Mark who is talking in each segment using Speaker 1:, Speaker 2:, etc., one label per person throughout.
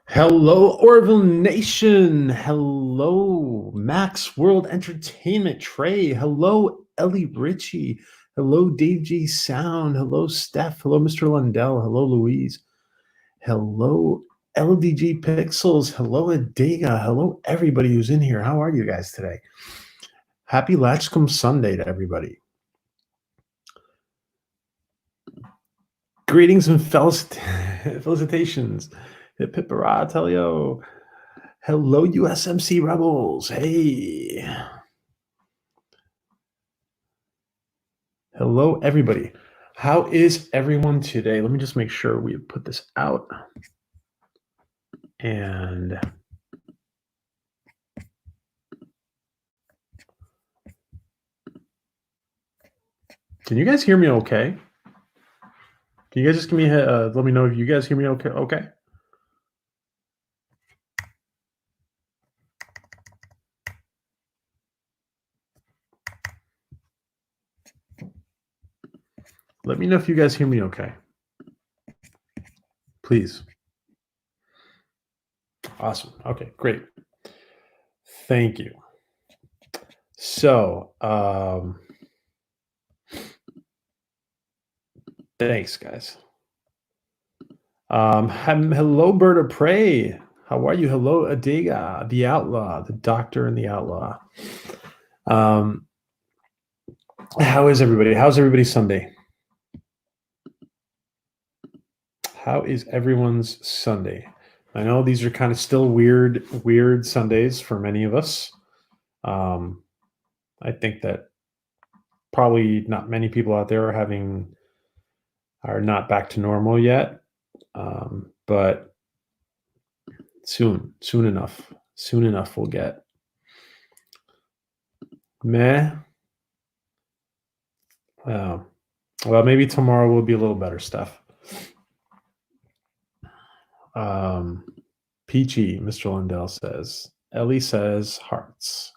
Speaker 1: Hello, Orville Nation. Hello, Max World Entertainment. Trey. Hello, Ellie Ritchie. Hello, Dave G Sound. Hello, Steph. Hello, Mr. Lundell. Hello, Louise. Hello, LDG Pixels. Hello, Adega. Hello, everybody who's in here. How are you guys today? Happy Latchkum Sunday to everybody. Greetings and felicitations. Hip hip hurrah, Telio. Hello, USMC Rebels. Hey. Hello, everybody. How is everyone today? Let me just make sure we put this out. And can you guys hear me okay? Can you guys just give me let me know if you guys hear me okay? Okay. Let me know if you guys hear me okay. Please. Awesome. Okay, great. Thank you. So, thanks, guys. Hello, Bird of Prey. How are you? Hello, Adega, the Outlaw, the Doctor and the Outlaw. How is everybody? How's everybody's Sunday? How is everyone's Sunday? I know these are kind of still weird Sundays for many of us. I think that probably not many people out there are not back to normal yet. But soon enough we'll get. Meh. Well, maybe tomorrow will be a little better stuff. Peachy, Mr. Lundell says. Ellie says hearts.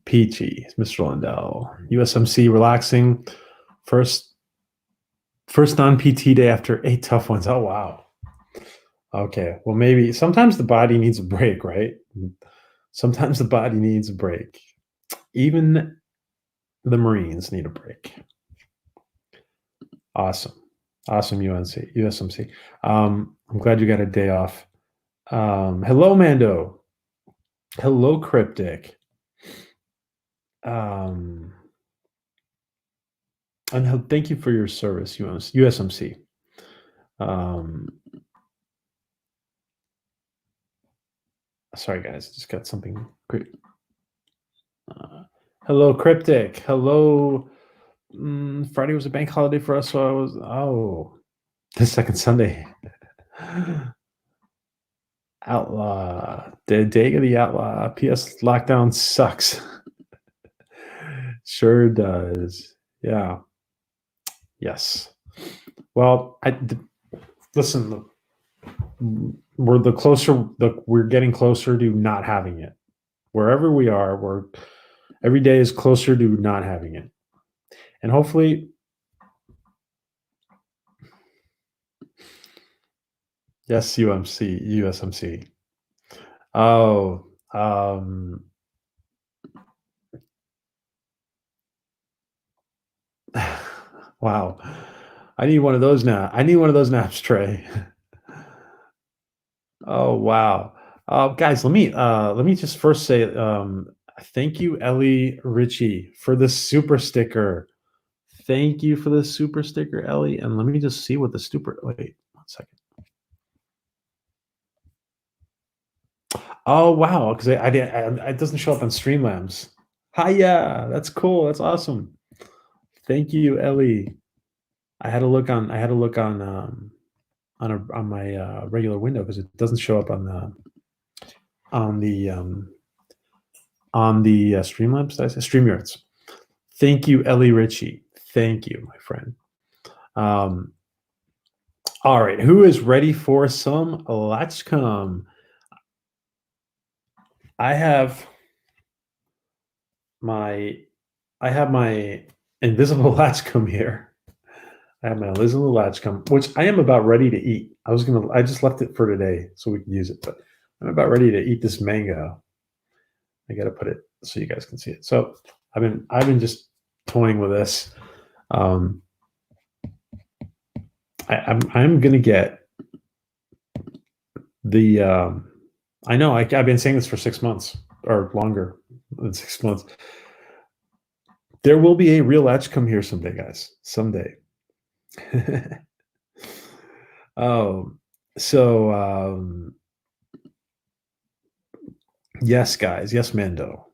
Speaker 1: Peachy, Mr. Lundell. USMC relaxing. First non-PT day after 8 tough ones. Oh, wow. Okay. Well, maybe sometimes the body needs a break, right? Sometimes the body needs a break. Even the Marines need a break. Awesome. USMC. I'm glad you got a day off. Hello, Mando. Hello, Cryptic. And thank you for your service, USMC. Sorry, guys, just got something great. Hello, Cryptic. Hello. Friday was a bank holiday for us, so the second Sunday. Outlaw. The day of the Outlaw. PS lockdown sucks. Sure does. Yeah. Yes. Well, listen. We're getting closer to not having it. Wherever we are, every day is closer to not having it, and hopefully. Yes, USMC. Oh, wow. I need one of those now. I need one of those naps, Trey. Oh, wow. Guys, let me just first say thank you, Ellie Ritchie, for the super sticker. Thank you for the super sticker, Ellie. And let me just see what the wait, 1 second. Oh, wow, because it doesn't show up on Streamlabs. Hiya, that's cool. That's awesome. Thank you, Ellie. I had to look on my regular window because it doesn't show up on the Streamlabs. Did I say StreamYards? Thank you, Ellie Ritchie. Thank you, my friend. All right, who is ready for some Latchkum? I have my invisible Latchkum here. I have my Liz and the Latchkum, which I am about ready to eat. I just left it for today so we can use it, but I'm about ready to eat this mango. I got to put it so you guys can see it. So I've been just toying with this. Um, I'm gonna get the. I know I've been saying this for 6 months or longer than 6 months. There will be a real Latchkum here someday, guys. Someday. Oh, so yes, guys. Yes, Mando.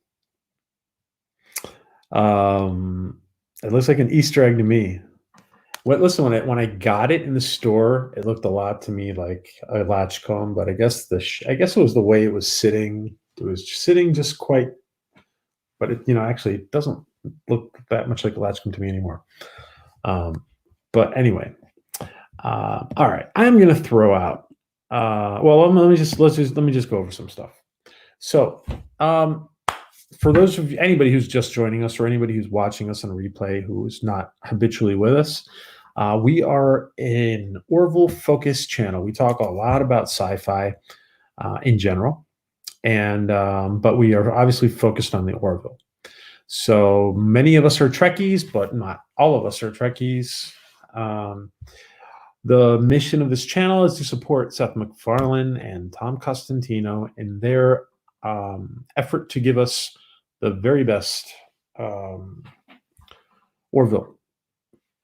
Speaker 1: It looks like an Easter egg to me. Listen, when I got it in the store, it looked a lot to me like a Latchcomb, but I guess I guess it was the way it was sitting. It was sitting just quite, but actually it doesn't look that much like a Latchcomb to me anymore. But anyway, all right, I'm gonna throw out. Well, let me just go over some stuff. So, for those of anybody who's just joining us or anybody who's watching us on replay who is not habitually with us, we are an Orville focused channel. We talk a lot about sci-fi in general, and but we are obviously focused on the Orville. So many of us are Trekkies, but not all of us are Trekkies. The mission of this channel is to support Seth MacFarlane and Tom Costantino in their effort to give us the very best Orville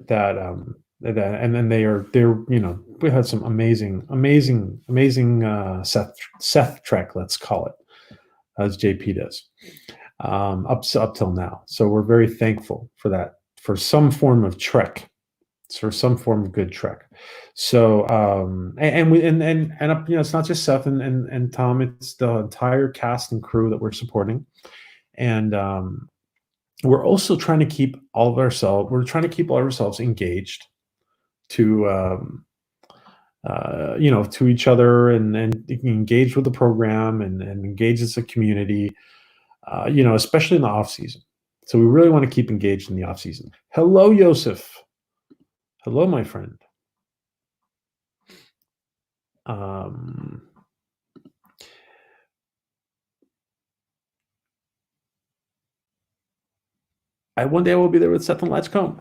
Speaker 1: and then they're we had some amazing Seth Trek, let's call it, as JP does, up till now. So we're very thankful for that, for some form of Trek, for some form of good Trek. So it's not just Seth and Tom, it's the entire cast and crew that we're supporting. And we're also trying to keep all of ourselves engaged to to each other and engage with the program and engage as a community, especially in the off season. So we really want to keep engaged in the off season. Hello, Yosef. Hello, my friend. One day I will be there with Seth and Latchcomb.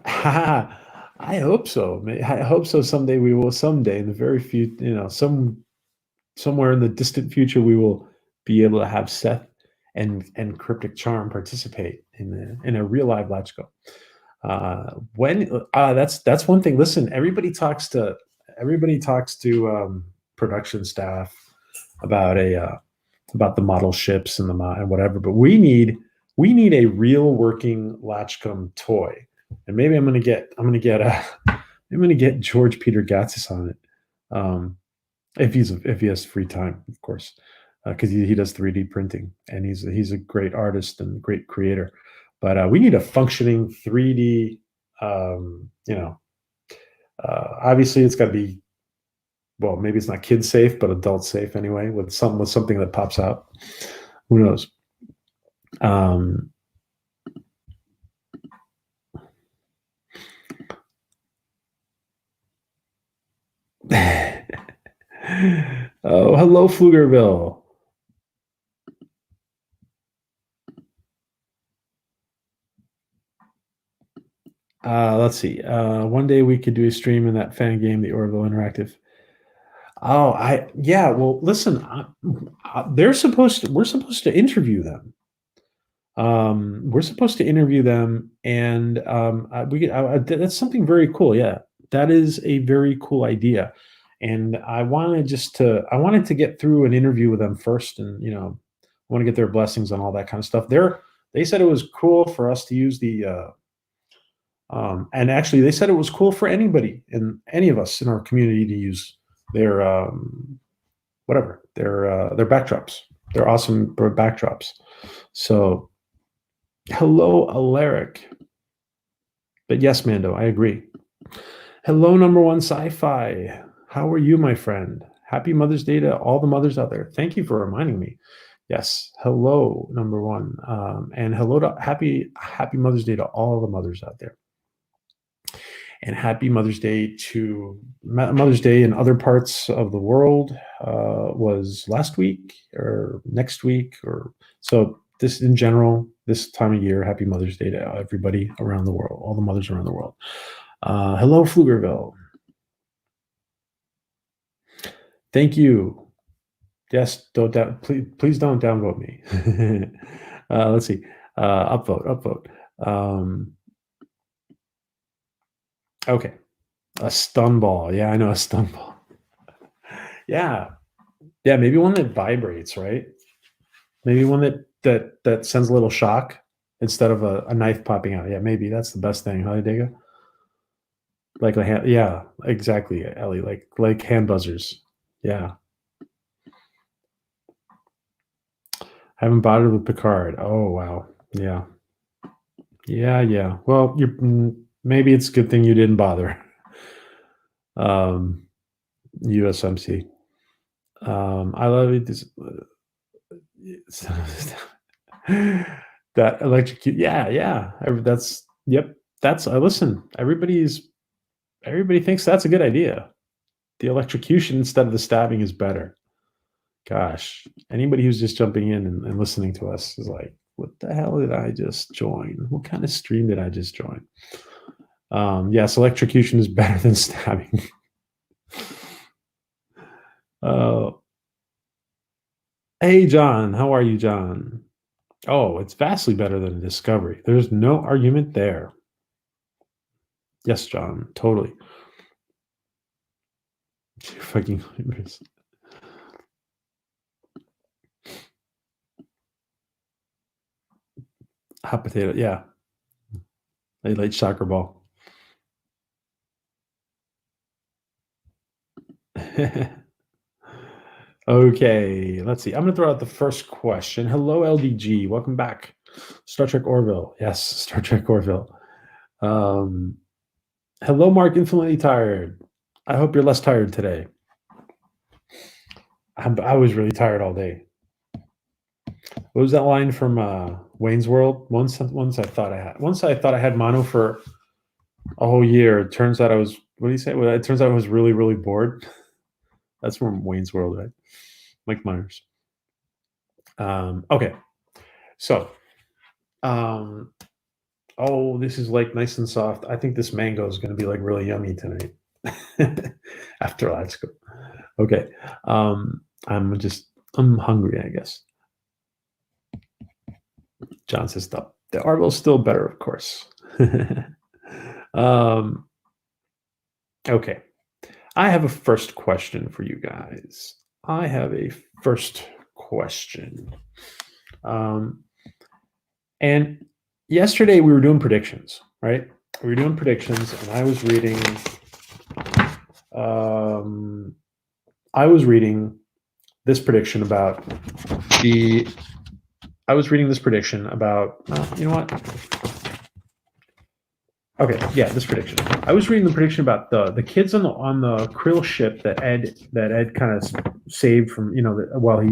Speaker 1: I hope so. I hope so. Someday we will. Someday in the very few, somewhere in the distant future, we will be able to have Seth and Cryptic Charm participate in a real live Latchcomb. That's one thing. Listen, everybody talks to production staff about the model ships and whatever, but we need a real working Latchcomb toy, and maybe I'm gonna get George Peter Gatsis on it, if he has free time, of course, because he does 3D printing and he's a great artist and great creator. But we need a functioning 3D. Obviously, it's got to be, well, maybe it's not kid safe, but adult safe anyway, with something that pops out. Who knows? Oh, hello, Pflugerville. Let's see. One day we could do a stream in that fan game, the Orville Interactive. Oh, well, listen, we're supposed to interview them. We're supposed to interview them, and that's something very cool. Yeah, that is a very cool idea. And I wanted to get through an interview with them first, and I want to get their blessings on all that kind of stuff. They said it was cool for us to use the and actually they said it was cool for any of us in our community to use their their backdrops. They're awesome backdrops. So hello, Alaric. But yes, Mando, I agree. Hello, number one sci-fi. How are you, my friend? Happy Mother's Day to all the mothers out there. Thank you for reminding me. Yes, hello, number one, and hello to happy Mother's Day to all the mothers out there. And happy Mother's Day to Mother's Day in other parts of the world was last week or next week, or so. This in general, this time of year, happy Mother's Day to everybody around the world, all the mothers around the world. Hello, Pflugerville. Thank you. Yes, please don't downvote me. Let's see. Upvote. Okay. A stun ball. Yeah, I know, a stun ball. Yeah. Maybe one that vibrates, right? Maybe one that sends a little shock instead of a knife popping out. Yeah, maybe that's the best thing, huh, Diego? Like a hand, yeah, exactly, Ellie. Like hand buzzers. Yeah. Haven't bothered with Picard. Oh wow. Yeah. Well, maybe it's a good thing you didn't bother. USMC. I love it. That electrocute. Yeah. That's yep. That's listen. Everybody thinks that's a good idea. The electrocution instead of the stabbing is better. Gosh, anybody who's just jumping in and listening to us is like, what the hell did I just join? What kind of stream did I just join? Yes, electrocution is better than stabbing. Hey, John, how are you, John? Oh, it's vastly better than a discovery. There's no argument there. Yes, John, totally. You're fucking hilarious. Hot potato, yeah. A late soccer ball. Okay, let's see. I'm going to throw out the first question. Hello, LDG. Welcome back. Star Trek Orville. Yes, Star Trek Orville. Hello, Mark. Infinitely tired. I hope you're less tired today. I was really tired all day. What was that line from Wayne's World? Once I thought I had mono for a whole year. It turns out I was. What do you say? Well, it turns out I was really, really bored. That's from Wayne's World, right? Mike Myers. Okay, so, oh, this is like nice and soft. I think this mango is going to be like really yummy tonight after Latchkum. Okay, I'm hungry, I guess. John says the Argos still better, of course. Okay, I have a first question for you guys. And yesterday we were doing predictions, right? We were doing predictions, and I was reading. This prediction about the. I was reading this prediction about. You know what? Okay, yeah, this prediction. I was reading the prediction about the kids on the Krill ship that Ed kind of saved from, while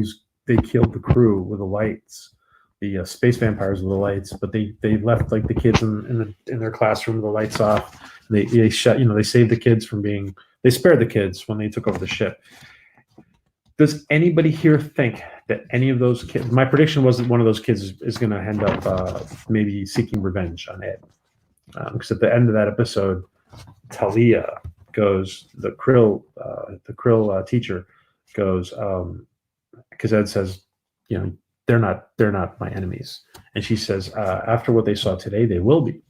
Speaker 1: they killed the crew with the lights, the space vampires with the lights, but they left like the kids in their classroom with the lights off. They saved the kids from being, they spared the kids when they took over the ship. Does anybody here think that any of those kids? My prediction was that one of those kids is going to end up maybe seeking revenge on Ed. Because at the end of that episode, Talia goes, the Krill teacher goes, because Ed says, they're not my enemies, and she says, after what they saw today, they will be.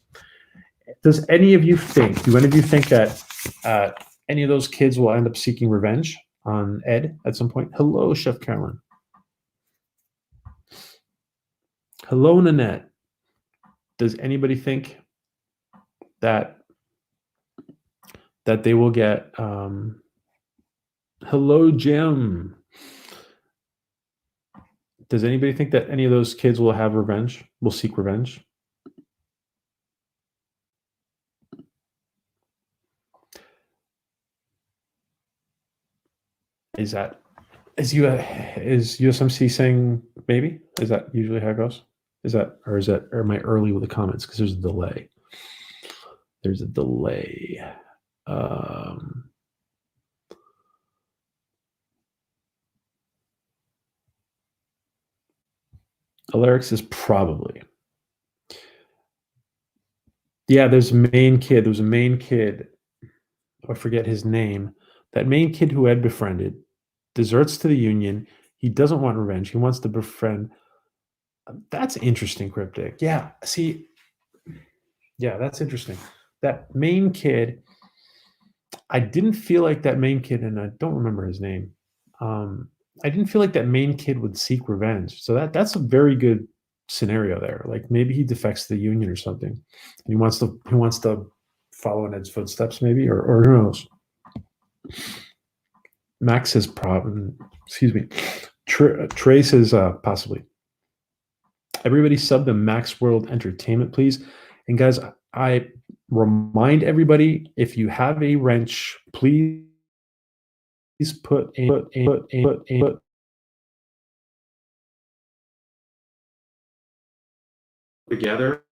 Speaker 1: Do any of you think that any of those kids will end up seeking revenge on Ed at some point? Hello, Chef Carolyn. Hello, Nanette. Does anybody think that they will get hello, Jim. Does anybody think that any of those kids will seek revenge? Is USMC saying maybe? Is that usually how it goes? Or am I early with the comments because there's a delay? There's a delay. Um, Alarix is probably. Yeah, there's a main kid. There was a main kid. I forget his name. That main kid who Ed befriended deserts to the Union. He doesn't want revenge. He wants to befriend. That's interesting, Cryptic. Yeah, see, yeah, that's interesting. That main kid, I didn't feel like that main kid, and I don't remember his name. I didn't feel like that main kid would seek revenge. So that's a very good scenario there. Like maybe he defects to the Union or something, and he wants to follow in Ed's footsteps, maybe, or who knows. Max says problem. Excuse me. Trey says possibly. Everybody sub to Max World Entertainment, please. And guys, I remind everybody, if you have a wrench, please put together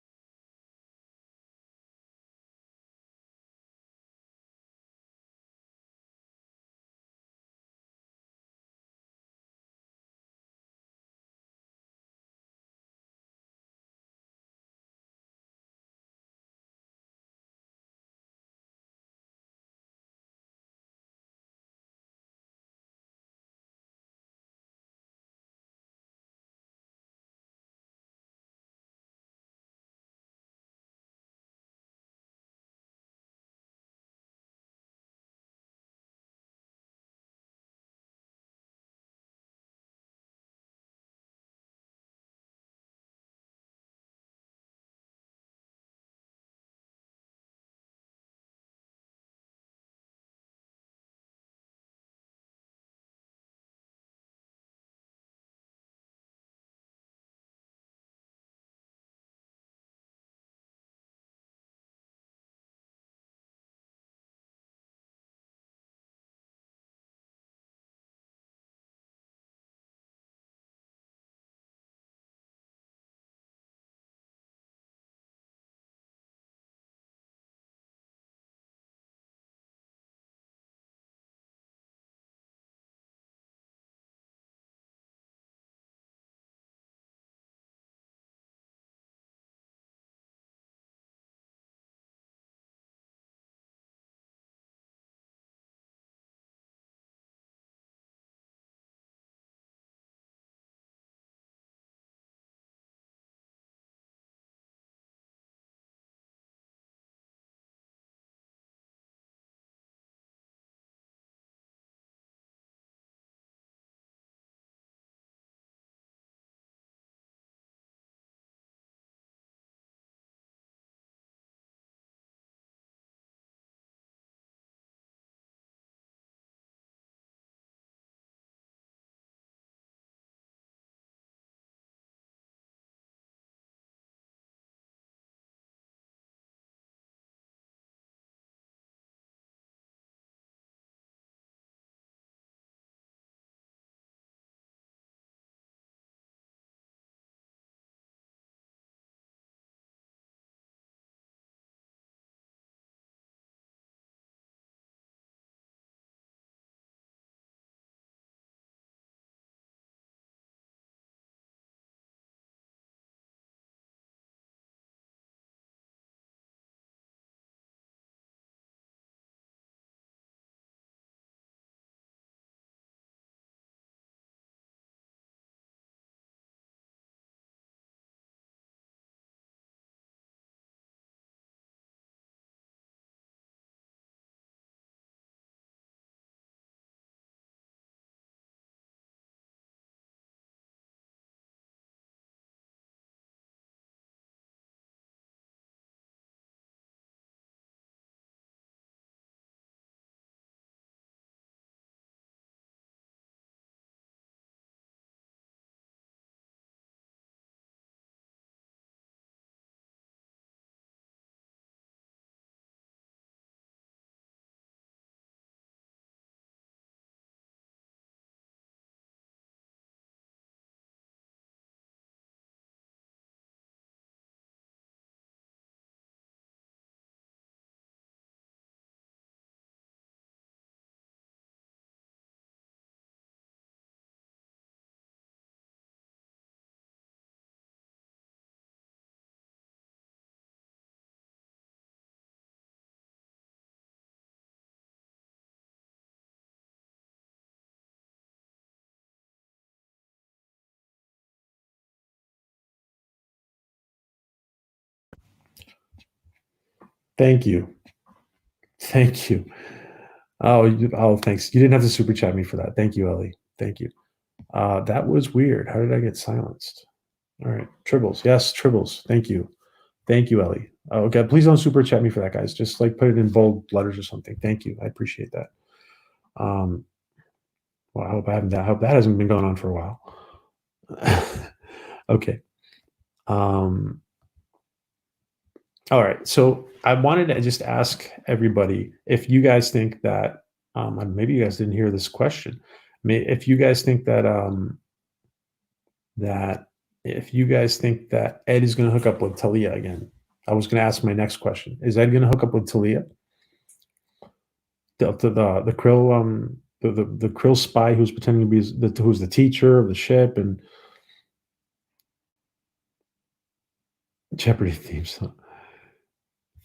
Speaker 1: Thank you. Thank you. Oh, thanks. You didn't have to super chat me for that. Thank you, Ellie. Thank you. That was weird. How did I get silenced? All right. Tribbles. Yes, Tribbles. Thank you. Thank you, Ellie. Oh, okay. Please don't super chat me for that, guys. Just like put it in bold letters or something. Thank you. I appreciate that. Well, I hope that hasn't been going on for a while. Okay. All right. So I wanted to just ask everybody if you guys think that maybe you guys didn't hear this question. If you guys think that if you guys think that Ed is going to hook up with Talia again, I was going to ask my next question: is Ed going to hook up with Talia, the Krill the Krill spy who's pretending to be who's the teacher of the ship and Jeopardy theme song?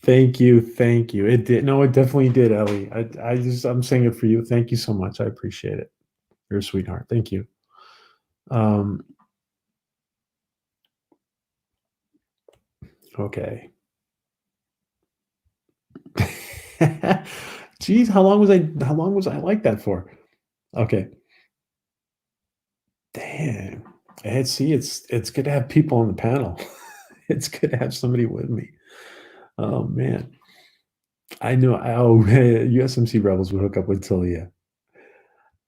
Speaker 1: Thank you, thank you. It did. No, it definitely did, Ellie. I'm saying it for you. Thank you so much. I appreciate it. You're a sweetheart. Thank you. Okay. Geez, how long was I like that for? Okay. Damn. And see, it's good to have people on the panel. It's good to have somebody with me. Oh man. I know. USMC Rebels would hook up with Talia.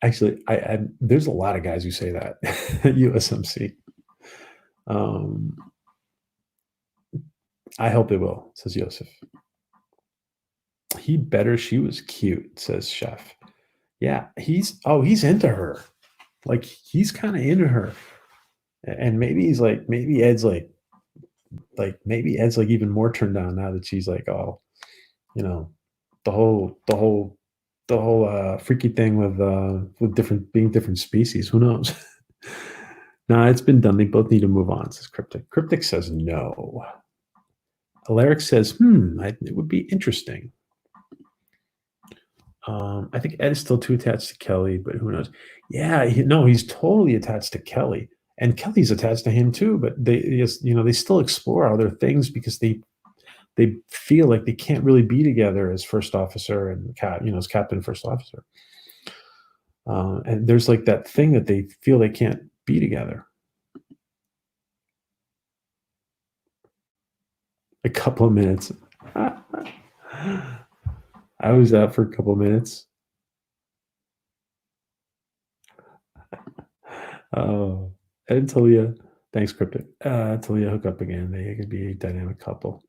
Speaker 1: Actually, there's a lot of guys who say that. USMC. I hope they will, says Joseph. He better. She was cute, says Chef. Yeah, he's into her. Like he's kind of into her. And maybe Ed's like even more turned on now that she's like, oh, the whole freaky thing with different species. Who knows? No, it's been done. They both need to move on, says Cryptic. Cryptic says no. Alaric says, it would be interesting. I think Ed is still too attached to Kelly, but who knows? Yeah, he's totally attached to Kelly, and Kelly's attached to him too. But they still explore other things because they feel like they can't really be together as first officer and as captain first officer. And there's like that thing that they feel they can't be together. A couple of minutes. I was out for a couple of minutes. Oh, and Talia. Thanks, Cryptic. Talia hook up again. They could be a dynamic couple.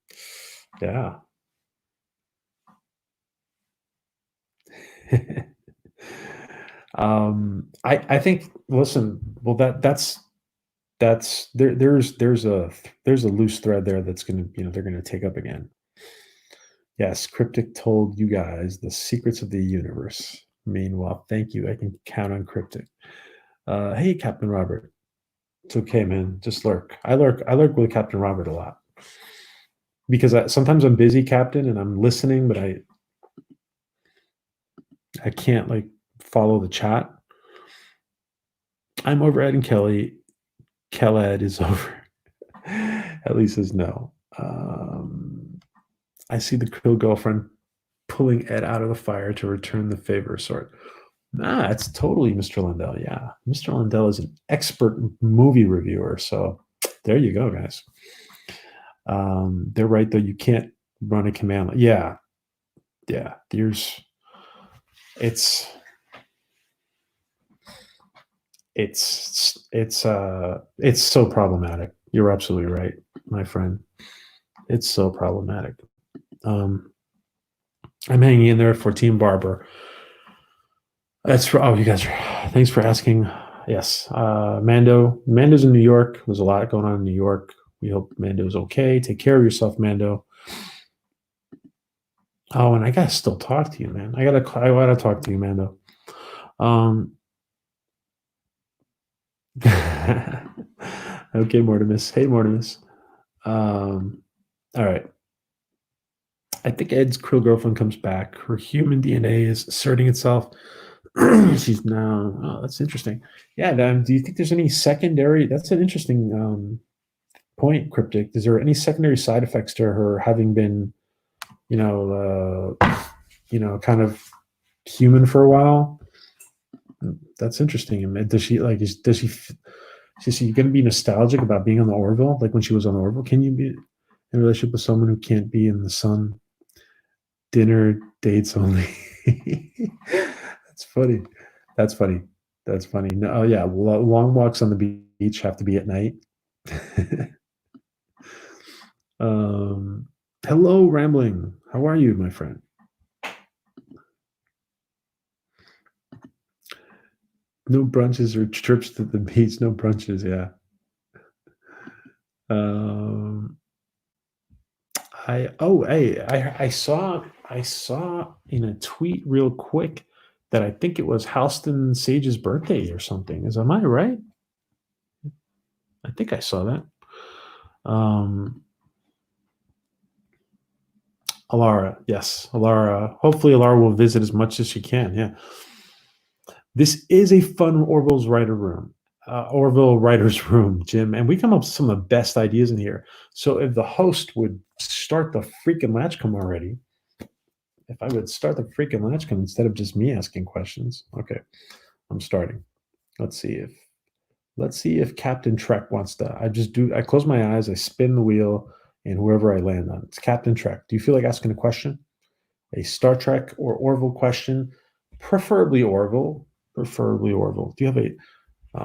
Speaker 1: Yeah. I think. Listen. Well, that's there's a loose thread there that's gonna they're gonna take up again. Yes, Cryptic told you guys the secrets of the universe. Meanwhile, thank you. I can count on Cryptic. Hey, Captain Robert. It's okay, man. Just lurk. I lurk with Captain Robert a lot because sometimes I'm busy, Captain, and I'm listening, but I can't like follow the chat. I'm over Ed and Kelly. Kelled is over. Ellie says no. I see the Krill girlfriend pulling Ed out of the fire to return the favor sort. Nah, it's totally Mr. Lindell. Yeah. Mr. Lindell is an expert movie reviewer. So there you go, guys. They're right, though. You can't run a command line. Yeah. Yeah. It's so problematic. You're absolutely right, my friend. It's so problematic. I'm hanging in there for Team Barber. That's for you guys. Thanks for asking. Yes, Mando's in New York. There's a lot going on in New York. We hope Mando's okay. Take care of yourself, Mando. Oh, and I gotta still talk to you, man. I gotta talk to you, Mando. Okay, Mortimus. Hey, Mortimus. All right. I think Ed's Krill girlfriend comes back. Her human DNA is asserting itself. She's now. Oh, that's interesting. Yeah. Do you think there's any secondary? That's an interesting point, Cryptic. Is there any secondary side effects to her having been kind of human for a while. That's interesting. Does she like? Does she? Is she going to be nostalgic about being on the Orville? Like when she was on the Orville? Can you be in a relationship with someone who can't be in the sun? Dinner dates only. That's funny. That's funny. That's funny. No, oh yeah, long walks on the beach have to be at night. um, hello, Rambling. How are you, my friend? No brunches or trips to the beach. No brunches. Yeah. Um, I saw in a tweet real quick that I think it was Halston Sage's birthday or something. Am I right? I think I saw that. Alara, yes, Alara. Hopefully, Alara will visit as much as she can. Yeah, this is a fun Orville writers room, Jim, and we come up with some of the best ideas in here. So, if the host would start the freaking Latchkum already, if I would start the freaking Latchkum instead of just me asking questions. Okay, I'm starting. Let's see if Captain Trek wants to. I close my eyes, I spin the wheel, and whoever I land on, it's Captain Trek. Do you feel like asking a question? A Star Trek or Orville question, preferably Orville. Preferably Orville. Do you have a?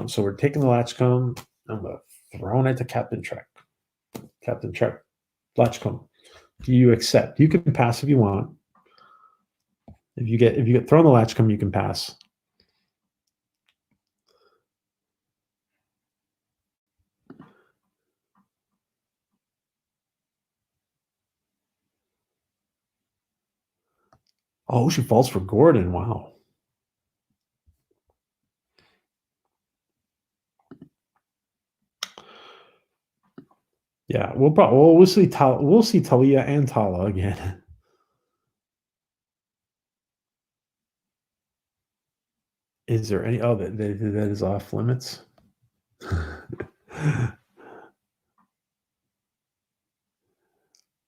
Speaker 1: So we're taking the Latchcomb. I'm throwing it to Captain Trek. Captain Trek, Latchcomb. Do you accept? You can pass if you want. If you get thrown the Latchcomb, you can pass. Oh, she falls for Gordon. Wow. Yeah, we'll see Talia and Tala again. Is there any? Oh, that is off limits.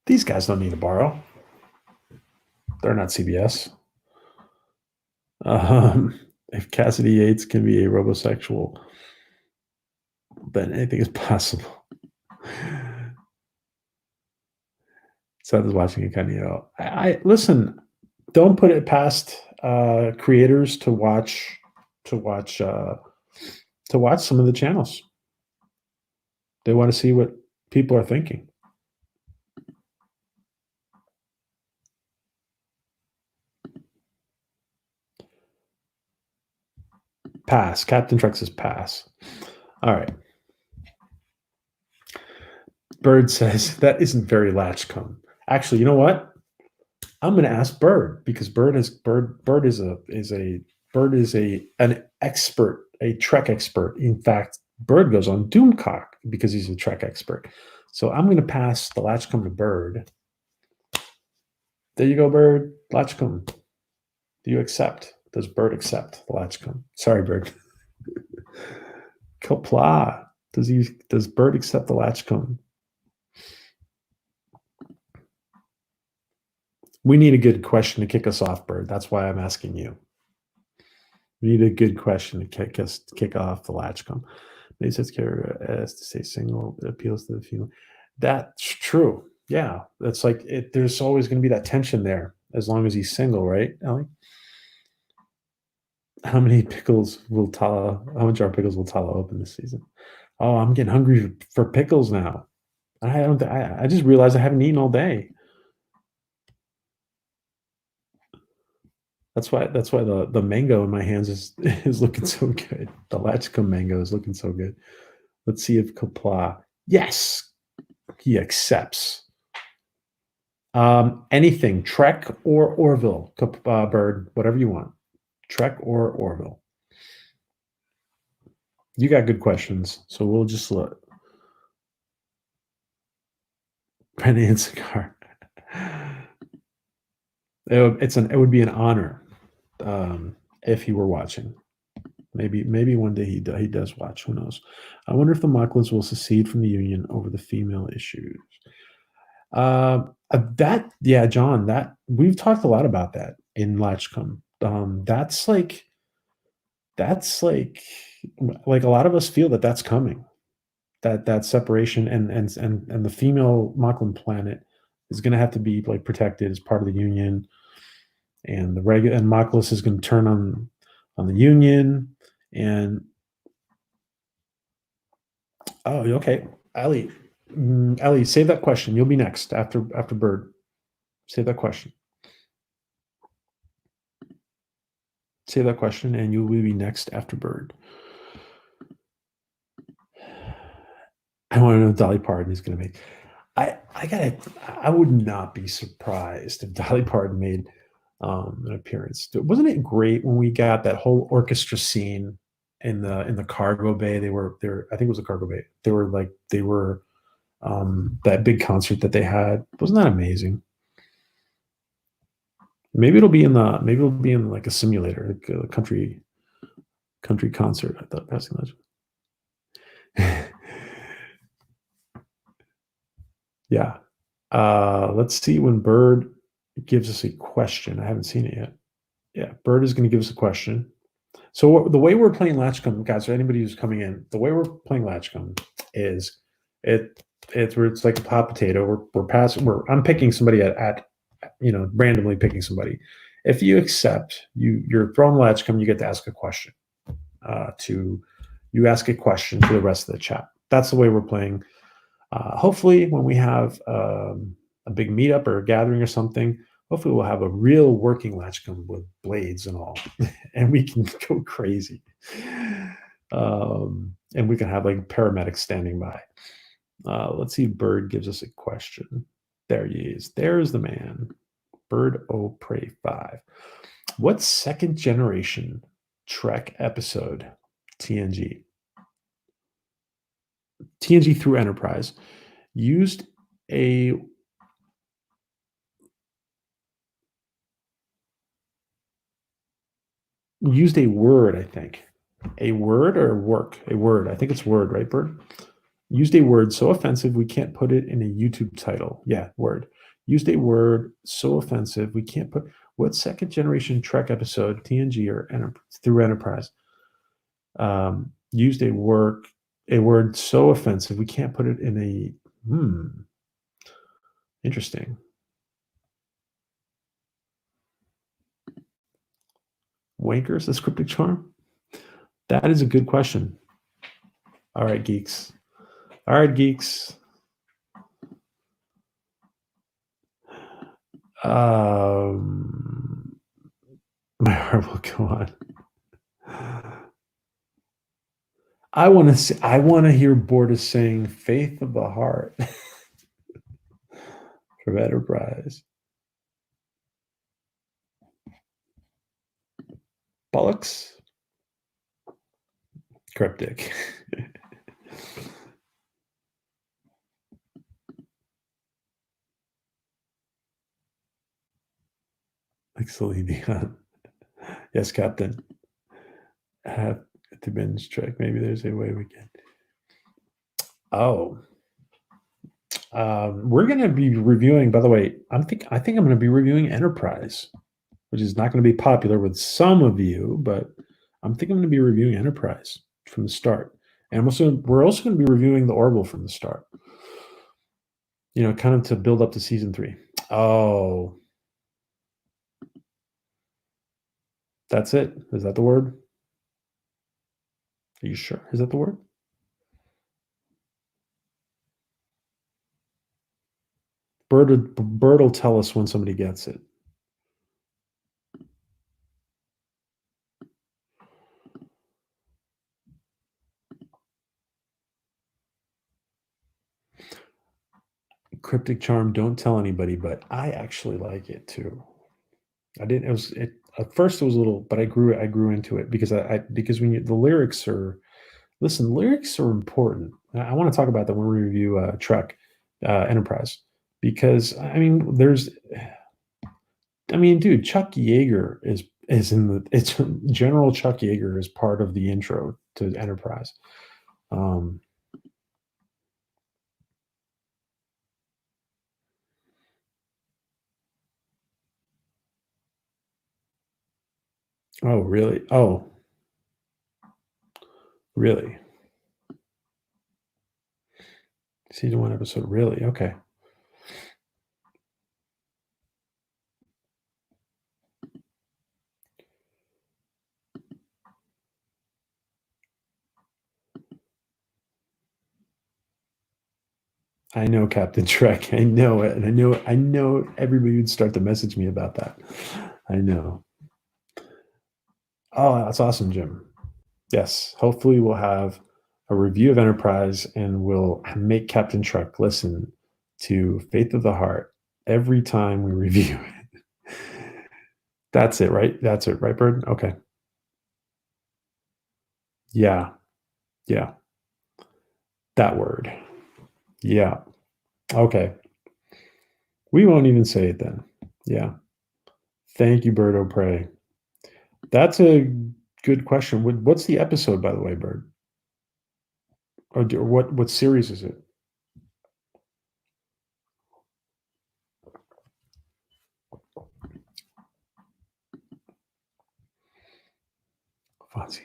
Speaker 1: These guys don't need to borrow. They're not CBS. If Cassidy Yates can be a robosexual, then anything is possible. Seth is watching it, kind of. I listen. Don't put it past creators to watch some of the channels. They want to see what people are thinking. Pass. Captain Trek says pass. All right. Bird says that isn't very Latchcomb. Actually, you know what? I'm going to ask Bird because Bird is an expert, a Trek expert. In fact, Bird goes on Doomcock because he's a Trek expert. So I'm going to pass the Latchcomb to Bird. There you go, Bird. Latchcomb. Do you accept? Does Bird accept the Latchcomb? Sorry, Bird. Kapla. Does Bird accept the Latchcomb? We need a good question to kick us off, Bird. That's why I'm asking you. We need a good question to kick off the Latchcomb. They says care as to say single, it appeals to the female. That's true. Yeah, that's like it. There's always going to be that tension there as long as he's single, right, Ellie? How many pickles will Tala? How much jar pickles will Tala open this season? Oh, I'm getting hungry for pickles now. I don't. I just realized I haven't eaten all day. That's why the mango in my hands is looking so good. The Latchcomb mango is looking so good. Let's see if Kapla. Yes, he accepts. Anything, Trek or Orville, Bird, whatever you want. Trek or Orville. You got good questions, so we'll just look. Penny and cigar. It would be an honor if he were watching. Maybe one day he does watch. Who knows? I wonder if the Mocklins will secede from the Union over the female issues. Yeah, John, that we've talked a lot about that in Latchkum. That's like a lot of us feel that that's coming. That separation and the female Moclan planet is going to have to be like protected as part of the Union, and the regular and Moclus is going to turn on the Union. And oh, okay, Ali, Ali, save that question. You'll be next after Bird. Save that question. Save that question, and you will be next after Bird. I want to know Dolly Parton is going to make. I would not be surprised if Dolly Parton made an appearance. Wasn't it great when we got that whole orchestra scene in the cargo bay? They were there. I think it was a cargo bay. They were that big concert that they had. Wasn't that amazing? Maybe it'll be in like a simulator, like a country concert. I thought passing that. Yeah. Let's see when Bird gives us a question. I haven't seen it yet. Yeah, Bird is going to give us a question. So the way we're playing Latchkum, guys, for anybody who's coming in, the way we're playing Latchkum is it's like a hot potato. We're passing. I'm picking somebody at randomly picking somebody. If you accept, you're throwing Latchkum, you get to ask a question. You ask a question to the rest of the chat. That's the way we're playing. Hopefully, when we have a big meetup or a gathering or something, hopefully we'll have a real working Latchkum with blades and all, and we can go crazy. And we can have like paramedics standing by. Let's see if Bird gives us a question. There he is. There's the man. Bird O Prey 5. What second generation Trek episode TNG through Enterprise used a word, I think. A word or work? A word. I think it's word, right, Bird? Used a word so offensive we can't put it in a YouTube title. Yeah, word. Used a word so offensive we can't put. What second generation Trek episode, TNG or through Enterprise, used a word so offensive we can't put it in a. Interesting. Wankers, the cryptic charm? That is a good question. All right, geeks. My heart will go on. I want to hear Borda sing "Faith of the Heart" from Enterprise. Bollocks. Cryptic. Like Celine Dion. Yes, Captain. Have to binge Trek. Maybe there's a way we can. Oh. We're going to be reviewing, by the way, I think I'm going to be reviewing Enterprise, which is not going to be popular with some of you, but I'm thinking I'm going to be reviewing Enterprise from the start. And we're also going to be reviewing the Orville from the start. Kind of to build up to season 3. Oh. That's it. Is that the word? Are you sure? Is that the word? Bird will tell us when somebody gets it. Cryptic charm, don't tell anybody, but I actually like it too. I didn't. At first it was a little, but I grew into it because because when the lyrics are, listen, lyrics are important. I want to talk about that when we review Trek Enterprise, because dude, Chuck Yeager is in the. It's General Chuck Yeager is part of the intro to Enterprise. Oh, really? Oh, really? Season 1, episode. Really? Okay. I know Captain Trek. I know it. And I know everybody would start to message me about that. I know. Oh, that's awesome, Jim. Yes. Hopefully we'll have a review of Enterprise and we'll make Captain Trek listen to Faith of the Heart every time we review it. That's it, right? That's it, right, Bird? Okay. Yeah. Yeah. That word. Yeah. Okay. We won't even say it then. Yeah. Thank you, Bird O'Prey. That's a good question. What's the episode, by the way, Bird? Or what series is it? Fonzie.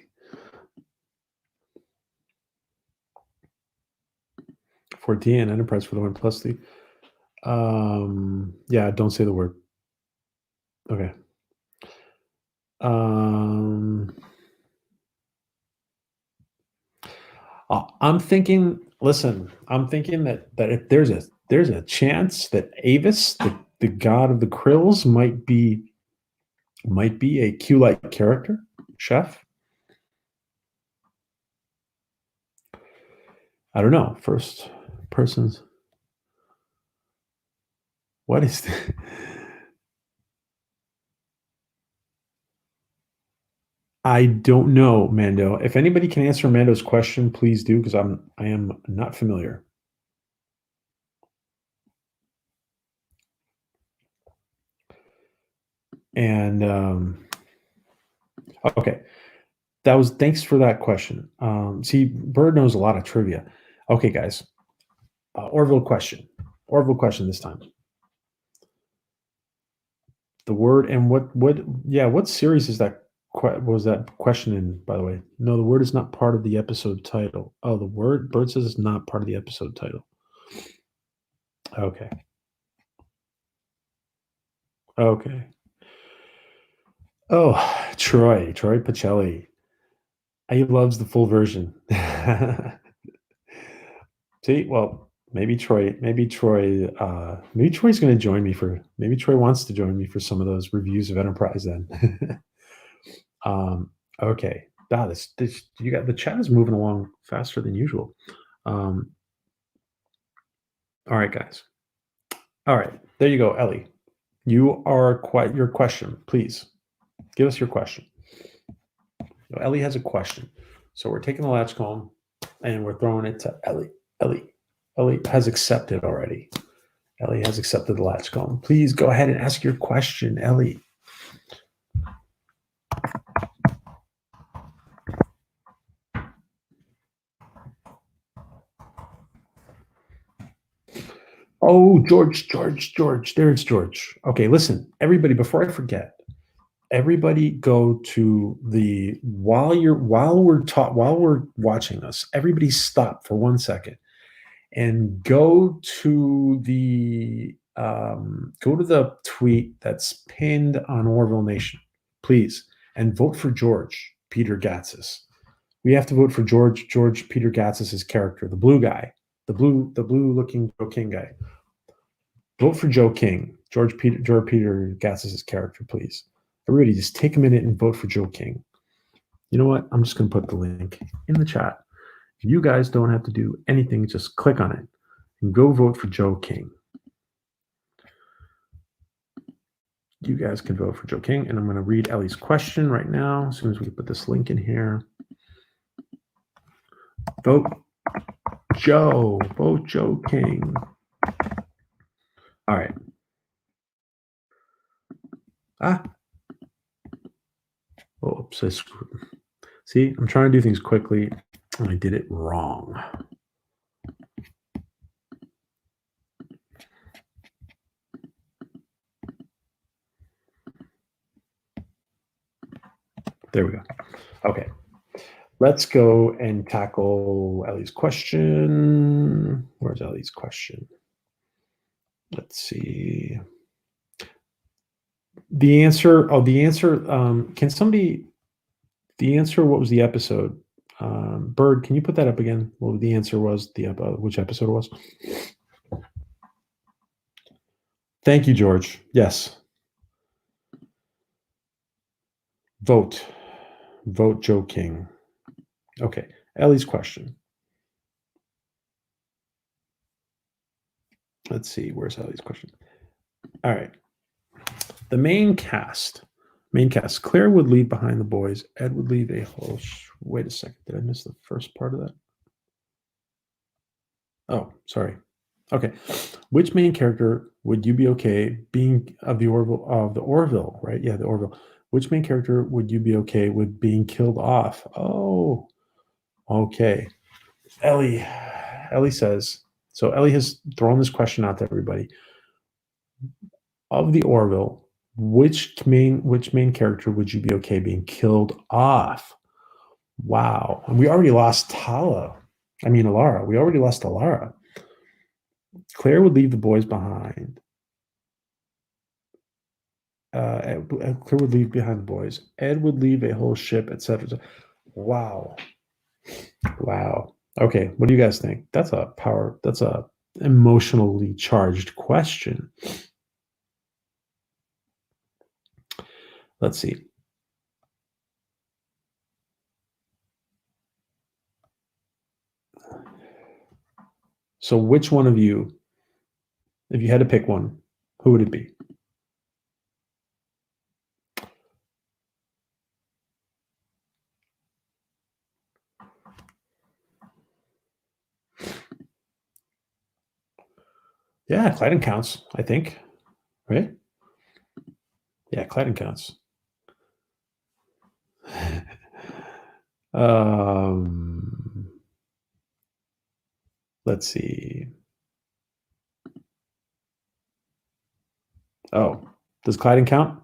Speaker 1: 14, Enterprise for the win plus the. Yeah, don't say the word. Okay. Um, I'm thinking. Listen, I'm thinking that if there's a chance that Avis, the god of the Krills, might be a Q-like character, chef. I don't know. First person's. What is that? I don't know, Mando. If anybody can answer Mando's question, please do, because I am not familiar. And okay, thanks for that question. See, Bird knows a lot of trivia. Okay, guys, Orville question. Orville question this time. The word and what? Yeah, what series is that? Was that question in? By the way, no, the word is not part of the episode title. Oh, the word Bird says it's not part of the episode title. Okay. Okay. Oh, Troy Pacelli. He loves the full version. See, well, maybe Troy's going to join me maybe Troy wants to join me for some of those reviews of Enterprise then. Okay. Wow, this you got the chat is moving along faster than usual. Um, all right, guys. All right, there you go, Ellie. You are quite your question, please. Give us your question. Ellie has a question. So we're taking the Latchkum and we're throwing it to Ellie. Ellie has accepted already. Ellie has accepted the Latchkum. Please go ahead and ask your question, Ellie. Oh, George. There's George. Okay, listen, everybody, before I forget, everybody go to the while we're watching this, everybody stop for 1 second and go to the tweet that's pinned on Orville Nation, please, and vote for George Peter Gatsis. We have to vote for George Peter Gatsis's character, the blue guy, the blue looking Joe King guy. Vote for Joe King, George Peter Gatsis's character, please. Everybody, just take a minute and vote for Joe King. You know what? I'm just going to put the link in the chat. You guys don't have to do anything. Just click on it and go vote for Joe King. You guys can vote for Joe King, and I'm going to read Ellie's question right now as soon as we put this link in here. Vote Joe King. All right. Oops, I screwed. See, I'm trying to do things quickly, and I did it wrong. There we go. Okay. Let's go and tackle Ellie's question. Where's Ellie's question? Let's see. The answer. Oh, the answer. Can somebody? The answer. What was the episode? Bird, can you put that up again? What the answer was? Which episode it was? Thank you, George. Yes. Vote. Vote Joe King. Okay. Ellie's question. Let's see. Where's Ellie's question? All right. The main cast. Claire would leave behind the boys. Ed would leave a whole. Wait a second. Did I miss the first part of that? Oh, sorry. Okay. Which main character would you be okay being of the Orville, right? Yeah, the Orville. Which main character would you be okay with being killed off? Oh, okay. Ellie says, so Ellie has thrown this question out to everybody. Of the Orville, which main character would you be okay being killed off? Wow. And we already lost Alara. We already lost Alara. Claire would leave the boys behind. Claire would leave behind the boys. Ed would leave a whole ship, etc. Wow. Okay, what do you guys think? That's a emotionally charged question. Let's see. So which one of you, if you had to pick one, who would it be? Yeah, Clyden counts, I think. Right? Yeah, Clyden counts. Let's see. Oh, does Clyden count?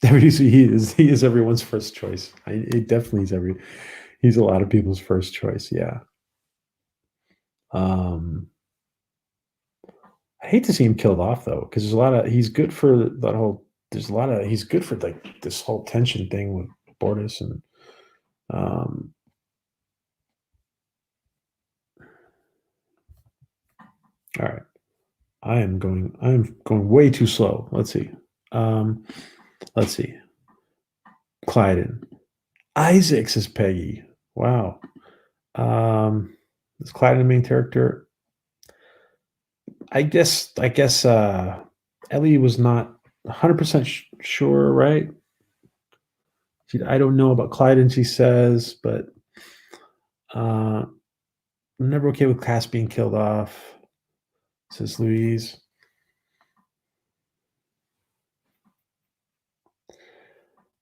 Speaker 1: He is everyone's first choice. It definitely is he's a lot of people's first choice. Yeah. I hate to see him killed off though, because he's good for that whole. He's good for like this whole tension thing with Bortus and. All right, I am going way too slow. Let's see. Clyden. Isaacs is Peggy. Wow. Is Clyden the main character? I guess Ellie was not 100% sure, right? I don't know about Clyden, she says, but I'm never okay with Cass being killed off, says Louise.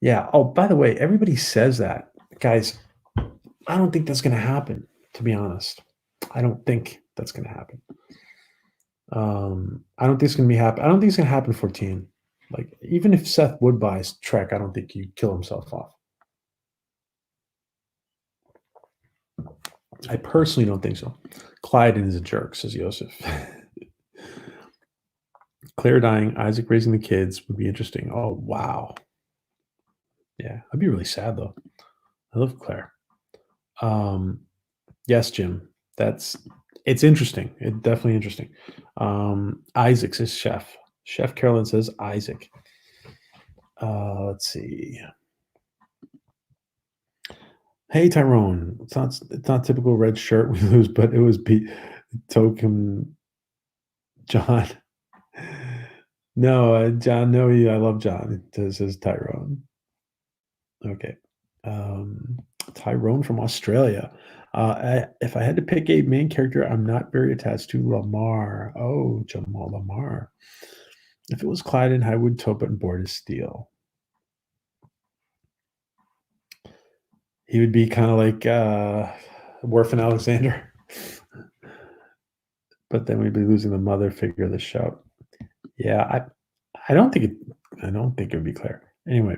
Speaker 1: Yeah. Oh, by the way, everybody says that. Guys, I don't think that's going to happen, to be honest. I don't think that's going to happen. I don't think it's going to be happen. I don't think it's going to happen 14. Like, even if Seth would buy Trek, I don't think he'd kill himself off. I personally don't think so. Clyden is a jerk, says Joseph. Claire dying, Isaac raising the kids would be interesting. Oh, wow. Yeah, I'd be really sad, though. I love Claire. Yes, Jim. It's interesting. It's definitely interesting. Isaac says Chef. Chef Carolyn says Isaac. Let's see. Hey Tyrone. It's not typical red shirt we lose, but it was Token John. No, John. No, I love John. It says Tyrone. Okay. Tyrone from Australia. If I had to pick a main character, I'm not very attached to Lamar. Oh, Jamal Lamar. If it was Clyden, Highwood, Topet, and Bortus Steel, he would be kind of like Worf and Alexander. But then we'd be losing the mother figure of the show. Yeah, I don't think it would be Claire. Anyway,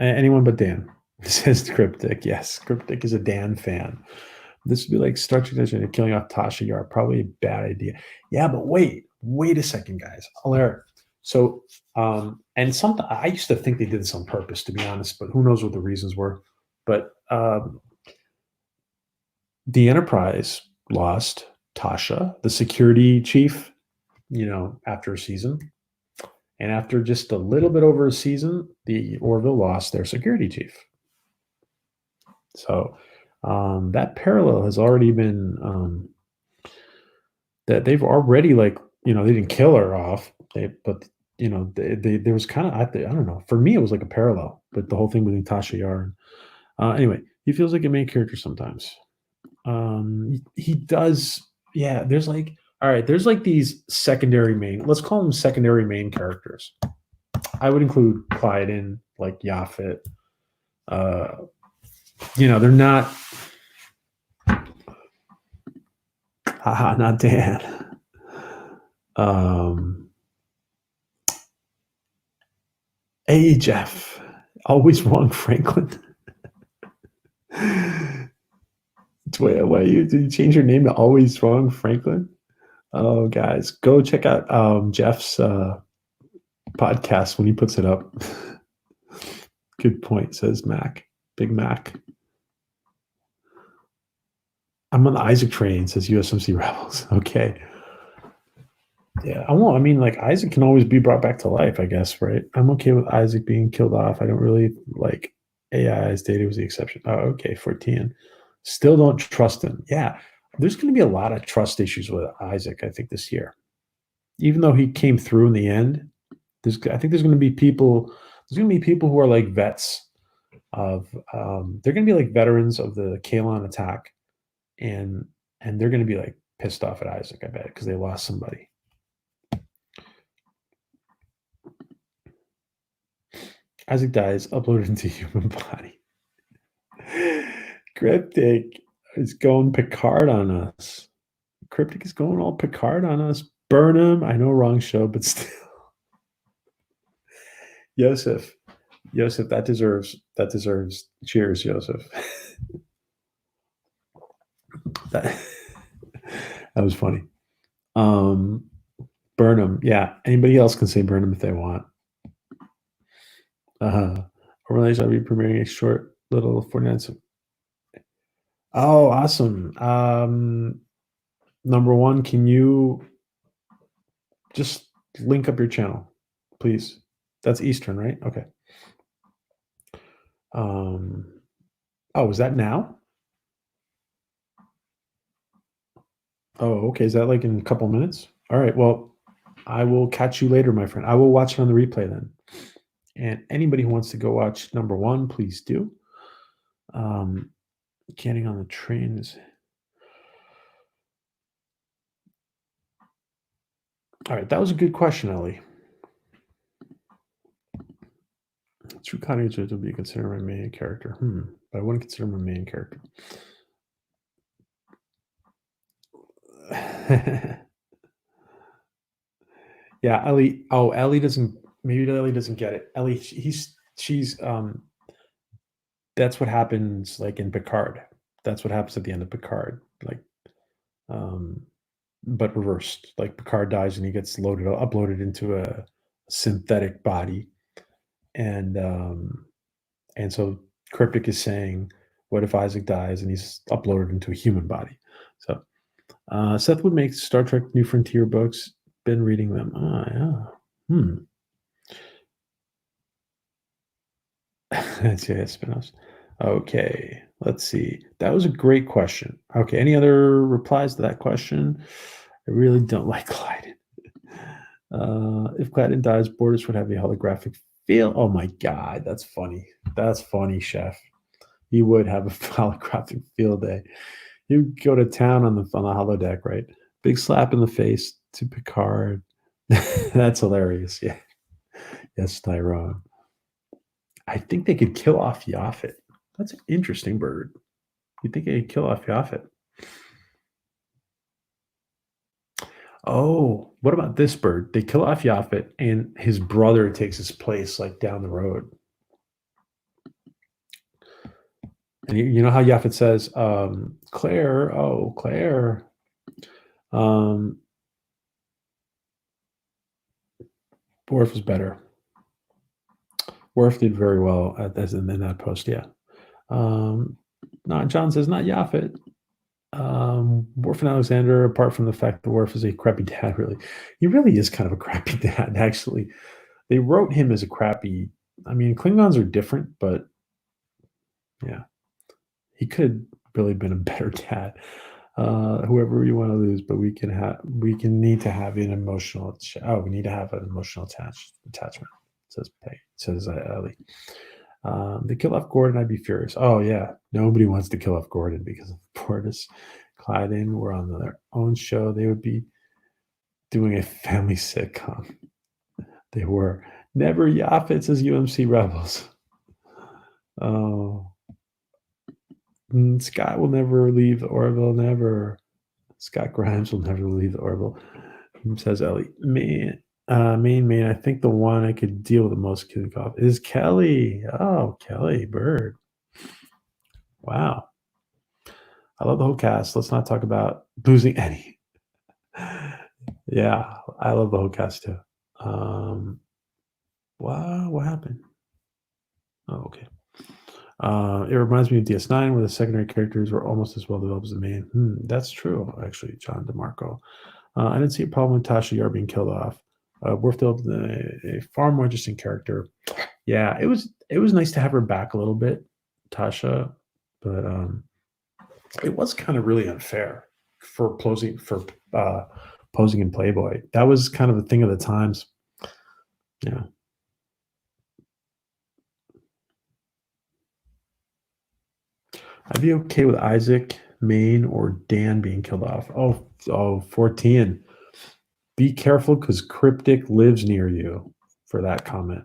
Speaker 1: Anyone but Dan, says Cryptic. Yes, Cryptic is a Dan fan. This would be like Star Trek and killing off Tasha Yar. Probably a bad idea. Yeah, but wait a second, guys. So, and something I used to think they did this on purpose, to be honest, but who knows what the reasons were. But the Enterprise lost Tasha, the security chief, after a season. And after just a little bit over a season, the Orville lost their security chief. So that parallel has already been that they've already they didn't kill her off, but there was kind of I don't know. For me, it was like a parallel, but the whole thing with Tasha Yar. Anyway, he feels like a main character sometimes. He does. Yeah, there's like there's like these secondary main. Let's call them secondary main characters. I would include Clyde in, like Yaphet. They're not. Haha, not Dan. Hey, Jeff. Always wrong, Franklin. Why did you change your name to Always Wrong, Franklin? Oh, guys, go check out Jeff's podcast when he puts it up. Good point, says Mac. Big Mac. I'm on the Isaac train, says USMC Rebels. Okay. Yeah, I mean, like, Isaac can always be brought back to life, I guess, right? I'm okay with Isaac being killed off. I don't really like AI's data was the exception. Oh, okay, 14. Still don't trust him. Yeah, there's going to be a lot of trust issues with Isaac, I think, this year. Even though he came through in the end, I think there's going to be people. There's going to be people who are like vets of. They're going to be like veterans of the Kalon attack, and they're going to be like pissed off at Isaac, I bet, because they lost somebody. Isaac dies, uploaded into human body. Cryptic is going Picard on us. Cryptic is going all Picard on us. Burn him. I know, wrong show, but still. Yosef, that deserves cheers, Yosef. that was funny. Burnham, yeah. Anybody else can say Burnham if they want. Organized, I'll be premiering a short little 49. Oh, awesome. Number one, can you just link up your channel, please? That's Eastern, right? Okay. Oh, is that now? Oh, okay. Is that like in a couple minutes? All right. Well, I will catch you later, my friend. I will watch it on the replay then. And anybody who wants to go watch number one, please do. Getting on the train is. All right. That was a good question, Ellie. True Connie would be considered my main character. But I wouldn't consider my main character. Yeah, Ellie. Oh, Ellie doesn't. Maybe Ellie doesn't get it. Ellie, she's. That's what happens, like in Picard. That's what happens at the end of Picard. Like, but reversed. Like Picard dies and he gets uploaded into a synthetic body, and so Cryptic is saying, "What if Isaac dies and he's uploaded into a human body?" So Seth would make Star Trek New Frontier books. Been reading them. Yeah. Yeah, spin-offs. Okay, let's see. That was a great question. Okay, any other replies to that question? I really don't like Clyden. If Clyden dies, Borders would have a holographic feel. Oh my God, that's funny. That's funny, Chef. He would have a holographic field day. He would go to town on the holodeck, right? Big slap in the face to Picard. That's hilarious. Yeah. Yes, Tyrone. I think they could kill off Yaphet. That's an interesting bird. You think they could kill off Yaphet? Oh, what about this bird? They kill off Yaphet, and his brother takes his place, like down the road. And you know how Yaphet says, Claire, oh, Claire. Worf was better. Worf did very well in that post, yeah. John says, not Yaphet. Worf and Alexander, apart from the fact that Worf is a crappy dad, really. He really is kind of a crappy dad, actually. They wrote him as a crappy. I mean, Klingons are different, but yeah. He could really been a better dad. Whoever you want to lose, but we need to have an emotional. We need to have an emotional attachment. Says Peg. Says Ellie. They kill off Gordon, I'd be furious. Oh yeah, nobody wants to kill off Gordon because of Portis, Clyden were on their own show. They would be doing a family sitcom. They were never Yaphet, says UMC Rebels. Oh. Scott will never leave the Orville. Never. Scott Grimes will never leave the Orville. Says Ellie. Man, I think the one I could deal with the most kicking off is Kelly. Oh, Kelly Bird. Wow. I love the whole cast. Let's not talk about losing any. Yeah, I love the whole cast too. Wow, what happened? Oh, okay. It reminds me of DS9, where the secondary characters were almost as well developed as the main. That's true, actually, John DeMarco. I didn't see a problem with Tasha Yar being killed off. Worf developed a far more interesting character. Yeah, it was nice to have her back a little bit, Tasha, but it was kind of really unfair for posing in Playboy. That was kind of a thing of the times. Yeah. I'd be okay with Isaac, Maine, or Dan being killed off. 14. Be careful because Cryptic lives near you for that comment.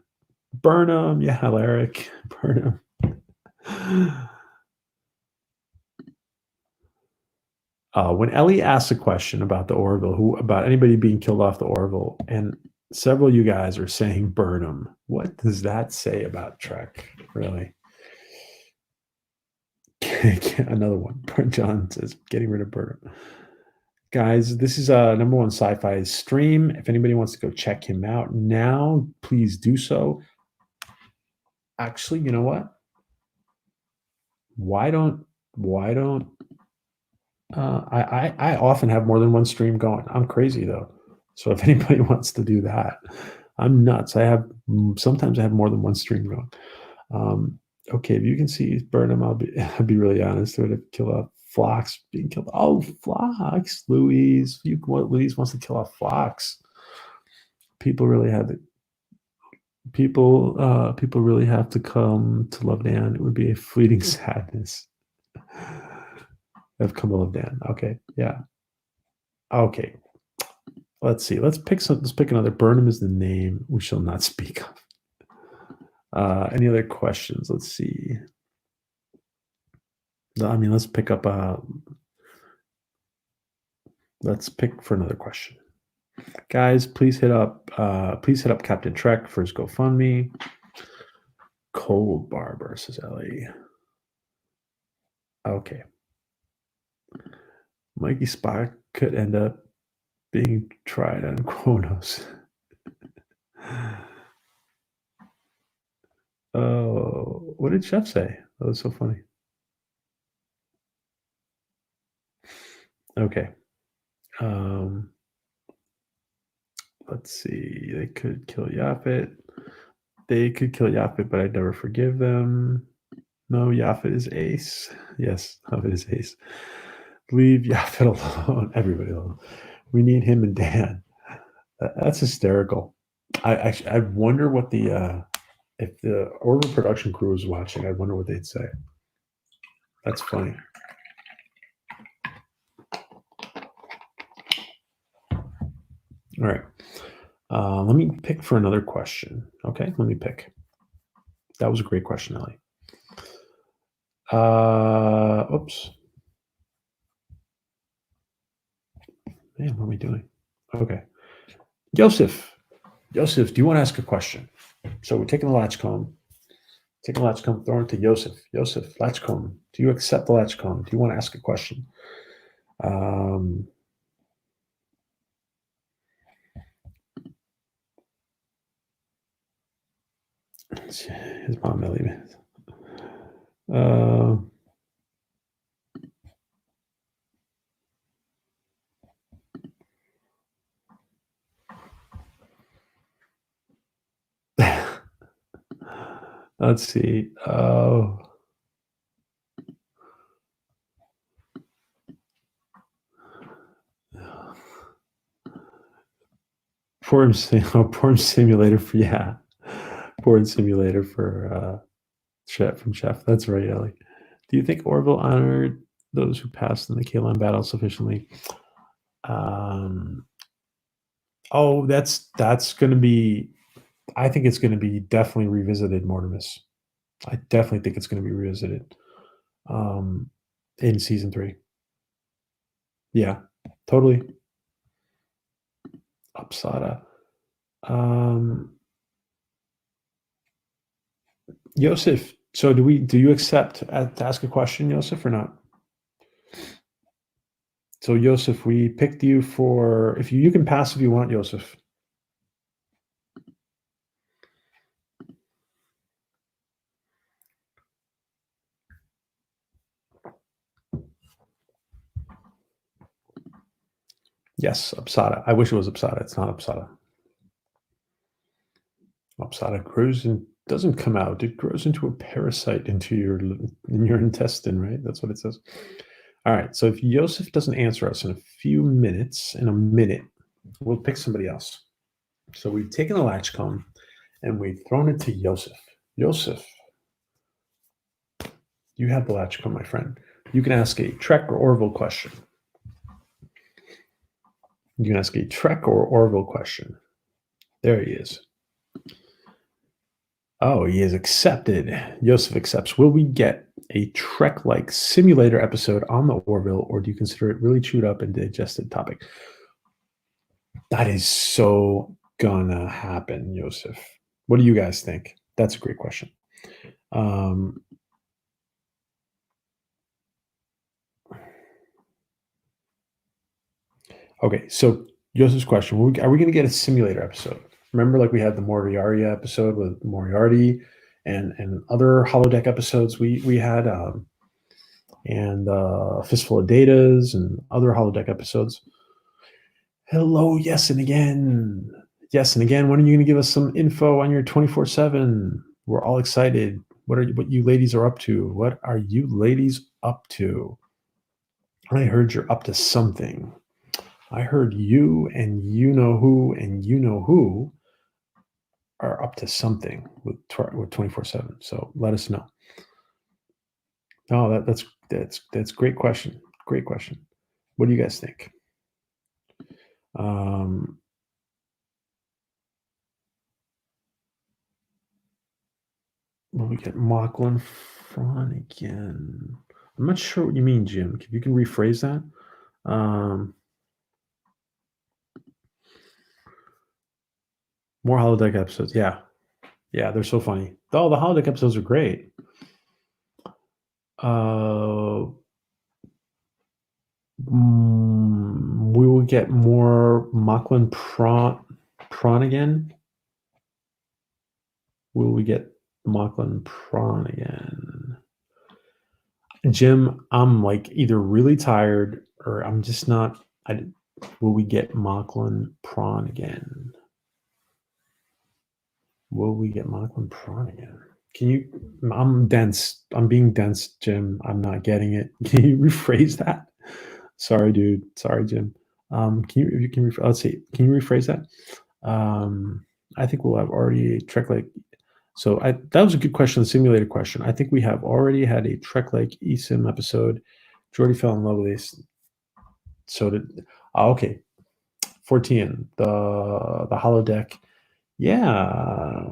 Speaker 1: Burnham. Yeah, Alaric. Burnham. When Ellie asks a question about the Orville, about anybody being killed off the Orville, and several of you guys are saying Burnham, what does that say about Trek, really? Another one. John says, getting rid of Burnham. Guys, this is number one sci-fi stream. If anybody wants to go check him out now, please do so. Actually, you know what? Why don't I often have more than one stream going. I'm crazy though. So if anybody wants to do that, I'm nuts. Sometimes I have more than one stream going. Okay, if you can see Burnham, I'll be really honest. Would it kill off Phlox being killed? Oh, Phlox, Louise. Louise wants to kill off Phlox. People really have it. People really have to come to love Dan. It would be a fleeting sadness. Have come to love Dan. Okay, yeah. Okay. Let's see. Let's pick another. Burnham is the name we shall not speak of. Any other questions? Let's see. I mean, let's pick up. Let's pick for another question, guys. Please hit up Captain Trek for his GoFundMe. Cold Barber, says Ellie. Okay. Mikey Spock could end up being tried on Kronos. Oh, what did Chef say? That was so funny. Okay. Let's see. They could kill Yaphet. But I'd never forgive them. No, Yaphet is ace. Yes, Yaphet is ace. Leave Yaphet alone. Everybody alone. We need him and Dan. That's hysterical. I wonder what if the Orville production crew was watching, I wonder what they'd say. That's funny. All right. Let me pick for another question. Okay, let me pick. That was a great question, Ellie. Oops. Man, what am I doing? Okay. Joseph, do you want to ask a question? So we're taking the Latchkum. Take a Latchkum, throw it to Yosef. Yosef, Latchkum, do you accept the Latchkum? Do you want to ask a question? His mom, Millie. Let's see. Porn simulator for porn simulator for Chef from Chef. That's right, Ellie. Do you think Orville honored those who passed in the Kaline battle sufficiently? That's going to be. I think it's going to be definitely revisited, Mortimus. I definitely think it's going to be revisited in season 3. Yeah, totally. Upsada. Yosef, so do you accept to ask a question, Yosef, or not? So Yosef, we picked you for if you can pass if you want, Yosef. Yes, Upsada. I wish it was Upsada. It's not Upsada. Upsada grows and doesn't come out. It grows into a parasite in your intestine, right? That's what it says. All right. So if Yosef doesn't answer us in a minute, we'll pick somebody else. So we've taken the Latchkum and we've thrown it to Yosef. Yosef, you have the Latchkum, my friend. You can ask a Trek or Orville question. You can ask a Trek or Orville question. There he is. Oh, he is accepted. Yosef accepts. Will we get a Trek-like simulator episode on the Orville, or do you consider it really chewed up and digested topic? That is so gonna happen, Yosef. What do you guys think? That's a great question. Okay, so Yosef's question: are we going to get a simulator episode? Remember, like we had the Moriarty episode with Moriarty, and other holodeck episodes we had, and Fistful of Datas and other holodeck episodes. Hello, yes and again, yes and again. When are you going to give us some info on your 24/7? We're all excited. What you ladies are up to? What are you ladies up to? I heard you're up to something. I heard you and you know who are up to something with 24/7. So let us know. Oh, that's great question. Great question. What do you guys think? Will we get Lachlan Fraun again? I'm not sure what you mean, Jim. If you can rephrase that. More holodeck episodes. Yeah, they're so funny. Oh, the holodeck episodes are great. We will get more Lachlan Prawn again. Will we get Lachlan Prawn again? Jim, I'm like either really tired or I'm just not. Will we get Lachlan Prawn again? Will we get Lachlan Prawn again? Can you? I'm dense. I'm being dense, Jim. I'm not getting it. Can you rephrase that? Sorry, dude. Sorry, Jim. Can you? If you can, let's see. Can you rephrase that? I think we'll have already a Trek like. So that was a good question. The simulator question. I think we have already had a Trek like eSIM episode. Jordy fell in love with this. So did. Okay. 14. The holodeck. Yeah.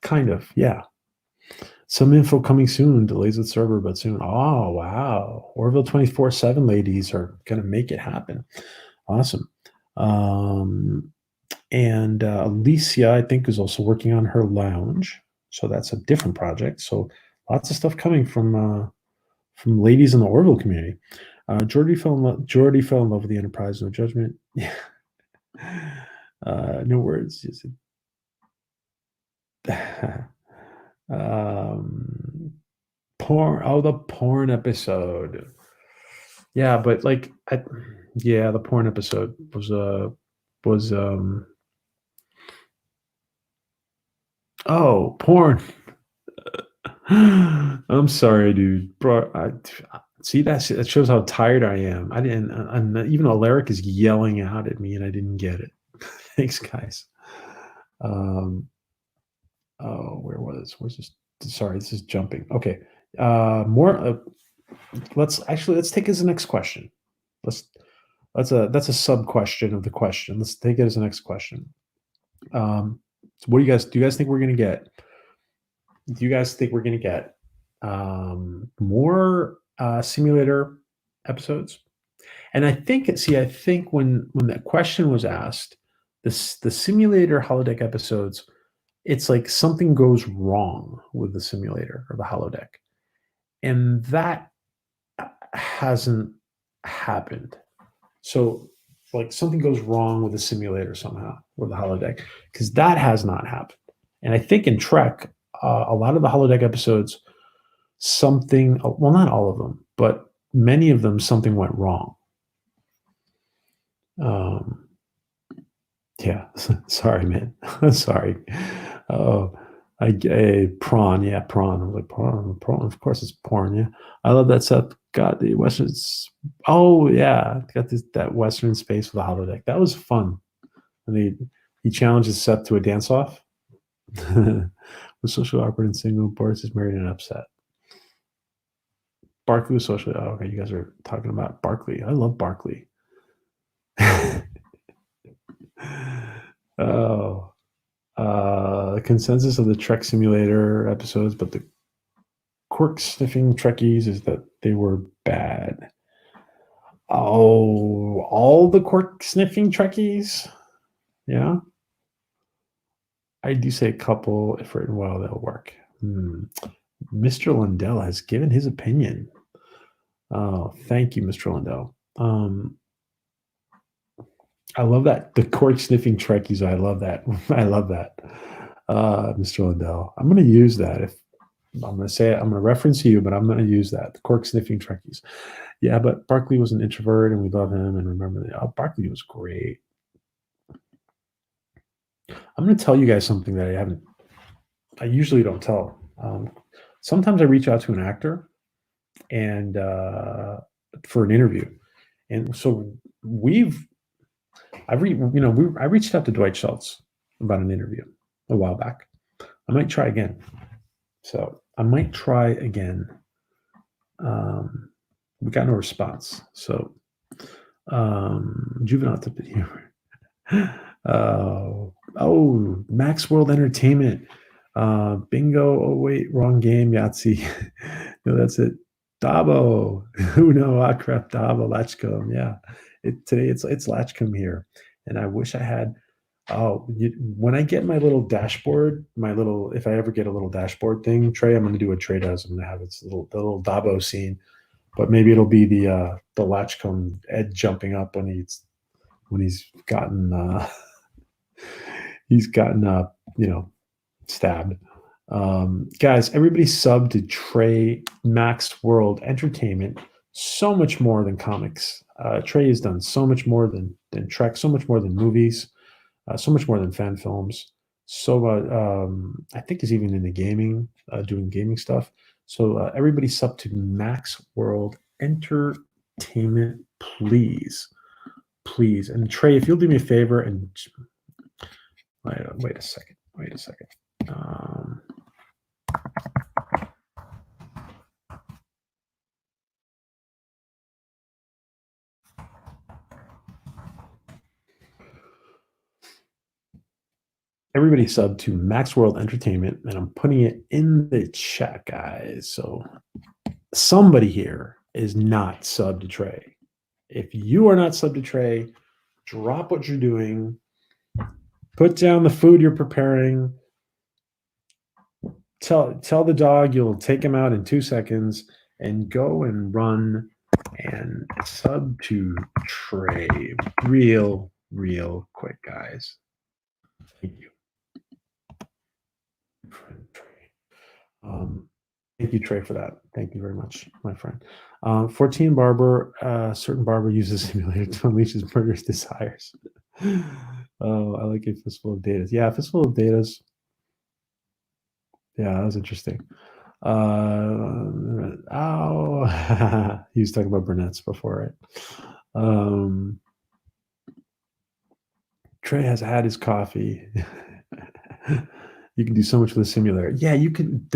Speaker 1: Kind of. Yeah. Some info coming soon. Delays with server, but soon. Oh, wow. Orville 24/7 ladies are going to make it happen. Awesome. And Alicia, I think, is also working on her lounge. So that's a different project. So lots of stuff coming from ladies in the Orville community. Jordy fell in love with the Enterprise. No judgment. Yeah. No words. Just, porn. Oh, the porn episode. Yeah, but like, yeah, the porn episode was oh, porn. I'm sorry, dude. Bro, see that shows how tired I am. I didn't. Even Alaric is yelling out at me, and I didn't get it. Thanks, guys. Oh, where's this? Sorry, this is jumping. Okay, more. Let's take it as the next question. Let's that's a sub question of the question. Let's take it as the next question. So what do you guys think we're gonna get? Do you guys think we're gonna get more simulator episodes? And I think when that question was asked, the simulator holodeck episodes, it's like something goes wrong with the simulator or the holodeck, and that hasn't happened. So like something goes wrong with the simulator somehow with the holodeck, because that has not happened. And I think in Trek, a lot of the holodeck episodes, well, not all of them, but many of them, something went wrong. Yeah, sorry, man. Sorry. Oh, prawn. Yeah, prawn. I'm like, prawn. Of course, it's porn. Yeah, I love that Seth got the westerns. Oh yeah, got that western space with the holodeck. That was fun. And he challenges Seth to a dance off. Was socially awkward and single. Boris is married and upset. Barkley was socially. Oh, okay, you guys are talking about Barkley. I love Barkley. Oh, consensus of the Trek Simulator episodes, but the quirk sniffing Trekkies is that they were bad. Oh, all the quirk sniffing Trekkies? Yeah. I do say a couple, if written well, they'll work. Mr. Lundell has given his opinion. Oh, thank you, Mr. Lundell. I love that. The cork sniffing Trekkies. I love that. I love that. Mr. Lindell. I'm going to use that. If I'm going to say it, I'm going to reference you, but I'm going to use that. The cork sniffing Trekkies. Yeah, but Barkley was an introvert and we love him. And remember that. Oh, Barkley was great. I'm going to tell you guys something that I usually don't tell. Sometimes I reach out to an actor and for an interview. And so I reached out to Dwight Schultz about an interview a while back. I might try again. So I might try again. We got no response. So juvenile to humor. Oh, Max World Entertainment. Bingo. Oh wait, wrong game. Yahtzee. No, that's it. Dabo. Uno, Akrep, Dabo, Latchkum. Yeah. Today it's Latchkum here. And I wish I had when I get my little dashboard, if I ever get a little dashboard thing, Trey, I'm going to do what Trey does. I'm going to have the little Dabo scene, but maybe it'll be the Latchkum Ed jumping up when he's gotten stabbed. Guys, everybody sub to Trey Max World Entertainment. So much more than comics. Trey has done so much more than Trek, so much more than movies. So much more than fan films. So I think he's even into gaming, doing gaming stuff. So everybody sub to Max World Entertainment, please. And Trey, if you'll do me a favor and wait a second. Everybody sub to Max World Entertainment, and I'm putting it in the chat, guys. So somebody here is not sub to Trey. If you are not sub to Trey, drop what you're doing, put down the food you're preparing, tell the dog you'll take him out in 2 seconds and go and run and sub to Trey real quick, guys. Thank you. Thank you, Trey, for that. Thank you very much, my friend. 14 Barber, certain barber uses simulator to unleash his murderous desires. Oh, I like a fistful of datas. Yeah, fistful of datas. Yeah, that was interesting. He was talking about brunettes before, right? Trey has had his coffee. You can do so much with a simulator. Yeah, you can.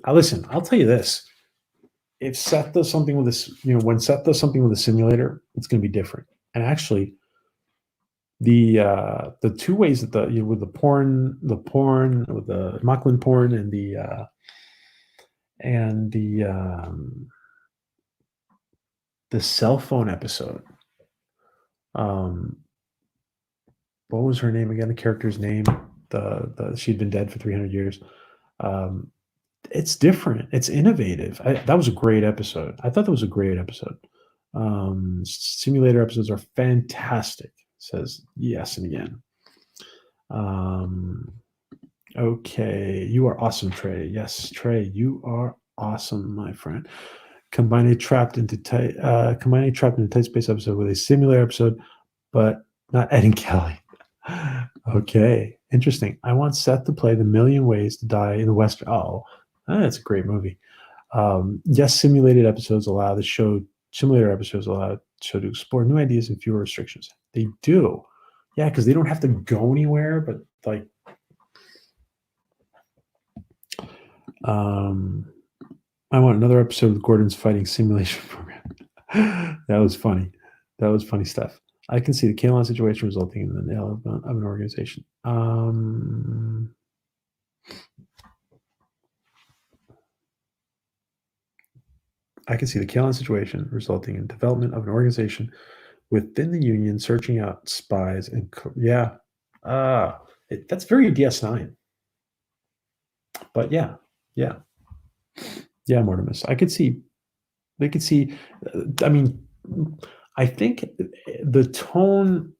Speaker 1: Listen, I'll tell you this. If Seth does something with this, when Seth does something with a simulator, it's going to be different. And actually, the two ways that with the porn, with the Macklin porn, and the cell phone episode. What was her name again? The character's name. She'd been dead for 300 years. It's different. It's innovative. That was a great episode. I thought that was a great episode. Simulator episodes are fantastic. Says yes and again. Okay, you are awesome, Trey. Yes, Trey, you are awesome, my friend. Combine a trapped into tight space episode with a simulator episode, but not Ed and Kelly. Okay, interesting. I want Seth to play The Million Ways to Die in the Western. Oh, that's a great movie. Yes, simulated episodes allow the show. Simulator episodes allow the show to explore new ideas and fewer restrictions. They do, yeah, because they don't have to go anywhere. But like, I want another episode of Gordon's fighting simulation program. That was funny. That was funny stuff. I can see the Kalon situation resulting in the nail of an organization. I can see the Kalon situation resulting in development of an organization within the union searching out spies and that's very DS9. But yeah, Mortimus. I could see. They could see. I mean, I think the tone.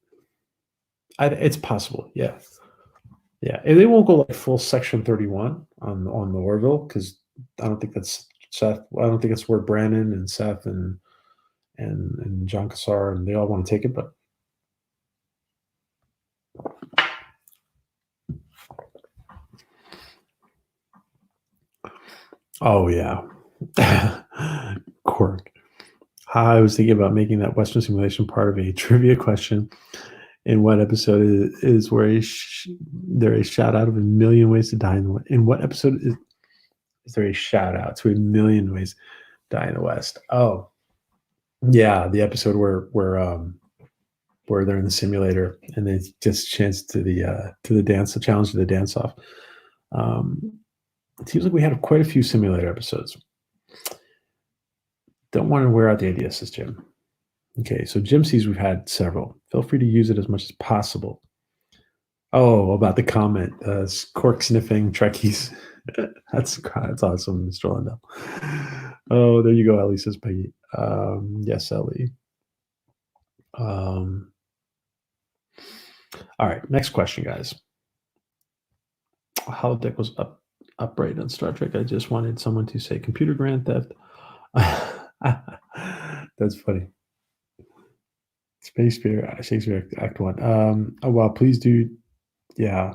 Speaker 1: It's possible. Yeah. They won't go like full Section 31 on the Orville because I don't think that's Seth. I don't think it's where Brandon and Seth and John Cassar and they all want to take it, but oh yeah, Cork. I was thinking about making that Western simulation part of a trivia question. In what episode is where there a shout out of a million ways to die in what episode is there a shout out to a million ways to die in the West? Oh, yeah, the episode where they're in the simulator and they just chance to the dance, the challenge to the dance off. It seems like we had quite a few simulator episodes. Don't want to wear out the idea, says Jim. Okay, so Jim sees we've had several. Feel free to use it as much as possible. Oh, about the comment, cork sniffing Trekkies. That's awesome, Mr. Lundell. Oh, there you go, Ellie, says Peggy. Yes, Ellie. All right, next question, guys. Holodeck was upright on Star Trek. I just wanted someone to say computer grand theft. That's funny. Shakespeare Act 1. Oh, well, please do. Yeah.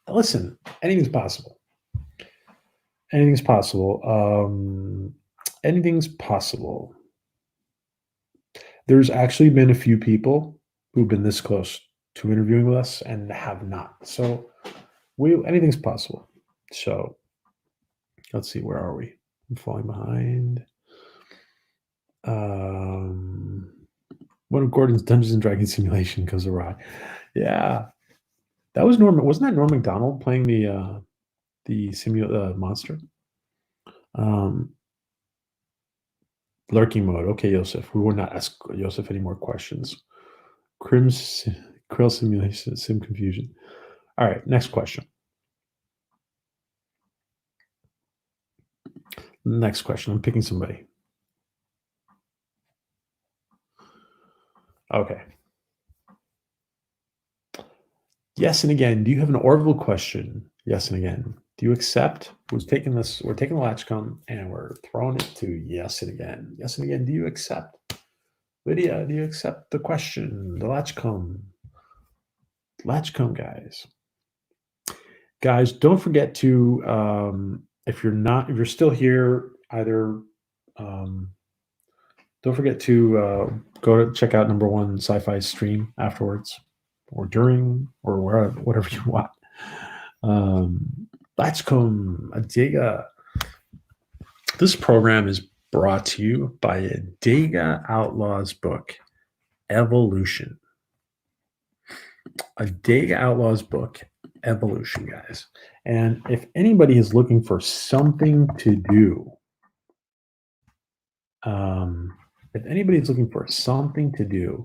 Speaker 1: Listen, anything's possible. Anything's possible. Anything's possible. There's actually been a few people who've been this close to interviewing with us and have not. So anything's possible. So let's see, where are we? I'm falling behind. One of Gordon's Dungeons and Dragons simulation goes awry. Yeah, that was Norman. Wasn't that Norm Macdonald playing the monster? Lurking mode. Okay, Joseph. We will not ask Joseph any more questions. Krill simulation, sim confusion. All right, next question. Next question. I'm picking somebody. Okay. Yes and again. Do you have an Orville question? Yes and again. Do you accept? Who's taking this? We're taking the Latchkum and we're throwing it to yes and again. Yes and again. Do you accept? Lydia, do you accept the question? The Latchkum. Latchkum, guys. Guys, don't forget to if you're still here, either don't forget to go to check out number one sci-fi stream afterwards or during or wherever, whatever you want. Latchkum, Adega. This program is brought to you by Adega Outlaws book, Evolution. Adega Outlaws book, Evolution, guys. And if anybody is looking for something to do, if anybody's looking for something to do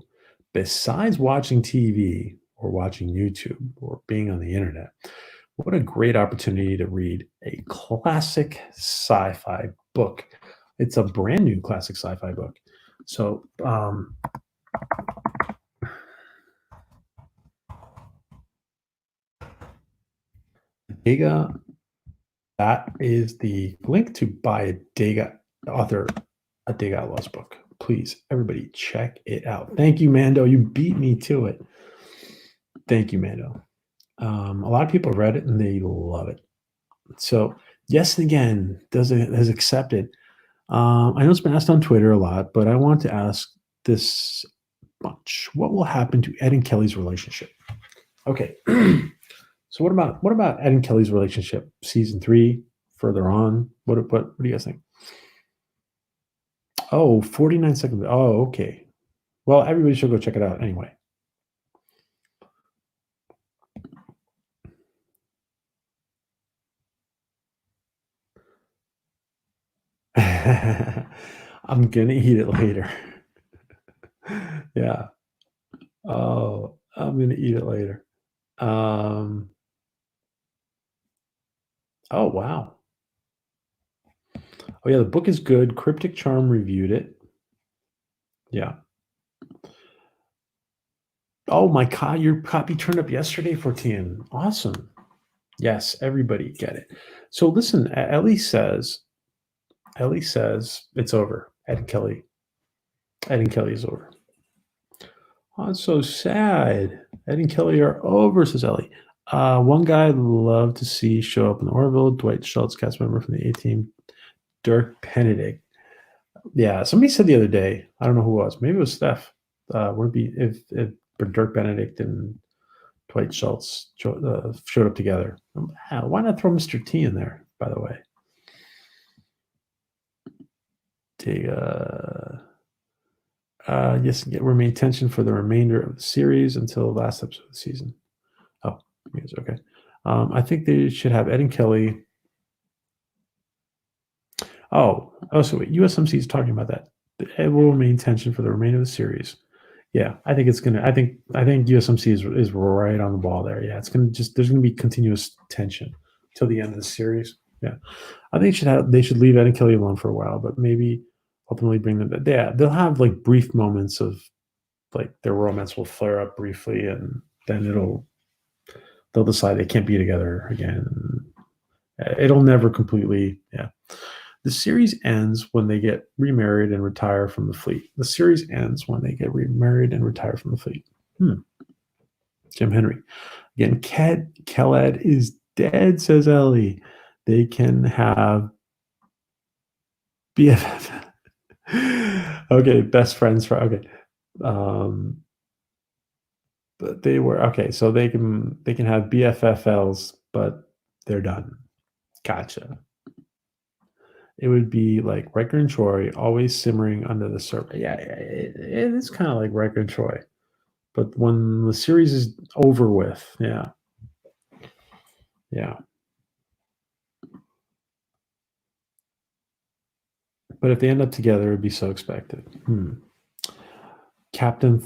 Speaker 1: besides watching TV or watching YouTube or being on the internet, what a great opportunity to read a classic sci-fi book. It's a brand new classic sci-fi book. So, Adega, that is the link to buy Adega, author Adega Outlaws book. Please, everybody, check it out. Thank you, Mando. You beat me to it. Thank you, Mando. A lot of people read it and they love it. So, yes, and again, has accepted. I know it's been asked on Twitter a lot, but I want to ask this bunch: what will happen to Ed and Kelly's relationship? Okay, so what about Ed and Kelly's relationship? Season 3, further on. What do you guys think? Oh, 49 seconds. Oh, okay. Well, everybody should go check it out anyway. I'm gonna eat it later. Yeah. Oh, I'm gonna eat it later. Oh, wow. Oh, yeah, the book is good. Cryptic Charm reviewed it. Yeah. Oh my God, your copy turned up yesterday, 14. Awesome. Yes, everybody get it. So listen, Ellie says it's over. Ed and Kelly is over. Oh, it's so sad. Ed and Kelly are over, says Ellie. One guy I'd love to see show up in Orville, Dwight Schultz, cast member from the A-Team, Dirk Benedict. Yeah, somebody said the other day, I don't know who it was, maybe it was Steph, would be if Dirk Benedict and Dwight Schultz showed up together. Why not throw Mr. T in there, by the way? Yes, remain tension for the remainder of the series until the last episode of the season. Oh, yes, okay. I think they should have Ed and Kelly. So wait, USMC is talking about that. It will remain tension for the remainder of the series. Yeah, I think it's gonna. I think USMC is right on the ball there. Yeah, it's gonna there's gonna be continuous tension till the end of the series. Yeah, I think they should leave Ed and Kelly alone for a while, but maybe ultimately bring them. Yeah, they'll have like brief moments of like their romance will flare up briefly, and then they'll decide they can't be together again. It'll never completely. Yeah. The series ends when they get remarried and retire from the fleet. The series ends when they get remarried and retire from the fleet. Jim Henry. Again, Keled is dead, says Ellie. They can have BFF. Okay, best friends for okay. But they were okay, so they can have BFFLs, but they're done. Gotcha. It would be like Riker and Troy always simmering under the surface. Yeah, it is kind of like Riker and Troy. But when the series is over with, yeah. But if they end up together, it'd be so expected. Captain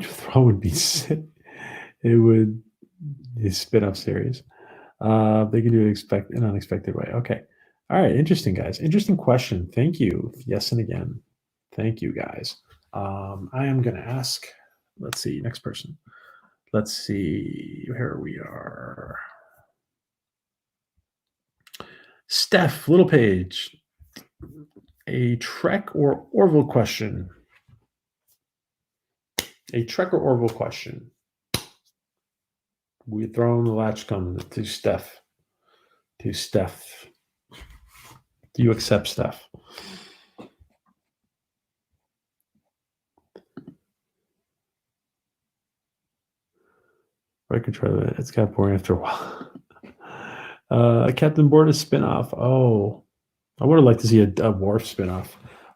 Speaker 1: Thrawn would be sick. It would his spin-off series. They can do it in an unexpected way. Okay. All right. Interesting, guys. Interesting question. Thank you. Yes, and again. Thank you, guys. I am going to ask. Let's see. Next person. Let's see. Here we are. Steph Littlepage. A Trek or Orville question. A Trek or Orville question. We throw in the Latchkum to Steph. To Steph. Do you accept Steph? I control it. It's got boring after a while. Captain Borda spinoff. Oh, I would have liked to see a Worf spinoff.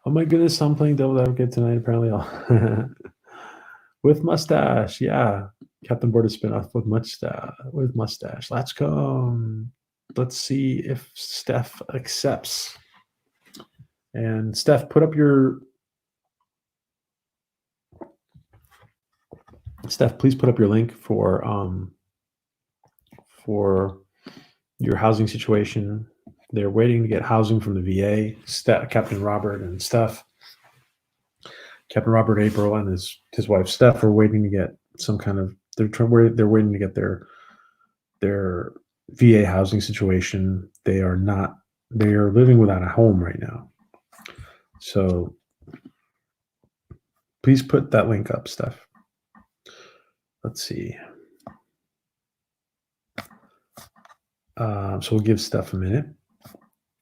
Speaker 1: Oh my goodness, I'm playing Devil's Advocate tonight. Apparently, with mustache. Yeah, Captain Borda spinoff with mustache. With mustache. Latchkum. Let's see if Steph accepts. And Steph, put up your. Steph, please put up your link for your housing situation. They're waiting to get housing from the VA. Captain Robert and Steph, Captain Robert April and his wife Steph are waiting to get some kind of. They're waiting to get their VA housing situation. They are not. They are living without a home right now. So please put that link up, Steph. Let's see. So we'll give Steph a minute.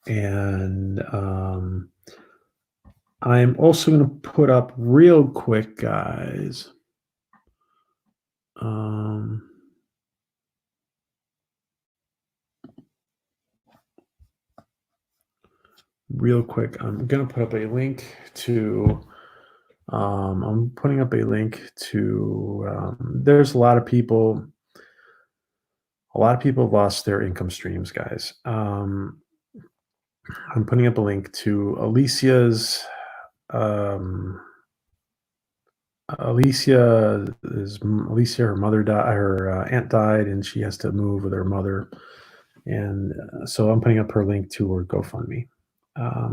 Speaker 1: And I'm also going to put up real quick, guys. Real quick, I'm going to put up a link to. I'm putting up a link to. There's a lot of people. A lot of people have lost their income streams, guys. I'm putting up a link to Alicia's. Alicia, her mother died. Her aunt died, and she has to move with her mother. And so I'm putting up her link to her GoFundMe.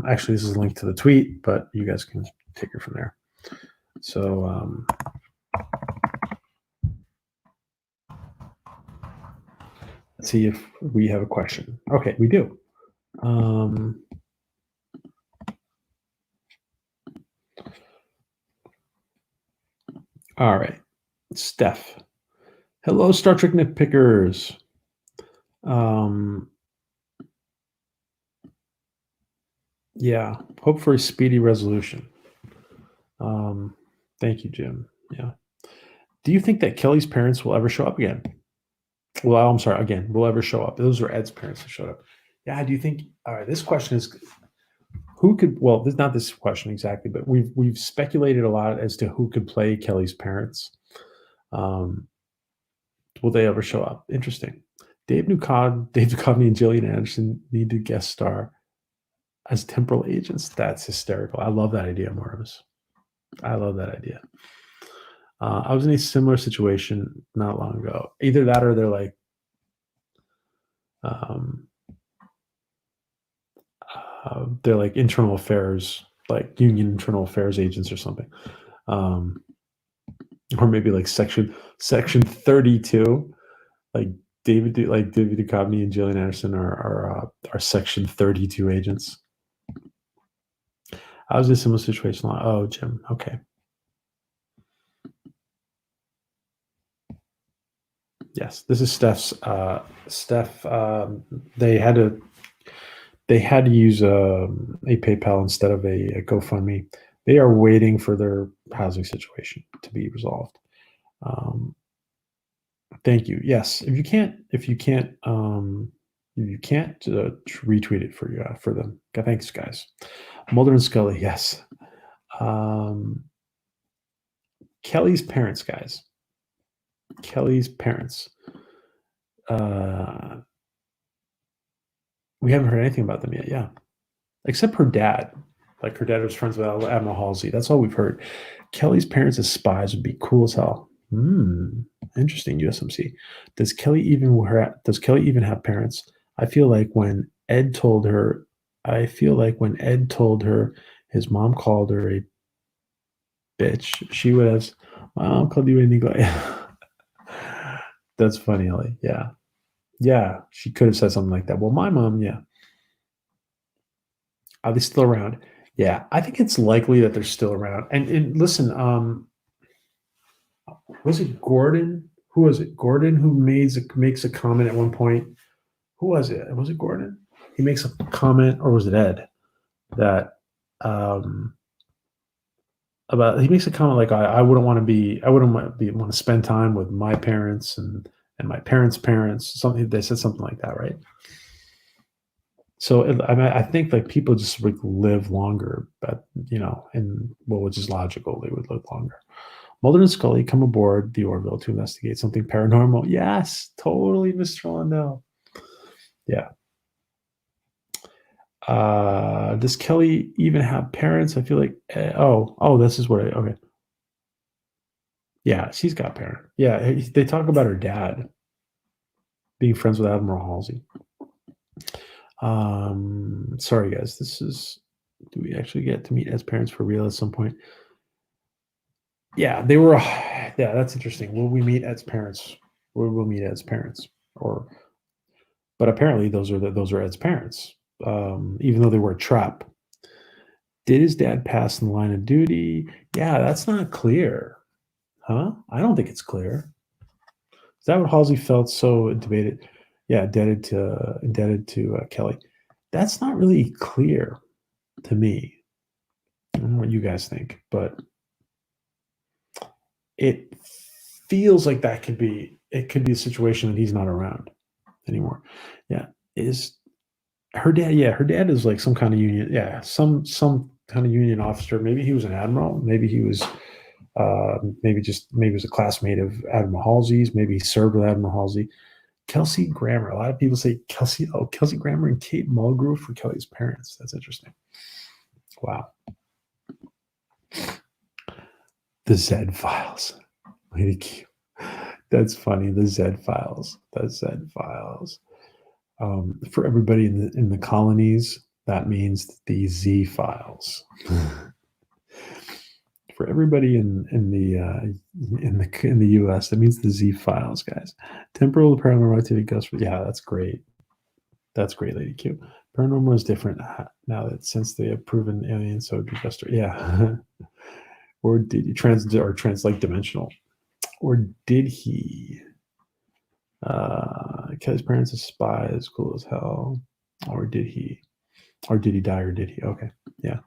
Speaker 1: Actually, this is a link to the tweet, but you guys can take it from there. So let's see if we have a question. Okay, we do. All right, Steph. Hello, Star Trek nitpickers. Yeah, hope for a speedy resolution. Thank you, Jim. Yeah. Do you think that Kelly's parents will ever show up again? Well, I'm sorry, again, will ever show up? Those were Ed's parents that showed up. Yeah, do you think, all right, this question is, who could, well, this not this question exactly, but we've speculated a lot as to who could play Kelly's parents. Will they ever show up? Interesting. Dave Duchovny and Gillian Anderson need to guest star as temporal agents. That's hysterical. I love that idea, Marvis. I love that idea. I was in a similar situation not long ago. Either that or they're like, internal affairs, like union internal affairs agents or something, or maybe like section 32, like David Duchovny and Gillian Anderson are section 32 agents. I was in a similar situation. Oh, Jim. Okay. Yes, this is Steph's. Steph, they had to use a PayPal instead of a GoFundMe. They are waiting for their housing situation to be resolved. Thank you. Yes, if you can't retweet it for them. Thanks, guys. Mulder and Scully. Yes. Kelly's parents, guys. Kelly's parents. We haven't heard anything about them yet. Yeah, except her dad. Like her dad was friends with Admiral Halsey. That's all we've heard. Kelly's parents as spies would be cool as hell. Interesting. USMC. Does Kelly even have parents? I feel like when Ed told her, his mom called her a bitch, she would have, my mom called you anything like That's funny, Ellie. Yeah. Yeah. She could have said something like that. Well, my mom, yeah. Are they still around? Yeah. I think it's likely that they're still around. And listen, was it Gordon? Who was it? Gordon who makes a comment at one point. Who was it? Was it Gordon? He makes a comment, or was it Ed? That um, about he makes a comment like I wouldn't want to be I wouldn't want to spend time with my parents and my parents' parents. Something they said something like that, right? So I think like people just like live longer, but and well, which is logical, they would live longer. Mulder and Scully come aboard the Orville to investigate something paranormal. Yes, totally, Mr. Lundell. Yeah. Does Kelly even have parents? I feel like this is what okay. Yeah, she's got parents. Yeah, they talk about her dad being friends with Admiral Halsey. Sorry guys, do we actually get to meet Ed's parents for real at some point? Yeah, they were. Yeah, that's interesting. Will we meet Ed's parents? Where will meet Ed's parents? But apparently those are Ed's parents. Even though they were a trap. Did his dad pass in the line of duty? Yeah, that's not clear. Huh? I don't think it's clear. Is that what Halsey felt so debated? Yeah, indebted to Kelly. That's not really clear to me. I don't know what you guys think, but it feels like it could be a situation that he's not around anymore. Yeah, is her dad? Yeah, her dad is like some kind of union. Yeah, some kind of union officer. Maybe he was an admiral. Maybe he was. Maybe he was a classmate of Admiral Halsey's. Maybe he served with Admiral Halsey. Kelsey Grammer. A lot of people say Kelsey Grammer and Kate Mulgrew for Kelly's parents. That's interesting. Wow. The Z Files. That's funny. The Z Files. The Z Files. For everybody in the colonies, that means the Z Files. For everybody in the U.S., that means the Z Files, guys. Temporal paranormal activity ghost. Yeah, that's great. That's great, Lady Q. Paranormal is different now that since they have proven aliens, so just yeah. Or did he translate dimensional? Or did he? Kelly's parents are spies, cool as hell. Or did he? Or did he die? Or did he? Okay, yeah.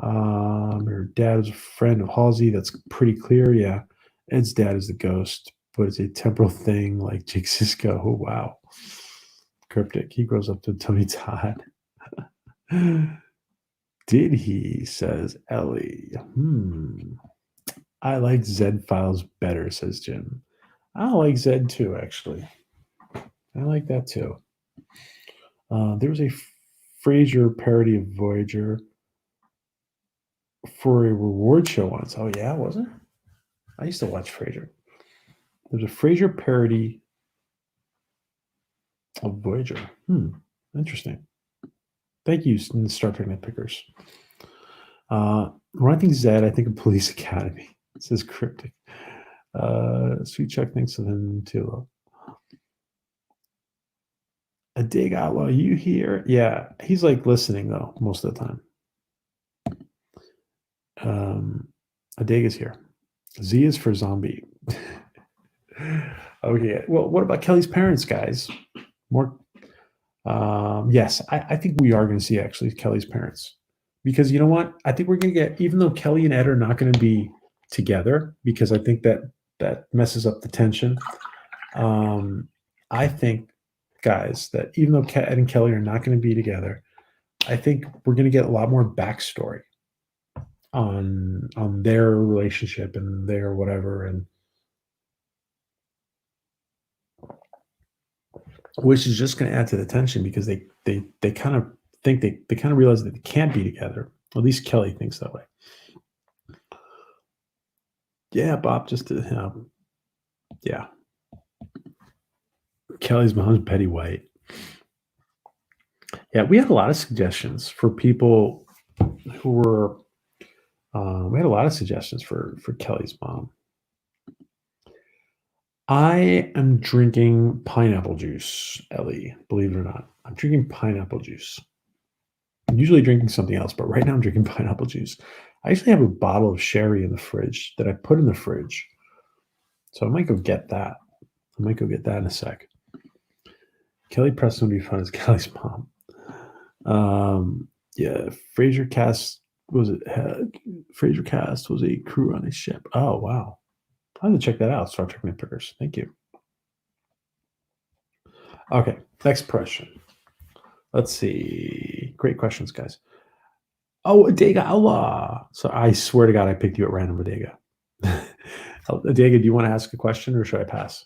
Speaker 1: Her dad was a friend of Halsey. That's pretty clear. Yeah. Ed's dad is the ghost, but it's a temporal thing like Jake Sisko. Oh, wow. Cryptic. He grows up to Tony Todd. Did he? Says Ellie. I like Zed Files better, says Jim. I like Zed too, actually. I like that too. There was a Frasier parody of Voyager for a reward show once. Oh yeah, was it? I used to watch Frasier. There's a Frasier parody of Voyager. Interesting. Thank you, Star Trek Nitpickers. When I think Zed, I think of Police Academy. It says cryptic. Sweet Chuck thinks of him too. A dig outlaw, you here? Yeah, he's like listening though most of the time. A dig is here. Z is for zombie. Okay. Well, what about Kelly's parents, guys? More. Yes, I think we are going to see actually Kelly's parents, because you know what? I think we're going to get, even though Kelly and Ed are not going to be together, because I think that messes up the tension. I think, guys, that even though Ed and Kelly are not going to be together, I think we're going to get a lot more backstory on their relationship and their whatever, and which is just going to add to the tension, because they kind of think they kind of realize that they can't be together. At least Kelly thinks that way. Yeah, Bob, just to Yeah. Kelly's mom's Betty White. Yeah, we had a lot of suggestions for people who were. We had a lot of suggestions for Kelly's mom. I am drinking pineapple juice, Ellie. Believe it or not, I'm drinking pineapple juice. I'm usually drinking something else, but right now I'm drinking pineapple juice. I actually have a bottle of sherry in the fridge that I put in the fridge, so I might go get that. I might go get that in a sec. Kelly Preston would be fun as Kelly's mom. Yeah, Fraser Cast was it? Fraser Cast was a crew on a ship. Oh wow, I'm gonna check that out. Star Trek Nitpickers. Thank you. Okay, next question. Let's see. Great questions, guys. Oh, Adega Allah. So I swear to God, I picked you at random, Adega. Adega, do you want to ask a question or should I pass?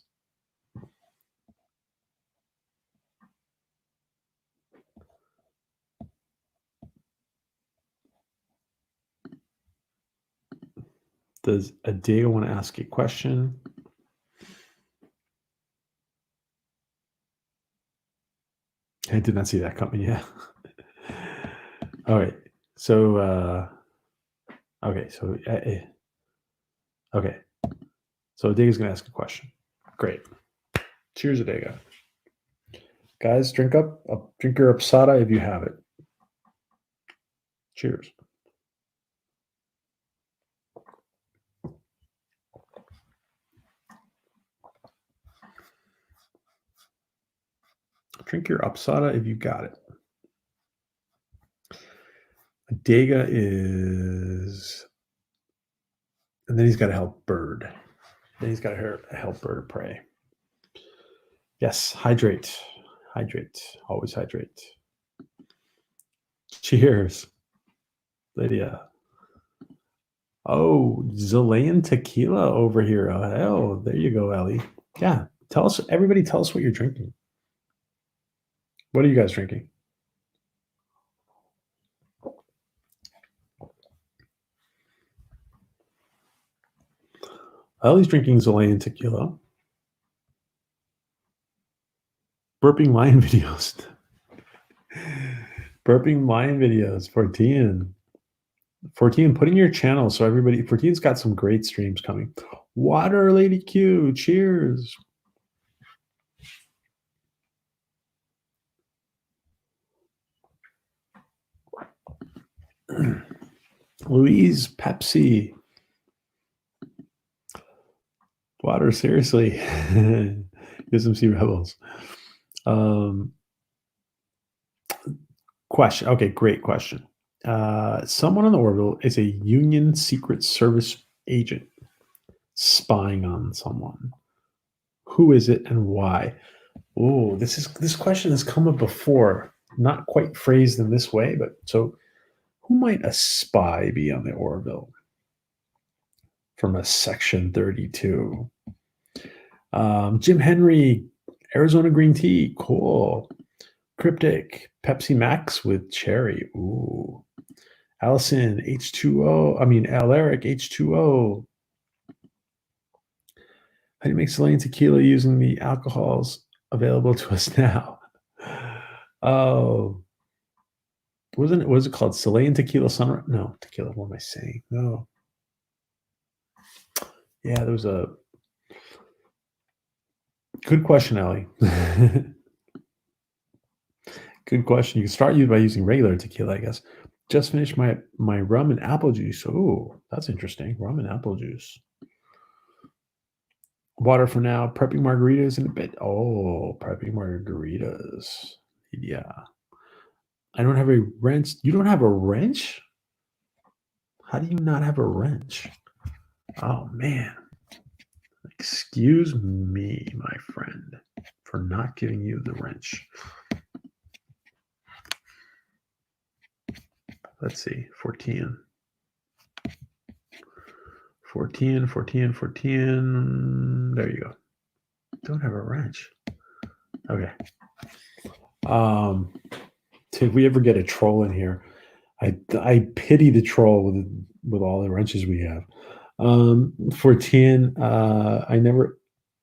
Speaker 1: Does Adega want to ask a question? I did not see that coming. Yeah. All right. So, okay. So, okay. So Adega's going to ask a question. Great. Cheers, Adega. Guys, drink up. Drink your Upsada if you have it. Cheers. Drink your Upsada if you got it. Adega is, and then he's got to help Bird. Then he's got to help Bird of Prey. Yes, hydrate. Hydrate. Always hydrate. Cheers, Lydia. Oh, Chilean tequila over here. Oh, hell, there you go, Ellie. Yeah, tell us, everybody, tell us what you're drinking. What are you guys drinking? Ellie's drinking Chilean tequila. Burping lion videos. Burping lion videos. 14. 14, put in your channel so everybody. 14's got some great streams coming. Water, Lady Q. Cheers. Louise, Pepsi. Water, seriously. USMC Rebels. Question. Okay, great question. Someone on the orbital is a Union Secret Service agent spying on someone. Who is it and why? Oh, this question has come up before, not quite phrased in this way, but so who might a spy be on the orbital from a Section 32? Jim Henry, Arizona Green Tea, cool. Cryptic, Pepsi Max with cherry. Ooh. Allison, H2O. I mean, Alaric, H2O. How do you make Chilean tequila using the alcohols available to us now? Oh. What is it called? Chilean tequila sunrise? No, tequila. What am I saying? No. Yeah, there was a good question, Ellie. Good question. You can start by using regular tequila, I guess. Just finished my rum and apple juice. Oh, that's interesting. Rum and apple juice. Water for now. Prepping margaritas in a bit. Oh, prepping margaritas. Yeah. I don't have a wrench. You don't have a wrench? How do you not have a wrench? Oh, man. Excuse me, my friend, for not giving you the wrench. Let's see. 14. 14, 14, 14. There you go. Don't have a wrench. Okay. If we ever get a troll in here, I pity the troll with all the wrenches we have. 14. I never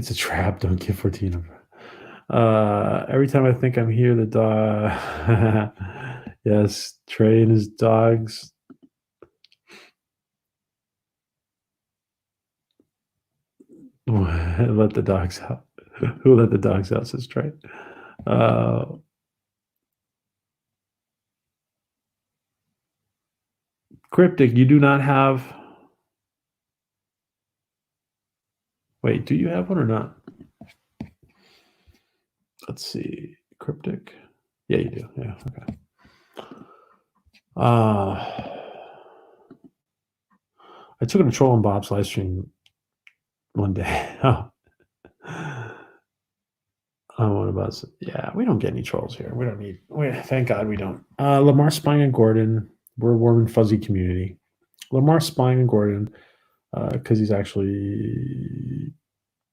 Speaker 1: It's a trap. Don't give 14. Every time I think I'm here, the dog. Yes, Trey and his dogs. Let the dogs out. Who let the dogs out? Says Trey. Cryptic, you do not have. Wait, do you have one or not? Let's see. Cryptic. Yeah, you do. Yeah, okay. I took a troll on Bob's live stream one day. What about? Yeah, we don't get any trolls here. We don't need. Thank God we don't. Lamar Spine and Gordon. We're a warm and fuzzy community. Lamar Spine and Gordon, because he's actually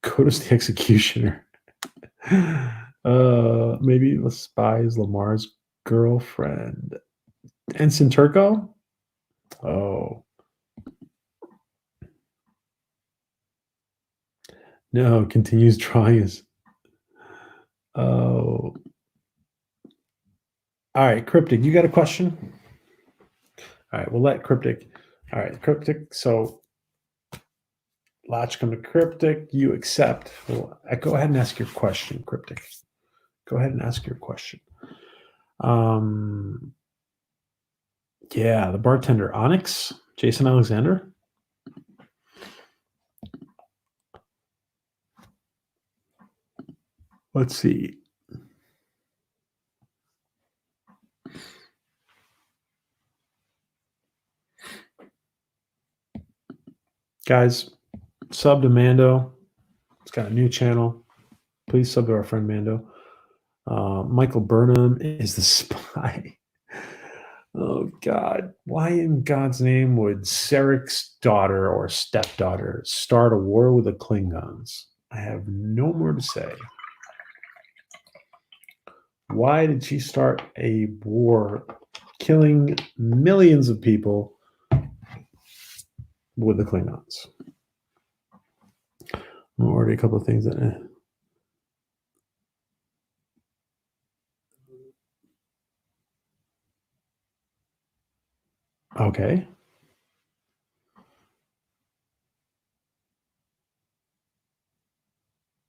Speaker 1: Coda's the executioner. Maybe the spy is Lamar's girlfriend. Ensign Turco? Oh. No, continues trying his. Oh. All right, Cryptic, you got a question? All right, we'll let Cryptic. All right, Cryptic. So, Latchkum to Cryptic, you accept. Well, go ahead and ask your question, Cryptic. Go ahead and ask your question. Yeah, the bartender, Onyx, Jason Alexander. Let's see. Guys, sub to Mando. It's got a new channel. Please sub to our friend Mando. Michael Burnham is the spy. Oh, God. Why in God's name would Sarek's daughter or stepdaughter start a war with the Klingons? I have no more to say. Why did she start a war killing millions of people with the Klingons? Already a couple of things that. Okay.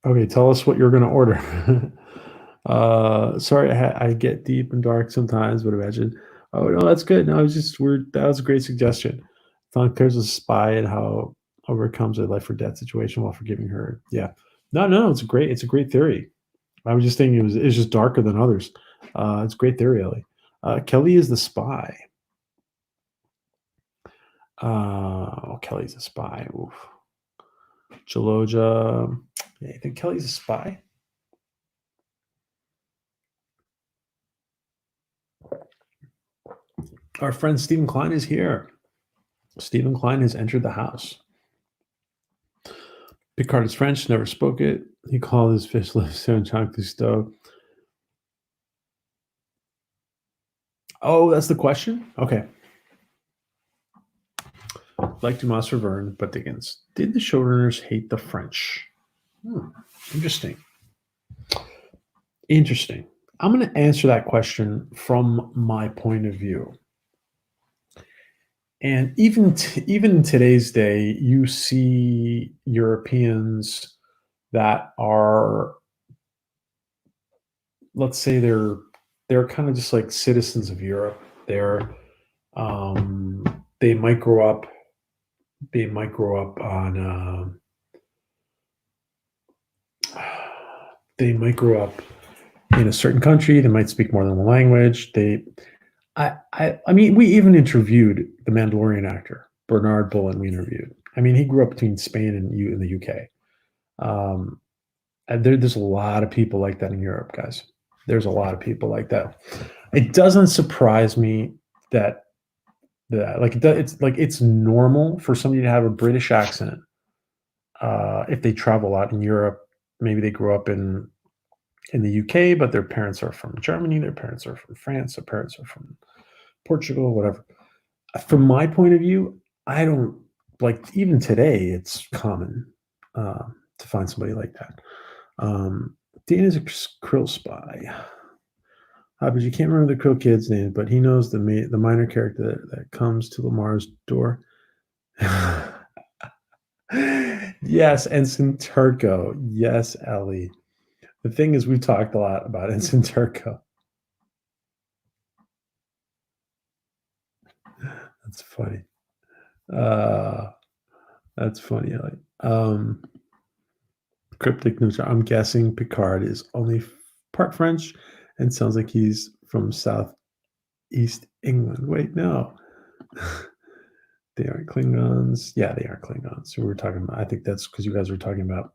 Speaker 1: Okay, tell us what you're going to order. Sorry, I get deep and dark sometimes, but imagine. Oh no, that's good. No, I was just weird. That was a great suggestion. There's a spy and how overcomes a life or death situation while forgiving her. Yeah, no, it's a great theory. I was just thinking it's just darker than others. It's a great theory, Ellie. Kelly is the spy. Kelly's a spy. Oof. Jaloja. Yeah, you think Kelly's a spy? Our friend Stephen Klein is here. Stephen Klein has entered the house. Picard is French, never spoke it. He called his fish lips on Jean Cousteau. Oh, that's the question? Okay. Like Dumas Reverne, but Dickens. Did the showrunners hate the French? Interesting. Interesting. I'm going to answer that question from my point of view. And even in today's day, you see Europeans that are, let's say, they're kind of just like citizens of Europe. They might grow up on. They might grow up in a certain country. They might speak more than one language. I mean, we even interviewed the Mandalorian actor Bernard Bullen. We interviewed. I mean, he grew up between Spain and in the UK. And there's a lot of people like that in Europe, guys. There's a lot of people like that. It doesn't surprise me that it's normal for somebody to have a British accent if they travel a lot in Europe. Maybe they grew up in the UK, but their parents are from Germany, their parents are from France, their parents are from Portugal, whatever. From my point of view, I don't like, even today it's common. to find somebody like that. Dean is a Krill spy. But you can't remember the Krill kid's name, but he knows the minor character that comes to Lamar's door. Yes, Ensign Turco. Yes, Ellie. The thing is, we've talked a lot about Ensign Turco. That's funny. That's funny, Ellie. Cryptic news. I'm guessing Picard is only part French and sounds like he's from Southeast England. Wait, no. They aren't Klingons. Yeah, they are Klingons. So we were talking about, I think that's because you guys were talking about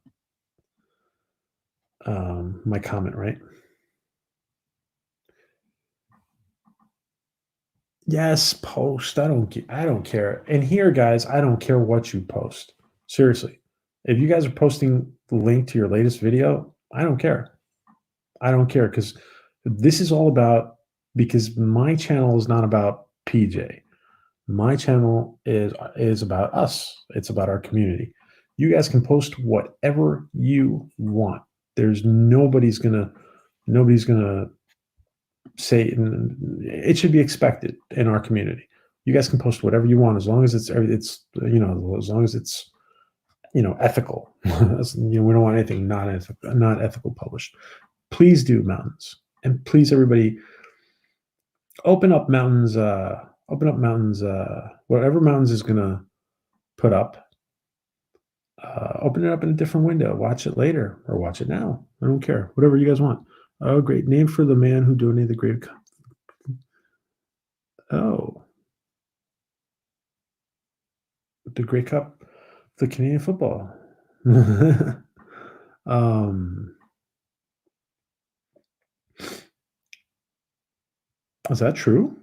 Speaker 1: my comment, right? Yes, post. I don't care. And here, guys, I don't care what you post. Seriously. If you guys are posting the link to your latest video, I don't care. I don't care because this is all about, because my channel is not about PJ. My channel is about us. It's about our community. You guys can post whatever you want. There's nobody's gonna say, it should be expected in our community. You guys can post whatever you want as long as it's as long as it's ethical. We don't want anything not ethical published. Please do, mountains, and please everybody open up mountains. Whatever mountains is gonna put up. Open it up in a different window. Watch it later or watch it now. I don't care. Whatever you guys want. Oh, great name for the man who donated the Great. Oh, the Grey Cup, the Canadian football. Is that true?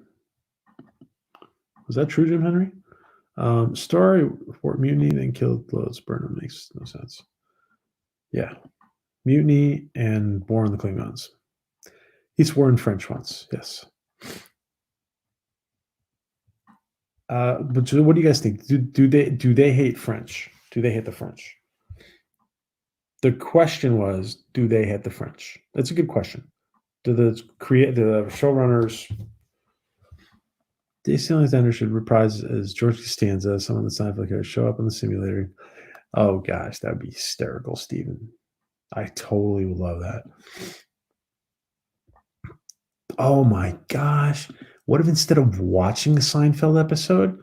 Speaker 1: Was that true, Jim Henry? Story Fort Mutiny, then killed Lois Burnham makes no sense. Yeah, Mutiny and War on the Klingons. He swore in French once. Yes. But what do you guys think? Do they hate French? Do they hate the French? The question was, do they hate the French? That's a good question. Do the showrunners? Daisy Alexander should reprise as George Costanza, some of the Seinfeld characters show up on the simulator. Oh gosh, that would be hysterical, Steven. I totally would love that. Oh my gosh. What if instead of watching the Seinfeld episode,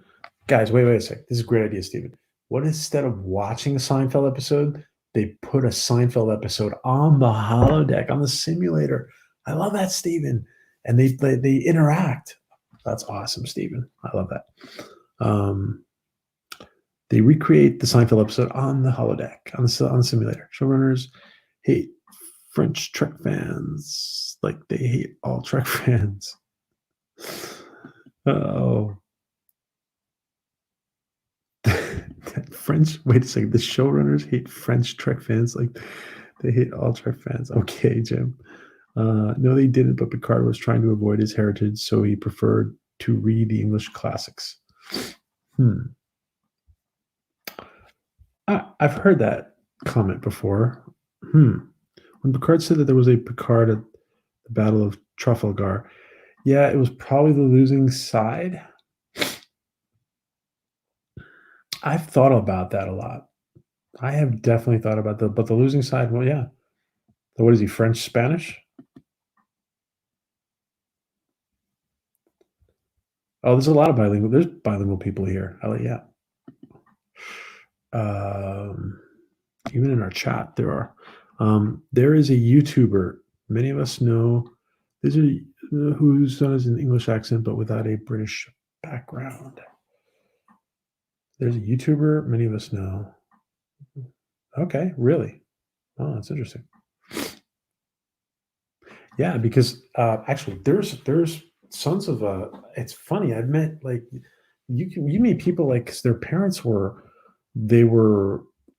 Speaker 1: guys, wait a sec. This is a great idea, Steven. What if instead of watching a Seinfeld episode, they put a Seinfeld episode on the holodeck, on the simulator? I love that, Steven. And they interact. That's awesome, Steven. I love that. They recreate the Seinfeld episode on the holodeck, on the simulator. Showrunners hate French Trek fans like they hate all Trek fans. Oh. French, wait a second. The showrunners hate French Trek fans like they hate all Trek fans. Okay, Jim. No, they didn't, but Picard was trying to avoid his heritage, so he preferred to read the English classics. I've heard that comment before. When Picard said that there was a Picard at the Battle of Trafalgar, yeah, it was probably the losing side. I've thought about that a lot. I have definitely thought about but the losing side, well, yeah. So what is he, French, Spanish? Oh, there's a lot of bilingual. There's bilingual people here. Yeah. Even in our chat, there are. There is a YouTuber. Many of us know. Who's done as an English accent but without a British background. There's a YouTuber. Many of us know. Okay, really? Oh, that's interesting. Yeah, because actually, there's sons of it's funny. I've met you meet people like, cause their parents were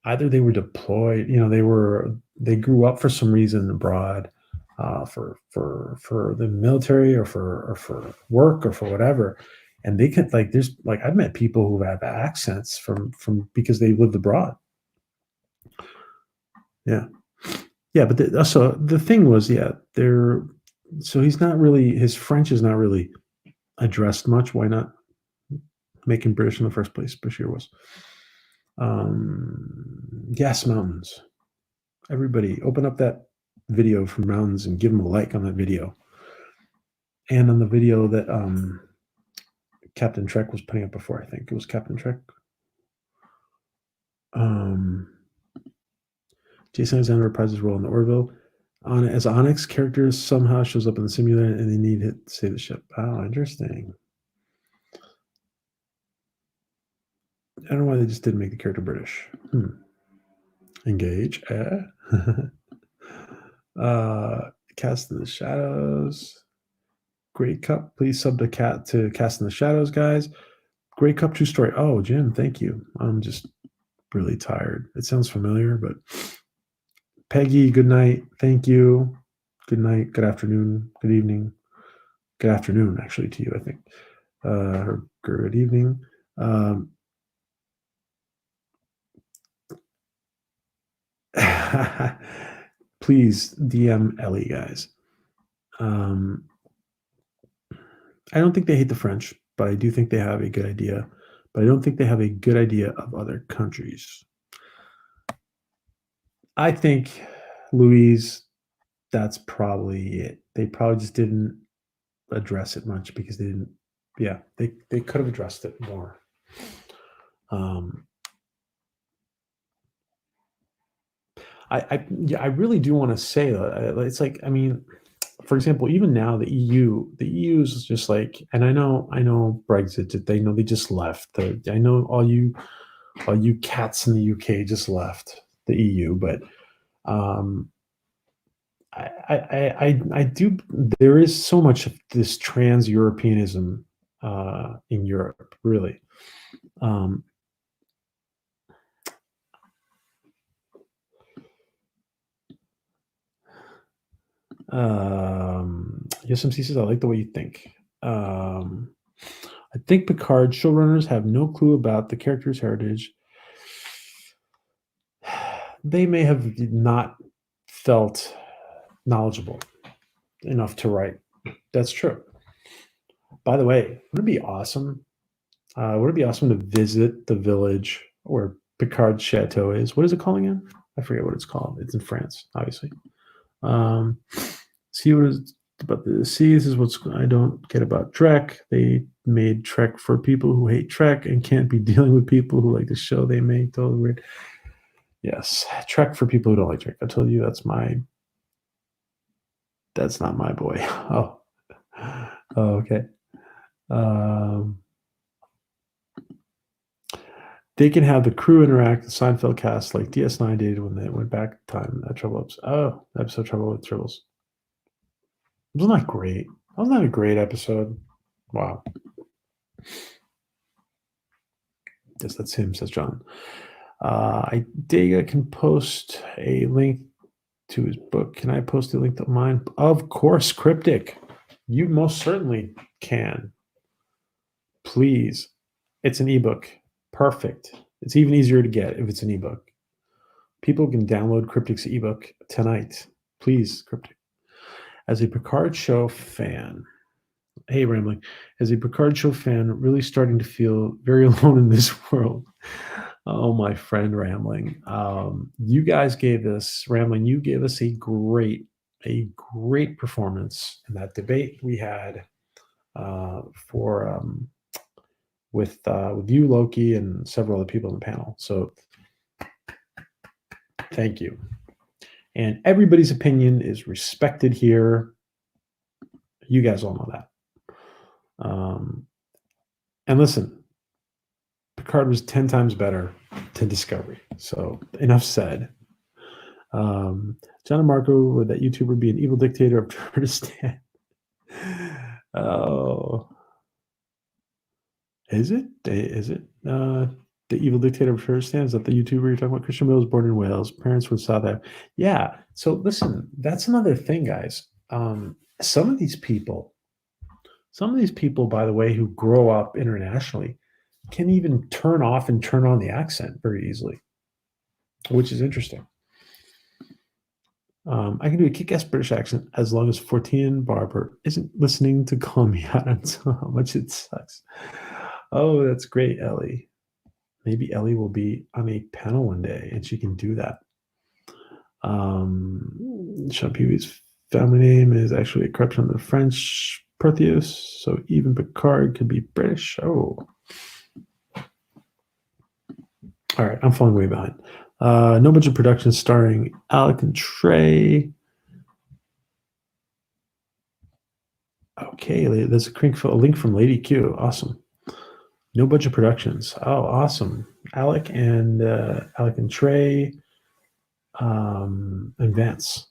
Speaker 1: either they were deployed, they grew up for some reason abroad, for the military or for work or for whatever, and they could I've met people who have accents from because they lived abroad. Yeah. Yeah, but so the thing was, yeah, so he's not really, his French is not really addressed much. Why not make him British in the first place? Bashir was. Gas mountains. Everybody, open up that video from mountains and give him a like on that video. And on the video that Captain Trek was putting up before, I think it was Captain Trek. Jason Alexander reprises his role in the Orville. As Onyx, characters somehow shows up in the simulator and they need it to save the ship. Oh, interesting. I don't know why they just didn't make the character British. Engage. Cast in the Shadows. Great Cup. Please sub to Cast in the Shadows, guys. Great Cup True Story. Oh, Jim, thank you. I'm just really tired. It sounds familiar, but Peggy, good night. Thank you. Good night. Good afternoon. Good evening. Good afternoon, actually, to you, I think. Or good evening. Please DM Ellie, guys. I don't think they hate the French, but I do think they have a good idea. But I don't think they have a good idea of other countries. I think, Louise, that's probably it. They probably just didn't address it much because they didn't. Yeah, they could have addressed it more. I really do want to say that it's like, I mean, for example, even now the EU is just like, and I know Brexit. They just left. I know all you cats in the UK just left the EU, but I do. There is so much of this trans Europeanism in Europe, really. USMC says, I like the way you think. I think Picard showrunners have no clue about the character's heritage. They may have not felt knowledgeable enough to write. That's true. By the way, would it be awesome? Would it be awesome to visit the village where Picard's chateau is? What is it called again? I forget what it's called. It's in France, obviously. See what is about the sea. This is what I don't get about Trek. They made Trek for people who hate Trek and can't be dealing with people who like the show they make. Totally weird. Yes, Trek for people who don't like Trek. I told you that's not my boy. Oh, okay. They can have the crew interact with Seinfeld cast like DS9 did when they went back in time. That Trouble episode. Oh, episode Trouble with Tribbles. Wasn't that great? Wasn't that a great episode? Wow. Yes, that's him, says John. I dig. I can post a link to his book. Can I post a link to mine? Of course, Cryptic. You most certainly can. Please. It's an ebook. Perfect. It's even easier to get if it's an ebook. People can download Cryptic's ebook tonight. Please, Cryptic. As a Picard show fan, hey, Rambling, as a Picard show fan, really starting to feel very alone in this world. Oh, my friend Rambling. You guys gave us, Rambling, you gave us a great performance in that debate we had with you, Loki, and several other people in the panel. So thank you. And everybody's opinion is respected here. You guys all know that. And listen, Picard was 10 times better than Discovery. So enough said. John and Marco, would that YouTuber be an evil dictator of Kurdistan? Oh. Is it? The evil dictator of Kurdistan? Is that the YouTuber you're talking about? Christian Bale was born in Wales. Parents were South Africa. Yeah. So listen, that's another thing, guys. Some of these people, by the way, who grow up internationally can even turn off and turn on the accent very easily, which is interesting. I can do a kick-ass British accent as long as 14 Barber isn't listening to call me out on how much it sucks. Oh, that's great, Ellie. Maybe Ellie will be on a panel one day and she can do that. Sean Peavy's family name is actually a corruption of the French Pertheus, so even Picard could be British. Oh. All right, I'm falling way behind. No budget production starring Alec and Trey. Okay, there's a link from Lady Q. Awesome. No budget productions. Oh, awesome. Alec and Trey, and Vance.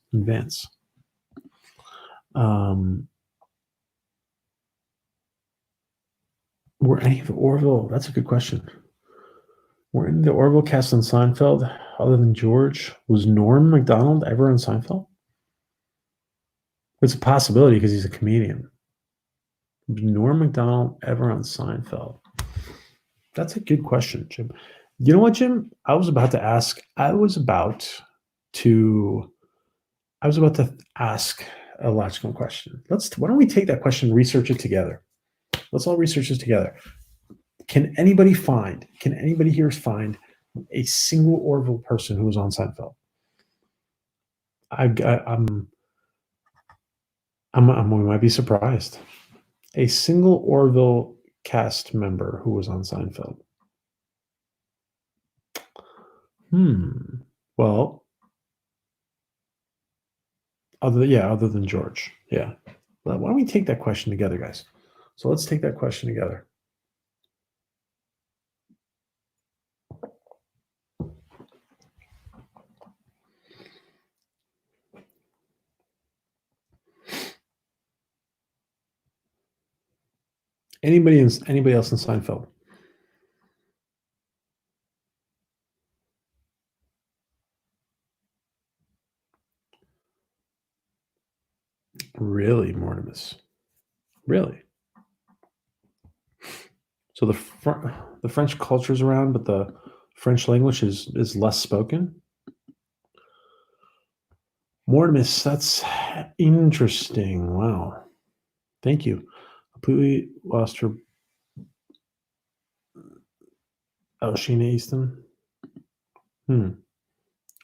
Speaker 1: Were any of the Orville? That's a good question. Were any of the Orville cast on Seinfeld other than George? Was Norm Macdonald ever on Seinfeld? It's a possibility because he's a comedian. Was Norm Macdonald ever on Seinfeld? That's a good question, Jim. You know what, Jim? I was about to ask a Latchkum question. Why don't we take that question and research it together? Let's all research this together. Can anybody here find a single Orville person who was on Seinfeld? We might be surprised. A single Orville cast member who was on Seinfeld. Well, other than George. Yeah. Well, why don't we take that question together, guys? So let's take that question together. Anybody else in Seinfeld? Really, Mortimus? Really? So the French culture's around, but the French language is less spoken? Mortimus, that's interesting. Wow. Thank you. Completely lost her. Oh, Sheena Easton.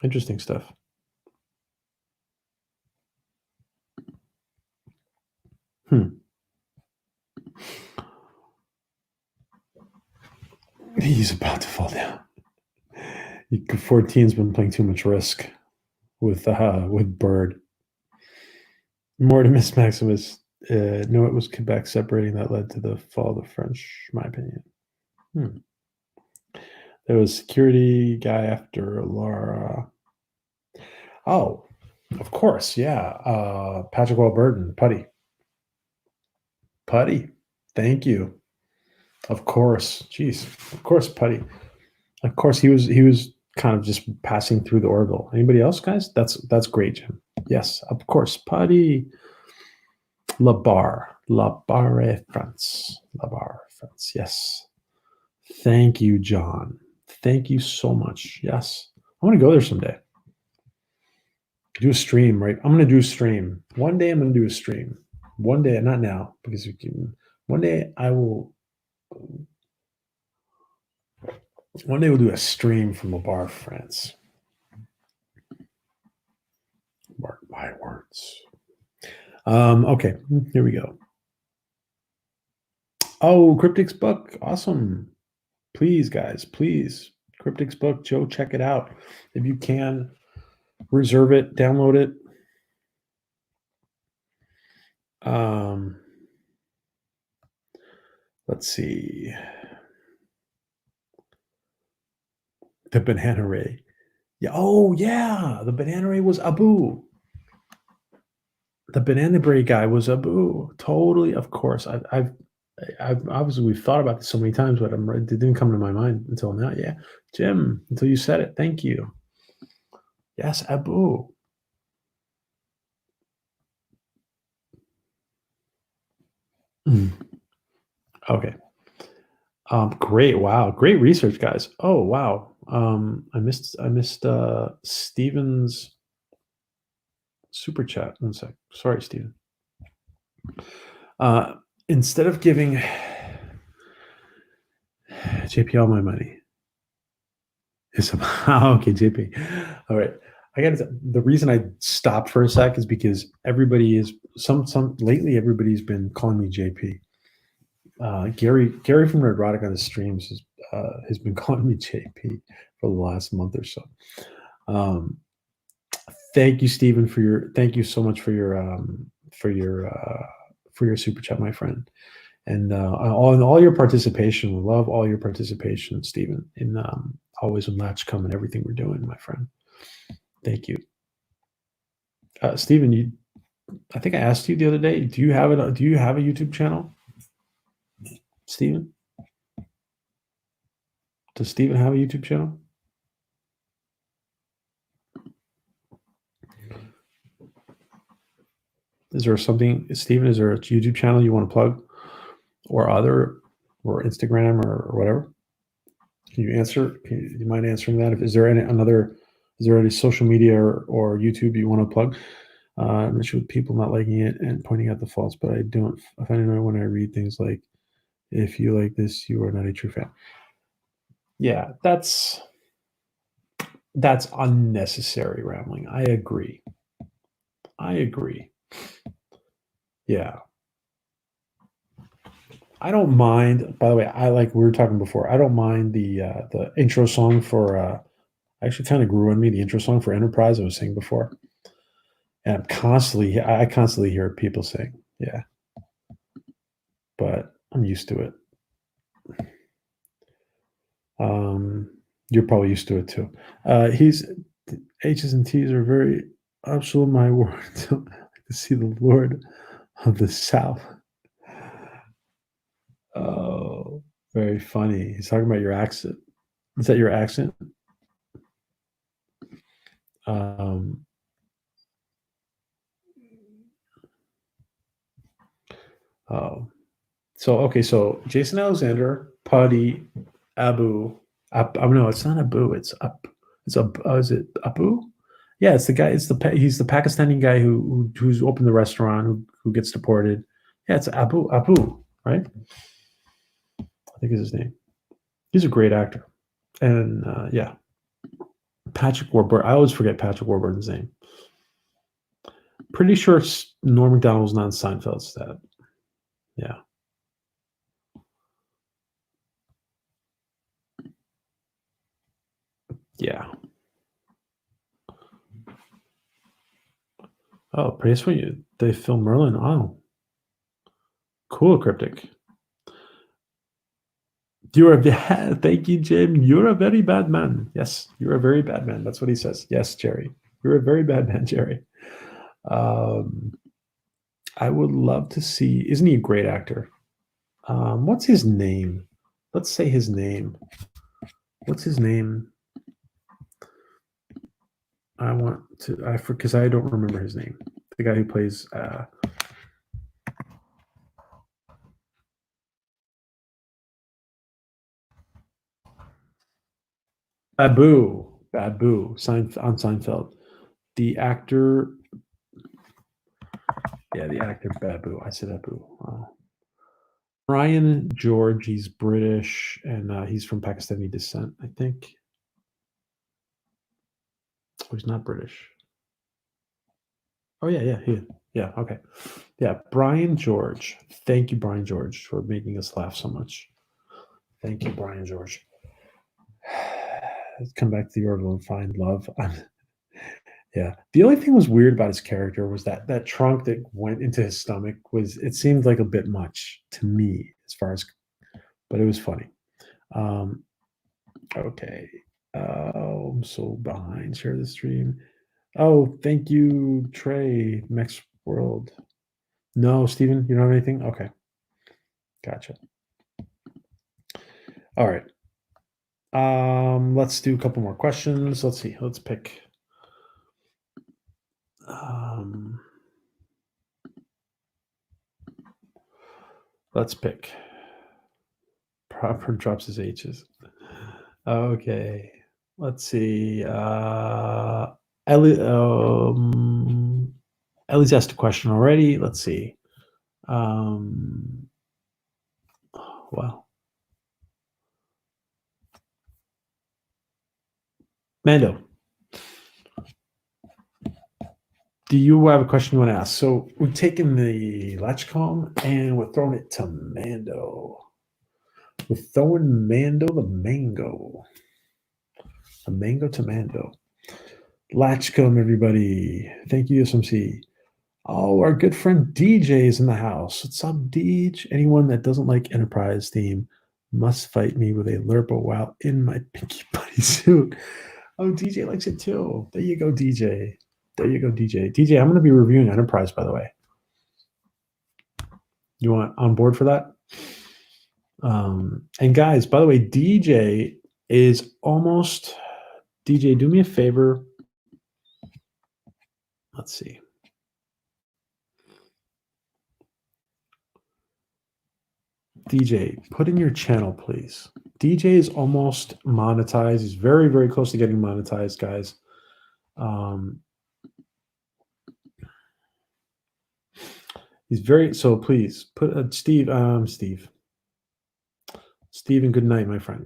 Speaker 1: Interesting stuff. He's about to fall down. 14's been playing too much Risk with Bird. Mortimus Maximus. No, it was Quebec separating that led to the fall of the French, in my opinion. There was security guy after Laura. Oh, of course, yeah. Patrick Warburton, Putty. Thank you. Of course, jeez. Of course, Putty. Of course, he was kind of just passing through the Orville. Anybody else, guys? That's great, Jim. Yes, of course, Putty. La Barre, France. Yes. Thank you, John. Thank you so much. Yes, I want to go there someday. Do a stream, right? I'm going to do a stream. One day I'm going to do a stream. One day, not now, because one day we'll do a stream from La Barre, France. Mark my words. Okay, here we go. Oh, Cryptic's book. Awesome. Please, guys, please. Cryptic's book. Joe, check it out. If you can, reserve it, download it. Let's see. The Banana Ray. Yeah. Oh, yeah. The Banana Ray was Abu. The Banana Ray guy was Abu. Totally. Of course. I've obviously we've thought about this so many times, but it didn't come to my mind until now. Yeah. Jim, until you said it. Thank you. Yes, Abu. Okay. Great. Wow. Great research, guys. Oh, wow. I missed Steven's super chat. One sec. Sorry, Steven. Instead of giving JP all my money, is okay, JP. All right. The reason I stopped for a sec is because everybody is lately everybody's been calling me JP. Gary from Nerdrotic on his streams has been calling me JP for the last month or so. Thank you, Stephen, thank you so much for your super chat, my friend, and all your participation. We love all your participation, Stephen, in always in Latchkum and everything we're doing, my friend. Thank you, Stephen. I think I asked you the other day. Do you have a YouTube channel, Stephen? Does Stephen have a YouTube channel? Is there something, Stephen? Is there a YouTube channel you want to plug, or Instagram or whatever? Can you answer? Do you mind answering that? Is there any social media or YouTube you want to plug? I'm not sure with people not liking it and pointing out the faults, but I find it when I read things like, "If you like this, you are not a true fan." Yeah, that's unnecessary rambling. I agree. Yeah. I don't mind. By the way, we were talking before. I don't mind the intro song for. Actually, kind of grew on me, the intro song for Enterprise. I was saying before, and I constantly hear people sing. Yeah, but I'm used to it. You're probably used to it too. H's and T's are very absolute. My word, to see the Lord of the South. Oh, very funny. He's talking about your accent. Is that your accent? Oh, so Jason Alexander, Putty, Abu. No, it's not Abu. It's up. It's is it Abu? Yeah, it's the guy. He's the Pakistani guy who's opened the restaurant who gets deported. Yeah, it's Abu, right? I think is his name. He's a great actor, and yeah, Patrick Warburton. I always forget Patrick Warburton's name. Pretty sure Norm Macdonald was not in Seinfeld's that. Yeah. Yeah. Oh, praise for you. They filmed Merlin. Oh, cool, Cryptic. Thank you, Jim. You're a very bad man. Yes, you're a very bad man. That's what he says. Yes, Jerry. You're a very bad man, Jerry. I would love to see. Isn't he a great actor? What's his name? Let's say his name. What's his name? Because I don't remember his name. The guy who plays. Babu on Seinfeld. The actor. Yeah, the actor Babu. I said Babu. Brian George. He's British and he's from Pakistani descent, I think. Oh, he's not British. Oh yeah. Yeah. Okay. Yeah, Brian George. Thank you, Brian George, for making us laugh so much. Thank you, Brian George. Let's come back to the Orville and find love. Yeah. The only thing was weird about his character was that trunk that went into his stomach it seemed like a bit much to me but it was funny. Okay. I'm so behind. Share the stream. Oh, thank you, Trey. Max World. No, Steven, you don't have anything? Okay. Gotcha. All right. Let's do a couple more questions. Let's see. Let's pick. Let's pick. Proper drops his H's. Okay. Let's see. Ellie. Ellie's asked a question already. Let's see. Well, Mando, do you have a question you want to ask? So we've taken the Latchkum and we're throwing it to Mando. We're throwing Mando the mango. The mango to Mando. Latchkum, everybody. Thank you, SMC. Oh, our good friend DJ is in the house. What's up, DJ? Anyone that doesn't like Enterprise theme must fight me with a Lurpo while in my Pinky Buddy suit. Oh, DJ likes it too. There you go, DJ. There you go, DJ. DJ, I'm going to be reviewing Enterprise, by the way. You want on board for that? And guys, by the way, DJ is almost. DJ, do me a favor. Let's see. DJ, put in your channel, please. DJ is almost monetized. He's very, very close to getting monetized, guys. He's very, so please put Steve, Steven, good night, my friend.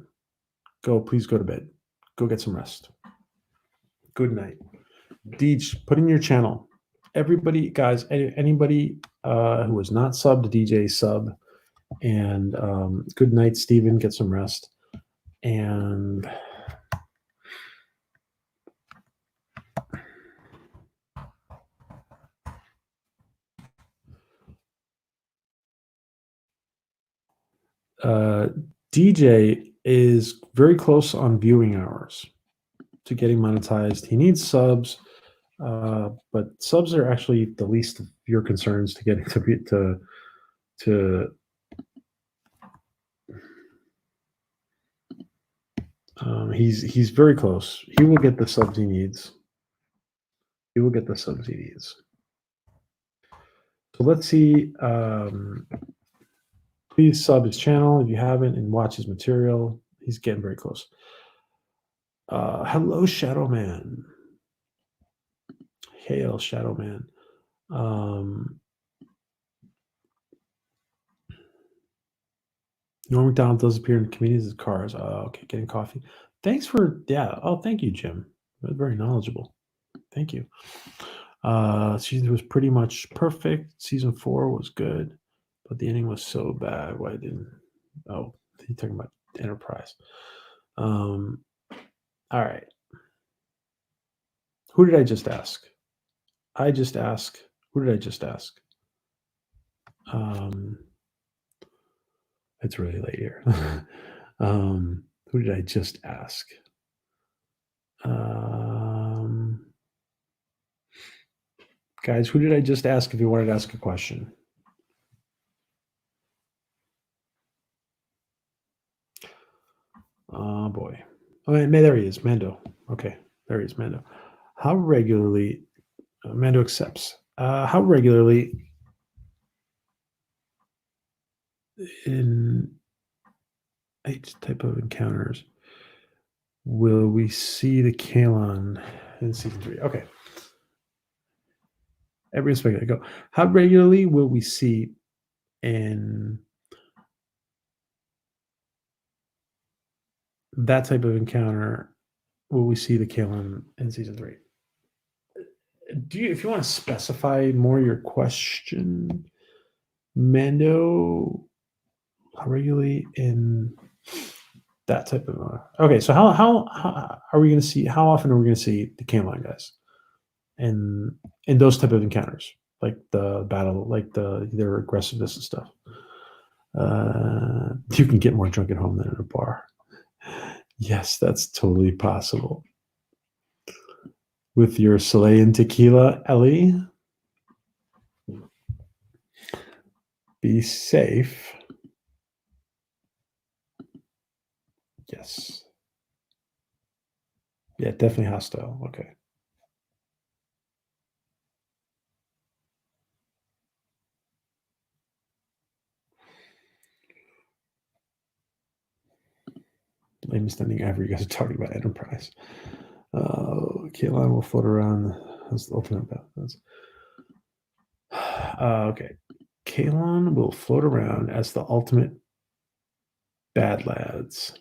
Speaker 1: Please go to bed. Go get some rest. Good night. DJ, put in your channel. Everybody, guys, anybody who is not subbed to DJ, sub. And good night, Steven. Get some rest. And DJ is very close on viewing hours to getting monetized. He needs subs, but subs are actually the least of your concerns to getting to he's very close. He will get the subs he needs. He will get the subs he needs. So let's see. Please sub his channel if you haven't and watch his material. He's getting very close. Hello, Shadow Man. Hail, Shadow Man. Norm McDonald does appear in comedians as cars. Okay, getting coffee. Thanks for, yeah. Oh, thank you, Jim. That was very knowledgeable. Thank you. Season was pretty much perfect. Season 4 was good, but the ending was so bad. Why didn't? Oh, he's talking about Enterprise. All right. Who did I just ask? Who did I just ask? It's really late here. Who did I just ask? Guys, who did I just ask if you wanted to ask a question? Oh, boy. Oh, there he is, Mando. Okay, there he is, Mando. How regularly, Mando accepts, how regularly in each type of encounters will we see the Kalon in season 3? Okay. Every aspect I go. How regularly will we see in that type of encounter will we see the Kalon in season 3? If you want to specify more your question, Mando, how regularly in that type of okay? So how are we going to see? How often are we going to see the Kalon guys in those type of encounters, like the battle, like their aggressiveness and stuff? You can get more drunk at home than at a bar. Yes, that's totally possible. With your Soleil and tequila, Ellie. Be safe. Yes. Yeah, definitely hostile. Okay. Lamest ending ever. You guys are talking about Enterprise. Caitlin will float around as the ultimate balance. Okay. Kalon will float around as the ultimate bad lads.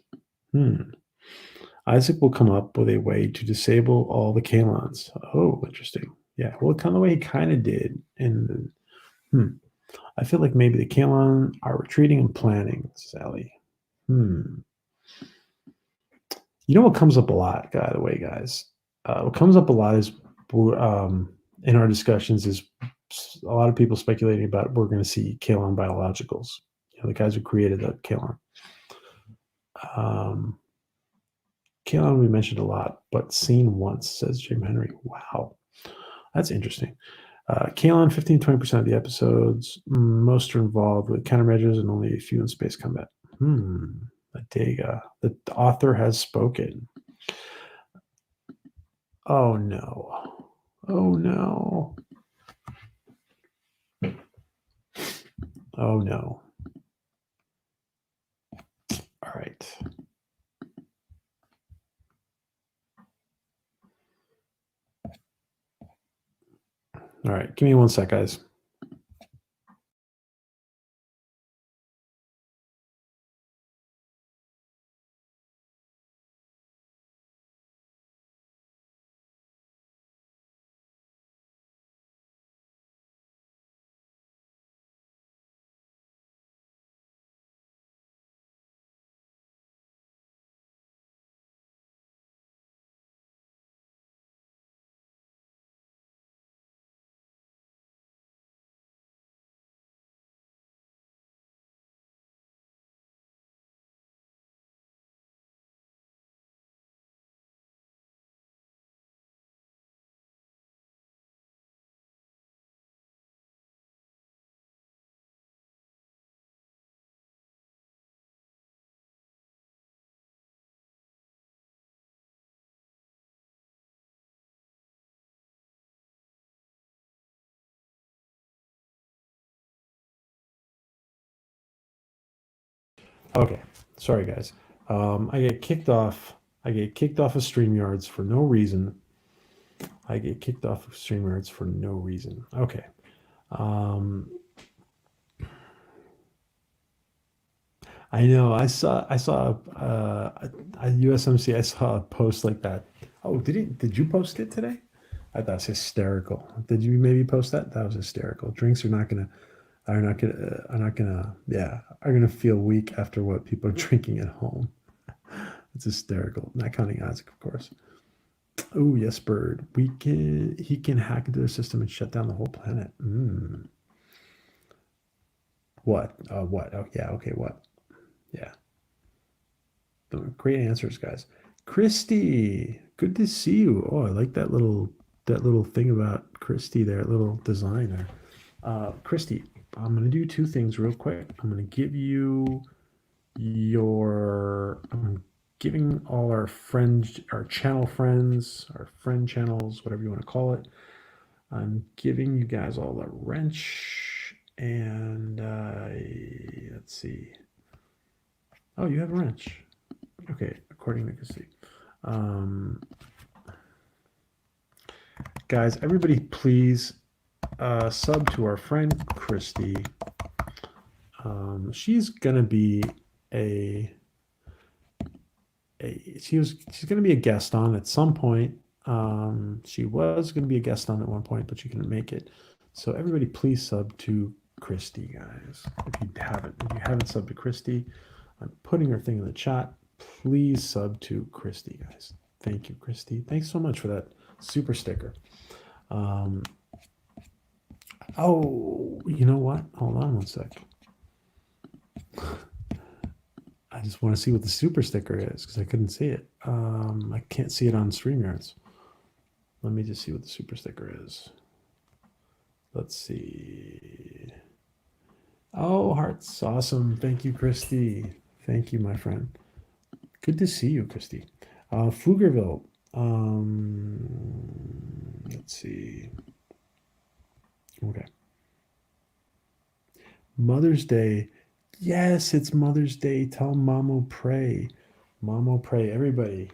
Speaker 1: Isaac will come up with a way to disable all the Kalons. Oh, interesting. Yeah, well, kind of the way he kind of did. And I feel like maybe the Kalon are retreating and planning, Sally. You know what comes up a lot, by the way, guys? What comes up a lot is in our discussions is a lot of people speculating about we're going to see Kalon biologicals. You know, the guys who created the Kalon. Kalon we mentioned a lot, but seen once, says Jim Henry. Wow, that's interesting. Kalon, 15-20% of the episodes. Most are involved with countermeasures and only a few in space combat. Adega. The author has spoken. Oh no. Oh no. Oh no. All right. All right. Give me one sec, guys. Okay. Sorry, guys. I get kicked off. I get kicked off of StreamYards for no reason. Okay. I know. I saw a USMC. I saw a post like that. Oh, did you post it today? I thought it was hysterical. Did you maybe post that? That was hysterical. Drinks are gonna feel weak after what people are drinking at home. It's hysterical. Not counting Isaac, of course. Oh yes, Bird. He can hack into their system and shut down the whole planet. What? What? Oh yeah, okay, what? Yeah. Great answers, guys. Christy, good to see you. Oh, I like that little thing about Christy there, little design there. Christy, I'm gonna do two things real quick. I'm gonna give you I'm giving all our friends, our channel friends, our friend channels, whatever you want to call it. I'm giving you guys all a wrench, and let's see. Oh, you have a wrench. Okay, according to Christy. Guys, everybody, please sub to our friend Christy. She's gonna be she's gonna be a guest on at some point. She was gonna be a guest on at one point, but she couldn't make it. So everybody, please sub to Christy, guys. If you haven't subbed to Christy, I'm putting her thing in the chat. Please sub to Christy, guys. Thank you, Christy. Thanks so much for that super sticker. Oh, you know what? Hold on one sec. I just want to see what the super sticker is because I couldn't see it. I can't see it on StreamYards. Let me just see what the super sticker is. Let's see. Oh, hearts. Awesome. Thank you, Christy. Thank you, my friend. Good to see you, Christy. Pflugerville. Let's see. Okay. Mother's Day. Yes, it's Mother's Day. Tell Mamo pray. Mamo pray. Everybody,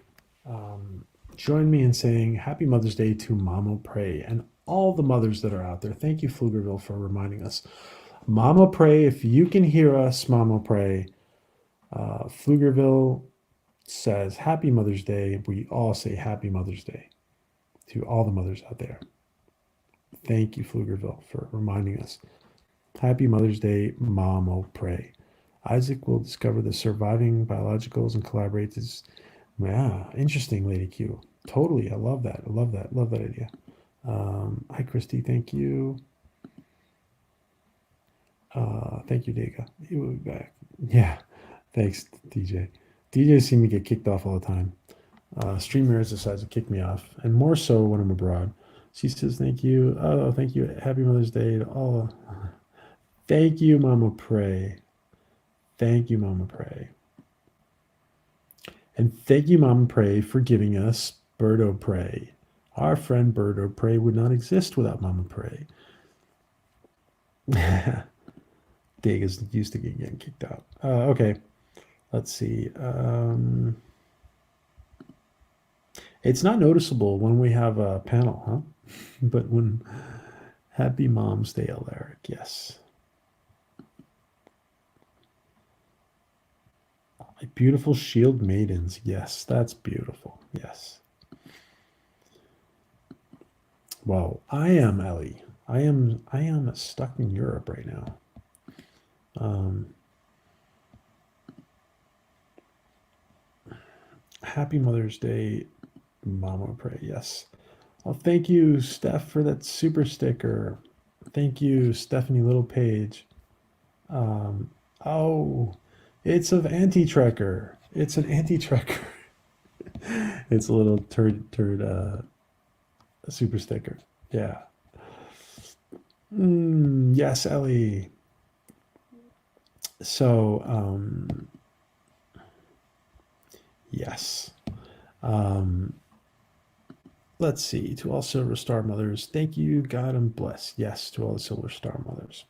Speaker 1: join me in saying Happy Mother's Day to Mamo pray and all the mothers that are out there. Thank you, Pflugerville, for reminding us. Mama Pray, if you can hear us, Mama Pray. Pflugerville says, Happy Mother's Day. We all say Happy Mother's Day to all the mothers out there. Thank you, Pflugerville, for reminding us. Happy Mother's Day, Mama Pray. Isaac will discover the surviving biologicals and collaborate. Yeah, interesting, Lady Q. Totally, I love that. I love that. Love that idea. Hi, Christy. Thank you. Thank you, Dega. You will be back. Yeah, thanks, DJ. DJs seem to get kicked off all the time. Streamers decides to kick me off, and more so when I'm abroad. She says, "Thank you. Oh, thank you. Happy Mother's Day to all." Thank you, Mama Pray. Thank you, Mama Pray. And thank you, Mama Pray, for giving us Birdo Pray. Our friend Birdo Pray would not exist without Mama Pray. Dig is used to getting kicked out. Okay, let's see. It's not noticeable when we have a panel, huh? But when Happy Mom's Day, Alaric, yes. Beautiful shield maidens, yes, that's beautiful, yes. Well, I am Ellie. I am stuck in Europe right now. Happy Mother's Day, Mama Pray. Yes. Well, thank you, Steph, for that super sticker. Thank you, Stephanie Little Page. Oh, it's of Anti-Trekker. It's an Anti-Trekker. It's a little turd super sticker. Yeah. Yes, Ellie. So, yes. Let's see. To all Silver Star mothers, thank you, God, and bless. Yes, to all the Silver Star mothers.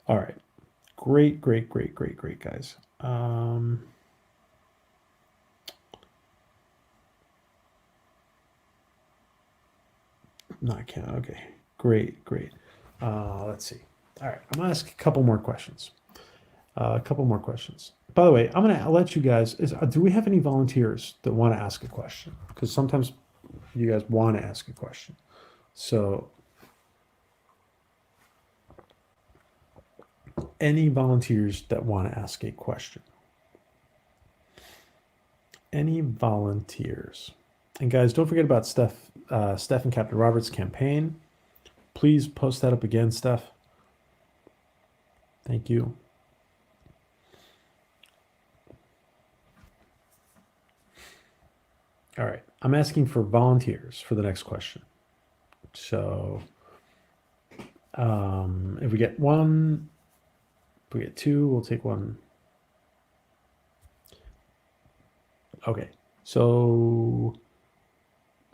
Speaker 1: All right. Great, guys. Not count. Okay. Great. Let's see. All right. I'm gonna ask a couple more questions. By the way, I'm gonna let you guys. Do we have any volunteers that want to ask a question? Because sometimes you guys want to ask a question. So, any volunteers that want to ask a question? Any volunteers? And guys, don't forget about Steph and Captain Roberts' campaign. Please post that up again, Steph. Thank you. All right. I'm asking for volunteers for the next question. So if we get one, if we get two, we'll take one. Okay. So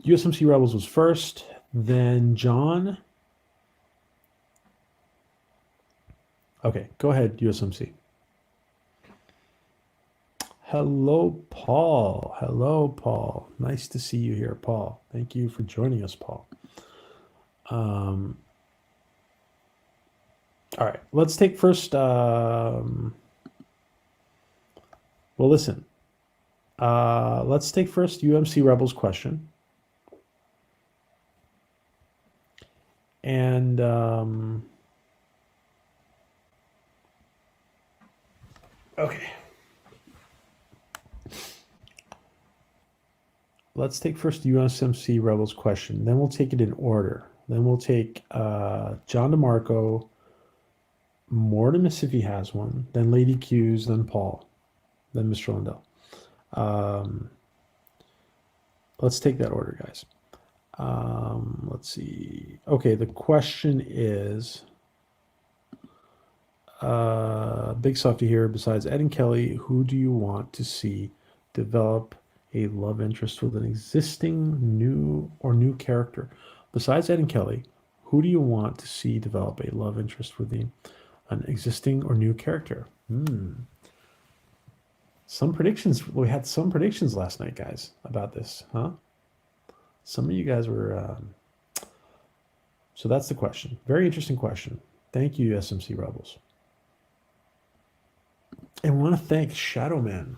Speaker 1: USMC Rebels was first, then John. Okay, go ahead, USMC. Hello, Paul. Hello, Paul. Nice to see you here, Paul. Thank you for joining us, Paul. All right, let's take first. Well, listen. Let's take first UMC Rebels question. And okay. Let's take first USMC Rebels question. Then we'll take it in order. Then we'll take John DeMarco, Mortimus if he has one, then Lady Q's, then Paul, then Mr. Lindell. Let's take that order, guys. Let's see. Okay, the question is, Big Softy here, besides Ed and Kelly, who do you want to see develop a love interest with an existing new character? Besides Ed and Kelly, who do you want to see develop a love interest with an existing or new character? Some predictions. We had some predictions last night, guys, about this, huh? Some of you guys were So that's the question. Very interesting question. Thank you, SMC Rebels. And I want to thank Shadowman.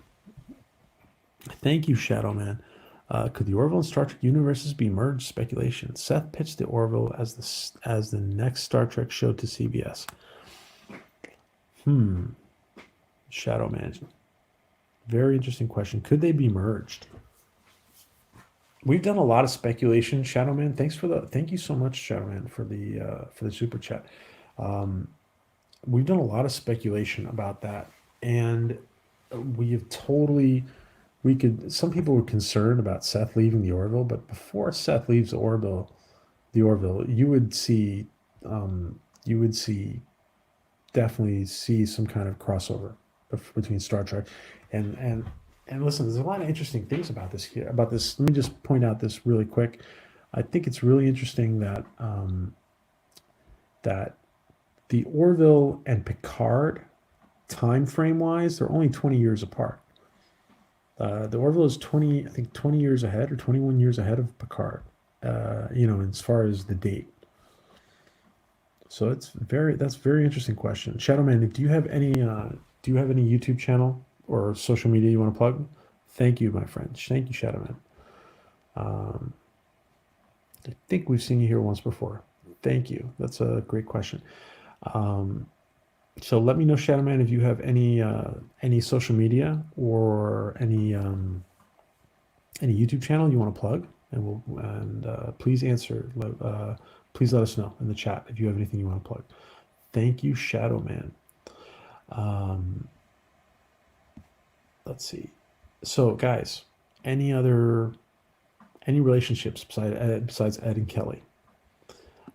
Speaker 1: Thank you, Shadowman. Could the Orville and Star Trek universes be merged? Speculation. Seth pitched the Orville as the next Star Trek show to CBS. Shadowman. Very interesting question. Could they be merged? We've done a lot of speculation, Shadowman. Thank you so much, Shadowman, for the super chat. We've done a lot of speculation about that, and we have totally. Some people were concerned about Seth leaving the Orville, but before Seth leaves the Orville, you would see, definitely see some kind of crossover between Star Trek and listen. There's a lot of interesting things about this here. About this, let me just point out this really quick. I think it's really interesting that that the Orville and Picard, time frame wise, they're only 20 years apart. The Orville is 20 years ahead or 21 years ahead of Picard, as far as the date. So that's very interesting question. Shadowman, do you have any YouTube channel or social media you want to plug? Thank you, my friend. Thank you, Shadowman. I think we've seen you here once before. Thank you. That's a great question. So let me know, Shadowman, if you have any social media or any YouTube channel you want to plug, and please answer. Please let us know in the chat if you have anything you want to plug. Thank you, Shadowman. Let's see. So, guys, any relationships besides Ed and Kelly?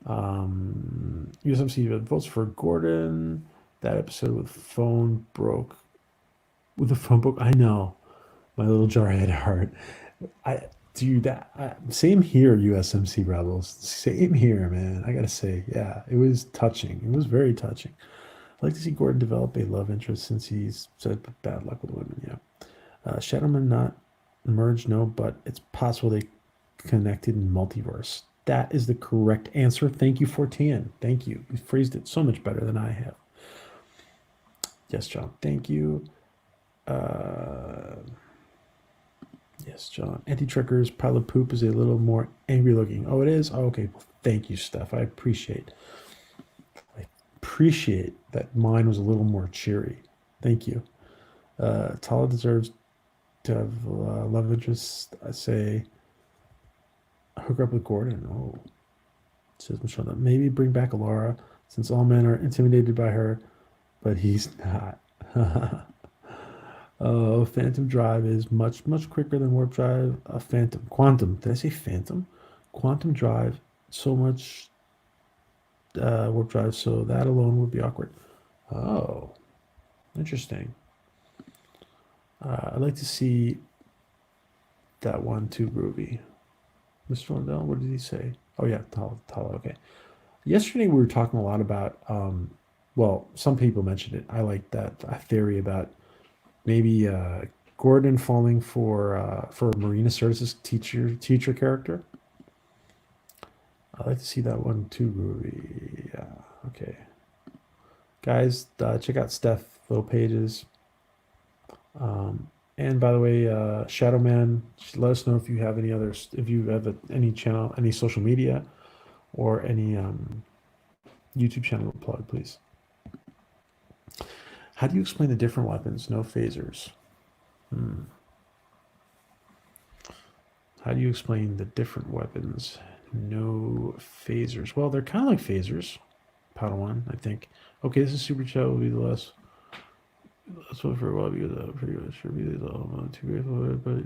Speaker 1: USMC votes for Gordon. That episode with the phone broke. I know. My little jarhead heart. I do that. Same here, USMC Rebels. Same here, man. I gotta say, yeah, it was touching. It was very touching. I'd like to see Gordon develop a love interest since he's said bad luck with women. Yeah. Shadowman not merged, no, but it's possible they connected in multiverse. That is the correct answer. Thank you, Fortean. Thank you. You phrased it so much better than I have. Yes, John. Thank you. Yes, John. Anti-Trekker's pile of poop is a little more angry looking. Oh, it is? Oh, okay. Well, thank you, Steph. I appreciate that mine was a little more cheery. Thank you. Tala deserves to have love interest. I say hook up with Gordon. Oh, says Michelle. Maybe bring back Alara since all men are intimidated by her, but he's not. Oh, Phantom Drive is much, much quicker than Warp Drive. Quantum. Did I say Phantom? Quantum Drive, so much Warp Drive, so that alone would be awkward. Oh, interesting. I'd like to see that one too, Groovy. Mr. Lundell, what did he say? Oh, yeah, Tala, okay. Yesterday we were talking a lot about, some people mentioned it. I like that theory about maybe Gordon falling for Marina Sirtis' teacher character. I'd like to see that one too, Ruby. Yeah, okay. Guys, check out Steph little pages. And by the way, Shadowman, let us know if you have any channel, any social media, or any YouTube channel to plug, please. How do you explain the different weapons? No phasers. How do you explain the different weapons? No phasers. Well, they're kind of like phasers. Padawan, I think. Okay, this is super chat. Will be the less. That's what for a while because pretty much sure be the I'm too grateful but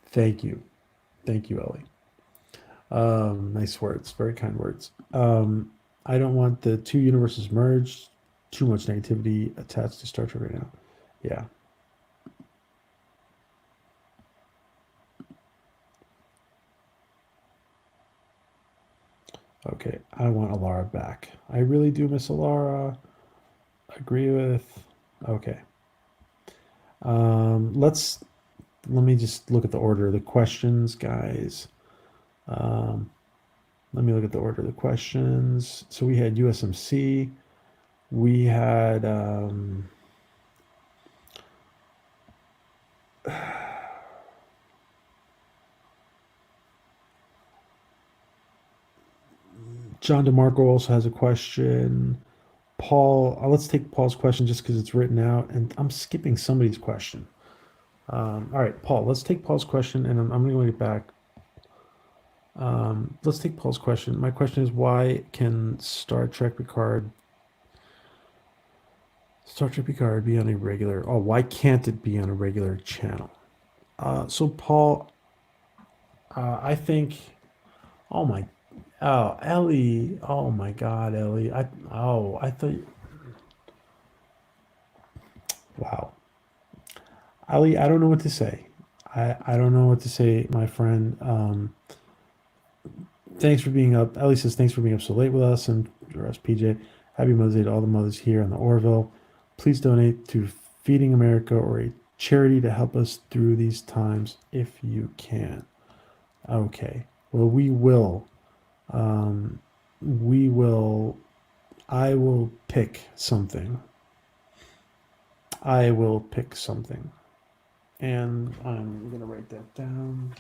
Speaker 1: Thank you, Ellie. Nice words, very kind words. I don't want the two universes merged. Too much negativity attached to Star Trek right now. Yeah. Okay, I want Alara back. I really do miss Alara. Agree with. Okay. Let's let me just look at the order of the questions, guys. Let me look at the order of the questions. So we had USMC. We had John DeMarco also has a question. Paul, let's take Paul's question just because it's written out, and I'm skipping somebody's question. All right, Paul, let's take Paul's question, and I'm going to get back. Let's take Paul's question. My question is, why can Star Trek Picard be on a regular? Oh, why can't it be on a regular channel? So Paul, I think. Oh my. Oh, Ellie. Oh my God, Ellie. I thought. Wow. Ali, I don't know what to say. I don't know what to say, my friend. Thanks for being up. Ellie says, thanks for being up so late with us. And us, PJ. Happy Mother's Day to all the mothers here in the Orville. Please donate to Feeding America or a charity to help us through these times if you can. Okay. Well, we will. We will. I will pick something. I will pick something. And I'm going to write that down.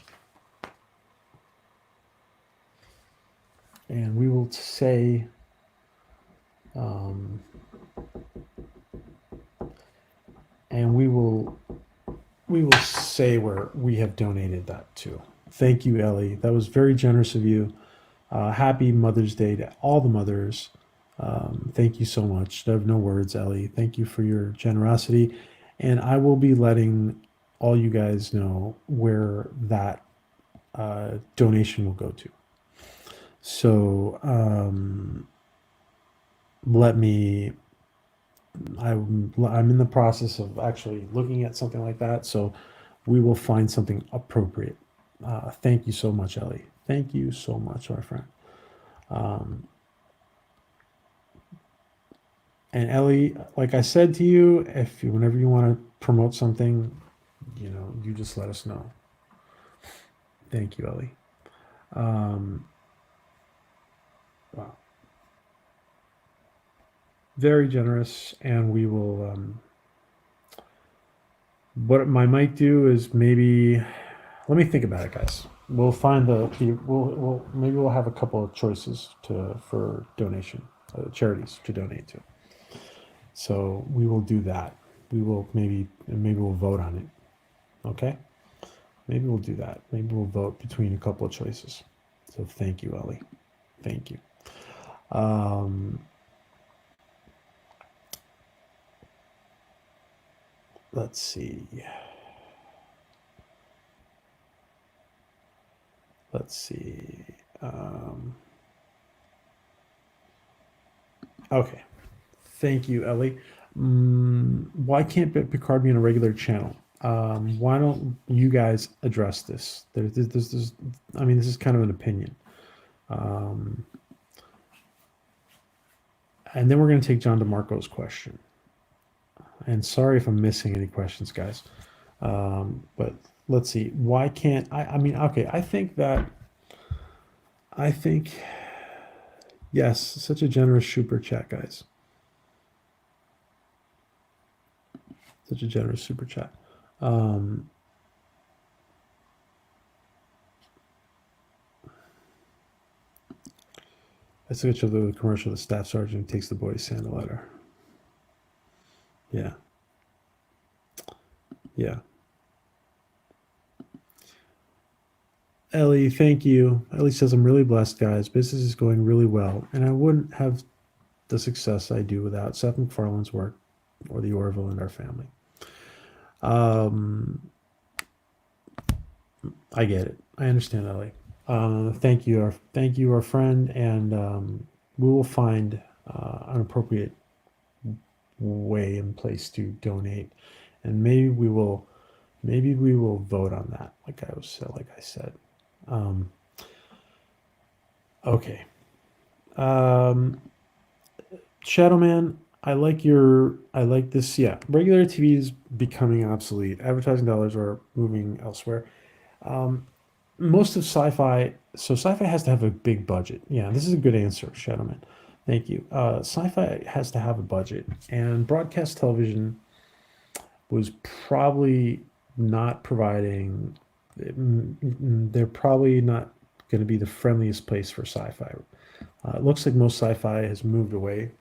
Speaker 1: And we will say, and we will say where we have donated that to. Thank you, Ellie. That was very generous of you. Happy Mother's Day to all the mothers. Thank you so much. I have no words, Ellie. Thank you for your generosity. And I will be letting all you guys know where that donation will go to. So let me. I'm in the process of actually looking at something like that. So we will find something appropriate. Thank you so much, Ellie. Thank you so much, my friend. And Ellie, like I said to you, if you, whenever you want to promote something, you just let us know. Thank you, Ellie. Wow. Very generous, and we will. What I might do is maybe, let me think about it, guys. We'll find we'll maybe we'll have a couple of choices for donation, charities to donate to. So we will do that. We will maybe we'll vote on it. Okay. Maybe we'll do that. Maybe we'll vote between a couple of choices. So thank you, Ellie. Thank you. Let's see. Let's see. Okay. Thank you, Ellie. Why can't Picard be on a regular channel? Why don't you guys address this? I mean, this is kind of an opinion. And then we're going to take John DeMarco's question. And sorry if I'm missing any questions, guys. But let's see. Why can't I mean, okay, I think yes, such a generous super chat, guys. Such a generous super chat. I took a picture of the commercial. The staff sergeant takes the boy to Santa letter. Yeah. Yeah. Ellie, thank you. Ellie says, I'm really blessed, guys. Business is going really well, and I wouldn't have the success I do without Seth MacFarlane's work or the Orville and our family. I get it. I understand, Ellie. Thank you, our friend, and we will find an appropriate way and place to donate, and maybe we will vote on that. Like I said. Okay. Shadowman, I like this. Yeah, regular TV is becoming obsolete. Advertising dollars are moving elsewhere. Um, most of sci-fi, so sci-fi has to have a big budget. Yeah, this is a good answer, Shadowman. Thank you. Sci-fi has to have a budget, and broadcast television was probably not providing. They're probably not going to be the friendliest place for sci-fi. It looks like most sci-fi has moved away.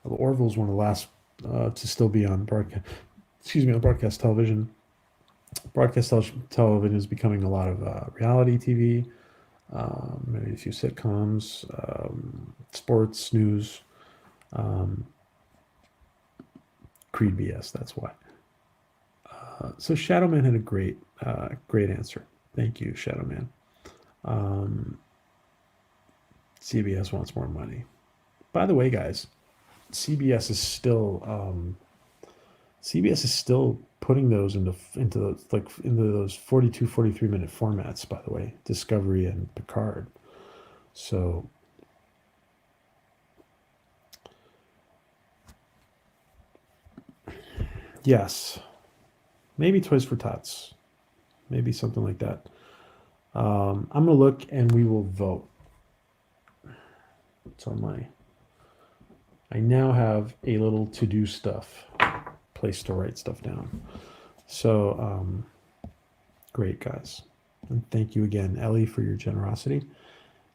Speaker 1: Orville is one of the last to still be on broadcast. Excuse me, on broadcast television. Television is becoming a lot of reality TV, maybe a few sitcoms, sports, news, um, Creed BS. That's why. So Shadowman had a great answer. Thank you, Shadowman. Um, CBS wants more money. By the way, guys, CBS is still CBS is still putting those into those 42, 43 minute formats. By the way, Discovery and Picard. So yes, maybe Toys for Tots, maybe something like that. I'm gonna look and we will vote. It's on my. I now have a little to do stuff, place to write stuff down. So great, guys, and thank you again, Ellie, for your generosity.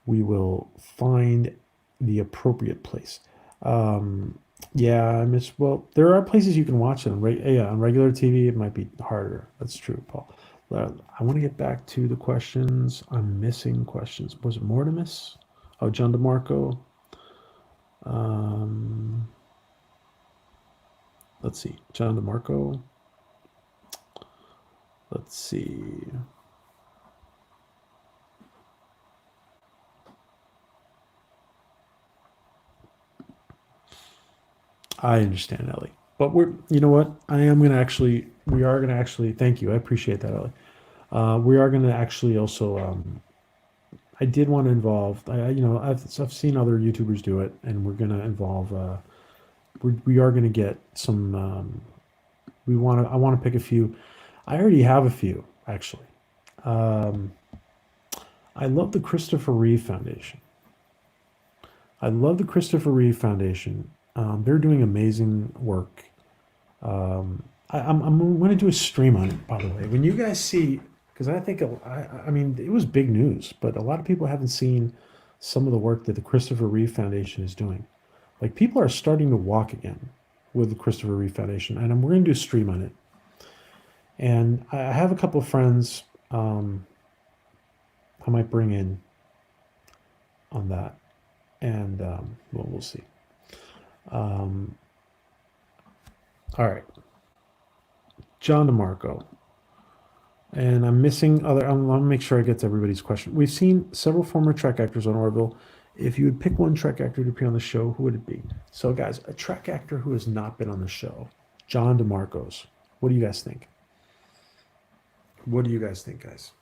Speaker 1: We will find the appropriate place. Um, yeah, I miss. Well, there are places you can watch it on. Yeah, on regular TV, it might be harder. That's true, Paul. I want to get back to the questions. I'm missing questions. Was it Mortimus? Oh, John DeMarco. Um, let's see, John DeMarco. Let's see. I understand, Ellie. But you know what? We are gonna actually, thank you. I appreciate that, Ellie. We are gonna actually also, I did want to involve, I've seen other YouTubers do it, and we're gonna involve, we are gonna get some, I want to pick a few. I already have a few, actually. Um, I love the Christopher Reeve Foundation. I love the Christopher Reeve Foundation. They're doing amazing work. I'm going to do a stream on it, by the way. When you guys see, because I mean, it was big news, but a lot of people haven't seen some of the work that the Christopher Reeve Foundation is doing. Like, people are starting to walk again with the Christopher Reeve Foundation, and we're going to do a stream on it. And I have a couple of friends I might bring in on that, and well, we'll see. Um, all right, John DeMarco. And I'm missing other. I'm gonna make sure I get to everybody's question. We've seen several former Trek actors on Orville. If you would pick one Trek actor to appear on the show, who would it be? So, guys, a Trek actor who has not been on the show, John DeMarcos. What do you guys think? What do you guys think, guys?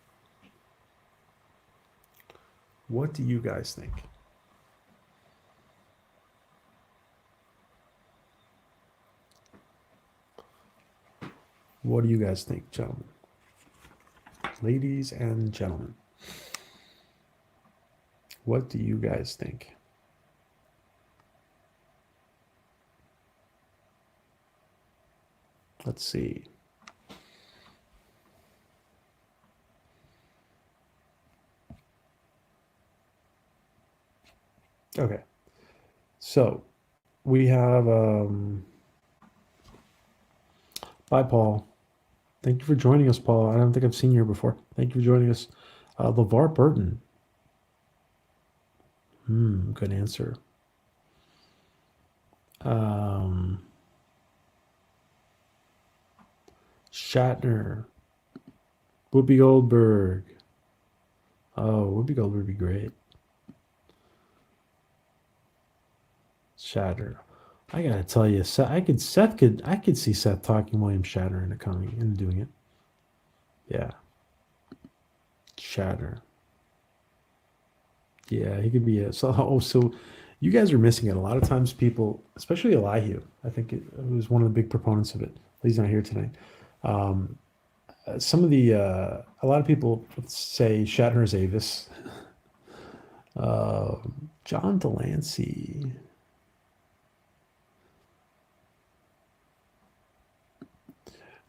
Speaker 1: What do you guys think? What do you guys think, gentlemen? Ladies and gentlemen, what do you guys think? Let's see. Okay. So we have bye, Paul. Thank you for joining us, Paul. I don't think I've seen you here before. Thank you for joining us. LeVar Burton. Good answer. Shatner. Whoopi Goldberg. Oh, Whoopi Goldberg would be great. Shatner. I gotta tell you, I could see Seth talking William Shatner into coming and doing it. Yeah, Shatner. Yeah, he could be a. So You guys are missing it. A lot of times, people, especially Elihu, I think it was one of the big proponents of it. He's not here tonight. Um, some of the a lot of people say Shatner's Avis. John Delancey.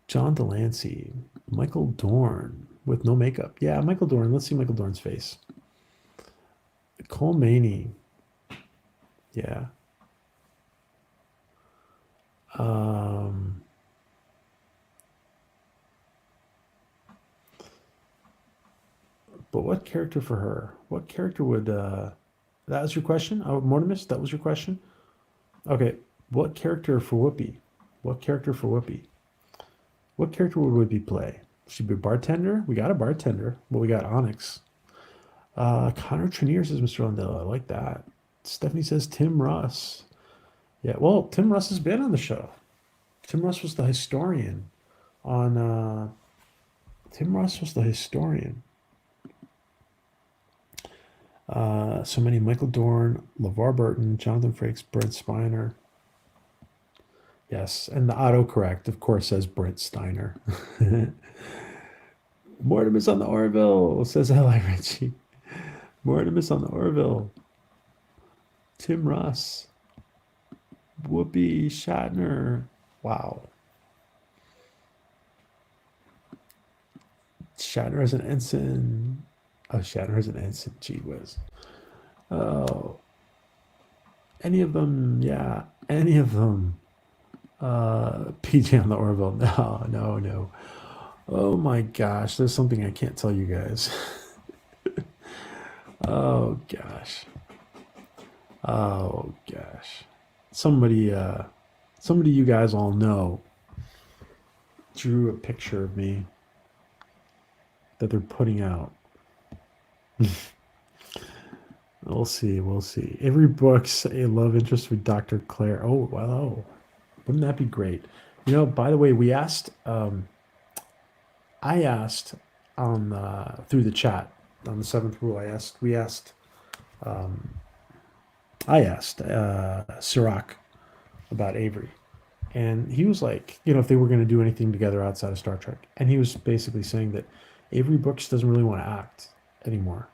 Speaker 1: John Delancey. Michael Dorn with no makeup. Yeah, Michael Dorn. Let's see Michael Dorn's face. Cole Maney. Yeah. Um, but what character for her? What character would that was your question? Oh, Mortimus, that was your question? Okay. What character for Whoopi? What character for Whoopi? What character would Whoopi play? She'd be a bartender. We got a bartender. Well, we got Onyx. Connor Trenier says Mr. Lundell. I like that. Stephanie says Tim Russ. Yeah, well, Tim Russ has been on the show. Tim Russ was the historian on. Tim Russ was the historian. So many Michael Dorn, LeVar Burton, Jonathan Frakes, Brent Spiner. Yes, and the autocorrect, of course, says Brent Steiner. Mortimus on the Orville, says L.I. Ritchie. Mortimus on the Orville. Tim Russ. Whoopi Shatner. Wow. Shatner as an ensign. Oh, Shatner as an ensign. Gee whiz. Oh. Any of them. Yeah. Any of them. PJ on the Orville. No, no, no. Oh my gosh. There's something I can't tell you guys. Oh gosh. Oh gosh. Somebody you guys all know drew a picture of me that they're putting out. We'll see. We'll see. Every book's a love interest with Dr. Claire. Oh, wow. Wouldn't that be great? You know, by the way, I asked on through the chat on the seventh rule. I asked Sirach about Avery, and he was like, you know, if they were going to do anything together outside of Star Trek, and he was basically saying that Avery Brooks doesn't really want to act anymore.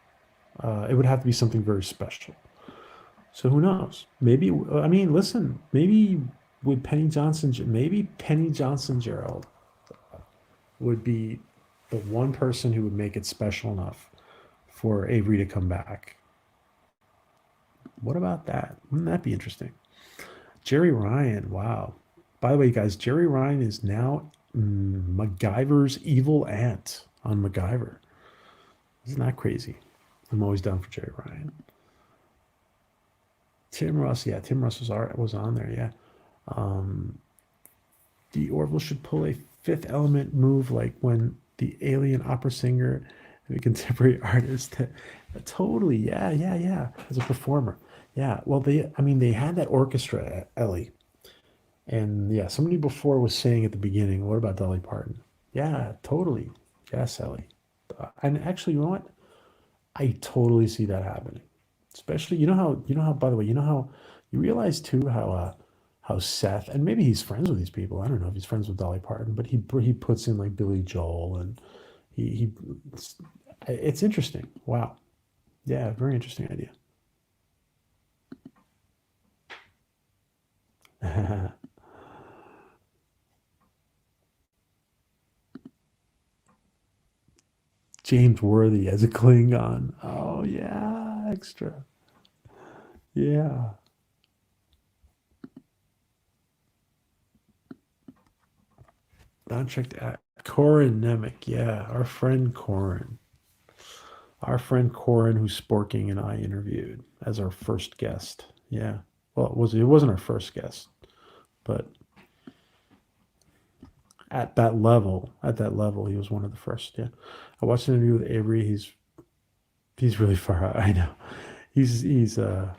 Speaker 1: It would have to be something very special. So who knows? Maybe I mean, listen, maybe with maybe Penny Johnson Gerald would be the one person who would make it special enough for Avery to come back. What about that? Wouldn't that be interesting? Jerry Ryan, wow. By the way, guys, Jerry Ryan is now MacGyver's evil aunt on MacGyver. Isn't that crazy? I'm always down for Jerry Ryan. Tim Russ, yeah, Tim Russ was on there, yeah. The Orville should pull a Fifth Element move like when the alien opera singer and the contemporary artist. Totally, yeah, yeah, yeah. As a performer, yeah. Well, they had that orchestra, Ellie, and yeah, somebody before was saying at the beginning, what about Dolly Parton? Yeah, totally. Yes, Ellie. And actually, you know what? I totally see that happening. Especially, you know how. By the way, you realize too how Seth, and maybe he's friends with these people. I don't know if he's friends with Dolly Parton, but he puts in like Billy Joel, and he it's interesting. Wow, yeah, very interesting idea. James Worthy as a Klingon. Oh yeah, extra. Yeah. Unchecked at Corin Nemec. Yeah, our friend Corin. Our friend Corin, who Sporking and I interviewed as our first guest. Yeah. Well, it wasn't our first guest, but at that level, he was one of the first. Yeah. I watched an interview with Avery. He's really far out. I know. He's him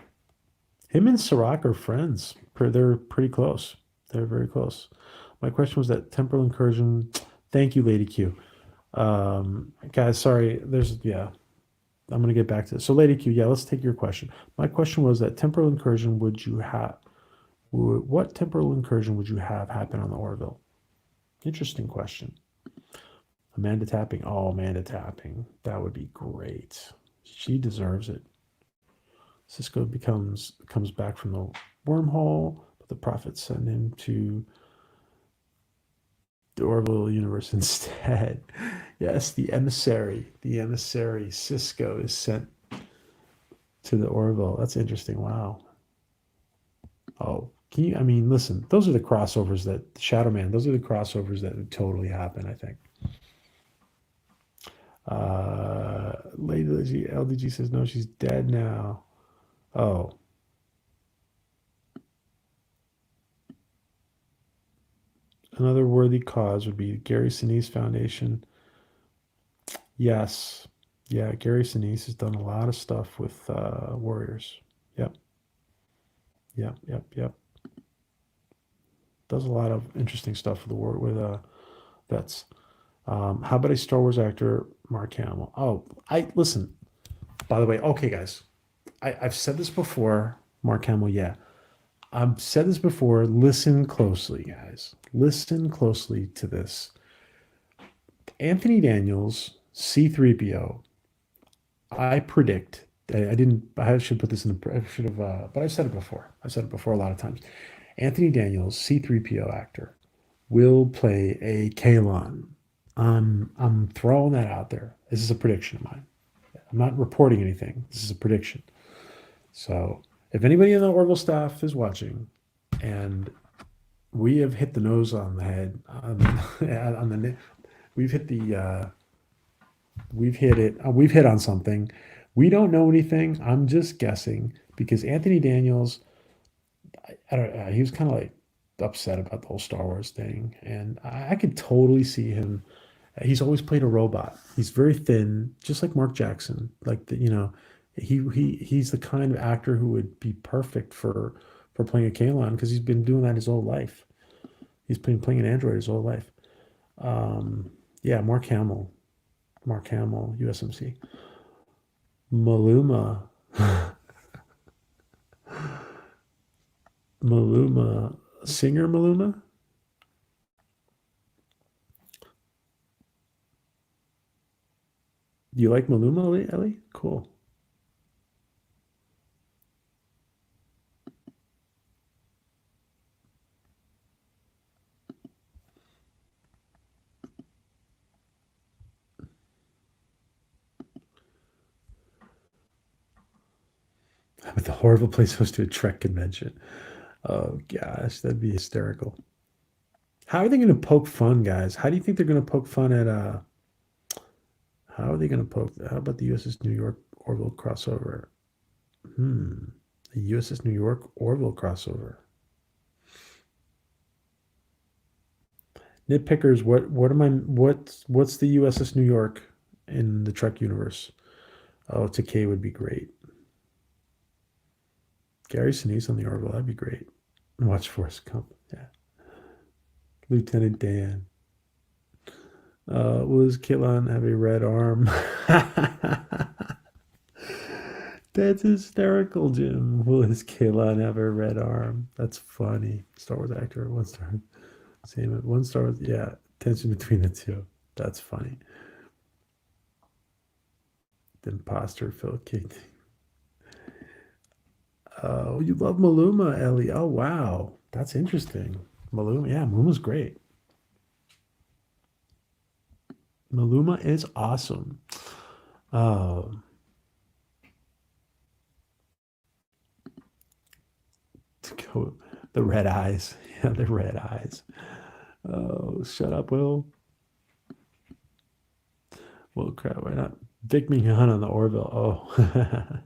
Speaker 1: and Sirach are friends. They're pretty close. They're very close. My question was that temporal incursion. Thank you, Lady Q. Guys, sorry. There's yeah. I'm going to get back to this. So, Lady Q, yeah, let's take your question. My question was that temporal incursion would you have? What temporal incursion would you have happen on the Orville? Interesting question. Amanda Tapping. Oh, Amanda Tapping. That would be great. She deserves it. Cisco comes back from the wormhole, but the prophets send him to the Orville universe instead. Yes, the emissary. The emissary Cisco is sent to the Orville. That's interesting. Wow. Oh, can you? I mean, listen. Those are the crossovers that Shadow Man. Those are the crossovers that would totally happen. I think. Lady LDG says no. She's dead now. Oh. Another worthy cause would be Gary Sinise Foundation. Yes. Yeah, Gary Sinise has done a lot of stuff with warriors. Yep. Yep. Yep. Yep. Does a lot of interesting stuff with the war with vets. How about a Star Wars actor, Mark Hamill? Oh, I listen. By the way, okay, guys, I've said this before. Mark Hamill, yeah, I've said this before. Listen closely, guys. Listen closely to this. Anthony Daniels, C-3PO. I predict. I didn't. I should put this in the. I should have. But I've said it before. I've said it before a lot of times. Anthony Daniels, C-3PO actor, will play a Kalon. I'm throwing that out there. This is a prediction of mine. I'm not reporting anything. This is a prediction. So if anybody in the Orville staff is watching, and we have hit the nose on the head on the we've hit the we've hit it we've hit on something. We don't know anything. I'm just guessing because Anthony Daniels, I don't know, he was kind of like upset about the whole Star Wars thing, and I could totally see him. He's always played a robot. He's very thin, just like Mark Jackson. Like he's the kind of actor who would be perfect for playing a Kalon because he's been doing that his whole life. He's been playing an android his whole life. Yeah, Mark Hamill, USMC. Maluma, Maluma, singer Maluma. Do you like Maluma, Ellie? Cool. But the horrible place goes to a Trek convention. Oh gosh, that'd be hysterical. How are they going to poke fun, guys? How do you think they're going to poke fun at how are they going to poke? How about the USS New York Orville crossover? The USS New York Orville crossover. Nitpickers, what's the USS New York in the Trek universe? Oh, Takei would be great. Gary Sinise on the Orville, that'd be great. Watch Force Gump, yeah. Lieutenant Dan. Will his Kilon have a red arm? That's hysterical, Jim. Will his Kalon have a red arm? That's funny. Star Wars actor, 1 star. Same, 1 star. Yeah, tension between the two. That's funny. The imposter Phil King. Oh, you love Maluma, Ellie. Oh, wow. That's interesting. Maluma, yeah, Maluma's great. Maluma is awesome. Oh, the red eyes. Yeah, the red eyes. Oh, shut up, Will. Well, crap, why not? Dick Hunt on the Orville. Oh.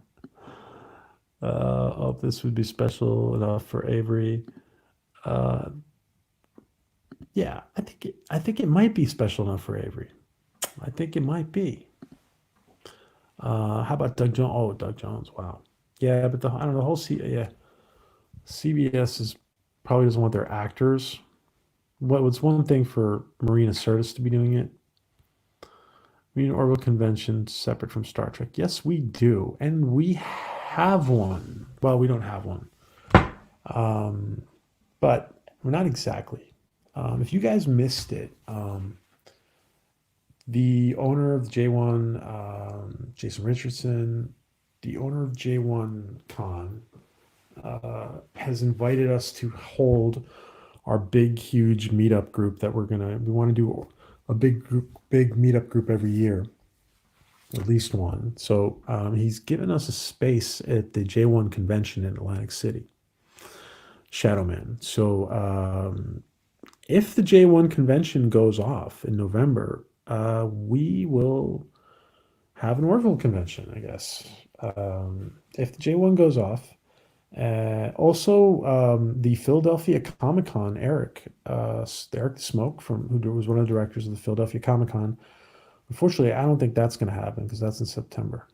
Speaker 1: Oh, this would be special enough for Avery. Uh, yeah, I think it might be special enough for Avery. I think it might be. How about Doug Jones? Oh, Doug Jones. Wow. Yeah, but I don't know the whole yeah, CBS is probably doesn't want their actors. It's one thing for Marina Sirtis to be doing it, We need an Orville convention separate from Star Trek. Yes, we do, and we have one. Well, we don't have one, um, but we're not exactly. If you guys missed it, the owner of J1, Jason Richardson, the owner of J1 Con, has invited us to hold our big, huge meetup group that we want to do a big meetup group every year, at least one. So he's given us a space at the J1 convention in Atlantic City, Shadowman. So if the J1 convention goes off in November, we will have an Orville convention, I guess. If the J1 goes off, also, the Philadelphia Comic Con, Eric Smoke, who was one of the directors of the Philadelphia Comic Con. Unfortunately, I don't think that's going to happen because that's in September.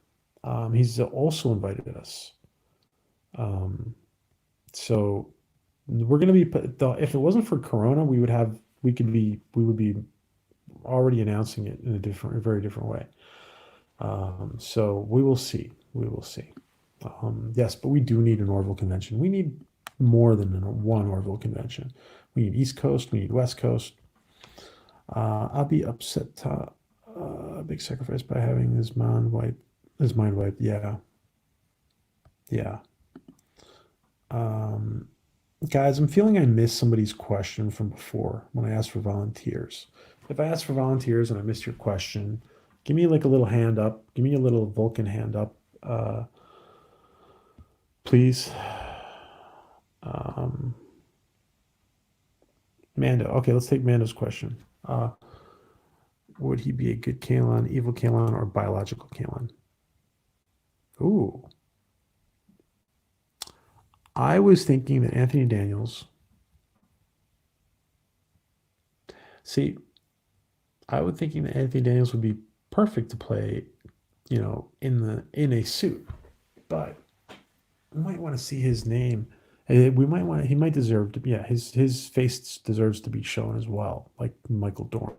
Speaker 1: He's also invited us. So we're going to be, if it wasn't for Corona, we would be already announcing it in a very different way. So we will see. We will see. Yes, but we do need an Orville convention. We need more than one Orville convention. We need East Coast. We need West Coast. I'll be upset. Big sacrifice by having his mind wiped. His mind wiped. Yeah, yeah. Um, Guys, I'm feeling I missed somebody's question from before when I asked for volunteers. If I asked for volunteers and I missed your question, give me like a little hand up. Give me a little Vulcan hand up, please. Um, Mando. Okay, let's take Mando's question. Would he be a good Kalon, evil Kalon, or biological Kalon? Ooh. I was thinking that Anthony Daniels. See, I was thinking that Anthony Daniels would be perfect to play, in a suit. But we might want to see his name. We might want. He might deserve to. Yeah, his face deserves to be shown as well, like Michael Dorn.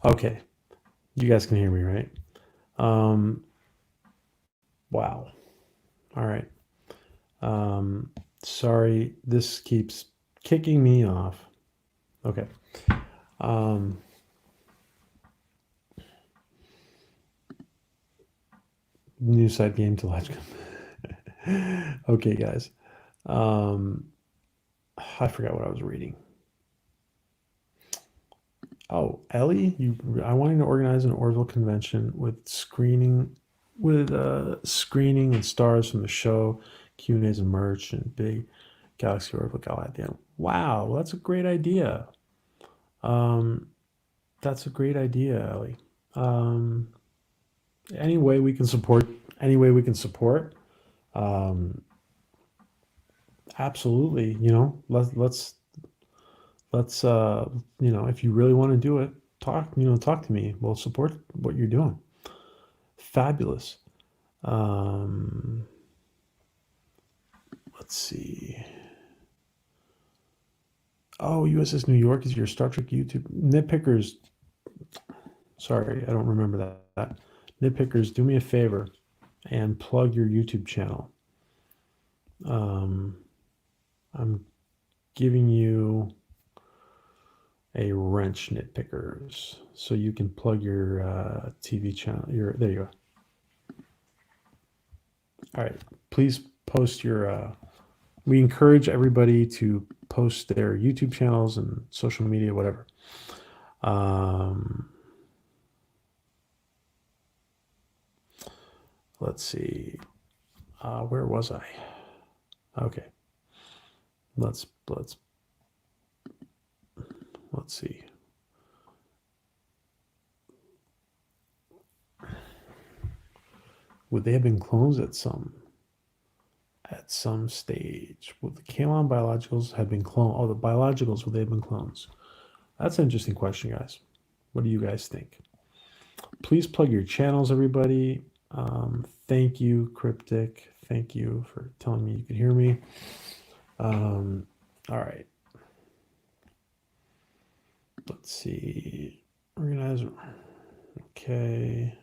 Speaker 1: Okay, you guys can hear me, right? Um, wow. All right. Um, sorry, this keeps kicking me off. Okay. Um, new side game to Latchkum. Okay, guys. Um, I forgot what I was reading. Oh, Ellie, I wanted to organize an Orville convention with screening and stars from the show, Q&As and merch, and big Galaxy Orville Gala at the end. Wow, well, that's a great idea. Um, that's a great idea, Ellie. Um, any way we can support, any way we can support, um, absolutely. Let's if you really want to do it, talk to me. We'll support what you're doing. Fabulous. Um, let's see. Oh, USS New York is your Star Trek YouTube. Nitpickers, sorry, I don't remember that. Nitpickers, do me a favor and plug your YouTube channel. Um, I'm giving you a wrench, nitpickers, so you can plug your TV channel. There you go. All right, please post your. We encourage everybody to post their YouTube channels and social media, whatever. Um, let's see. Where was I? Okay. Let's see. Would they have been clones at some stage? Would the Kalon biologicals have been cloned? Oh, the biologicals, would they have been clones? That's an interesting question, guys. What do you guys think? Please plug your channels, everybody. Thank you, Cryptic. Thank you for telling me you could hear me. All right. Let's see. Organizer. Okay.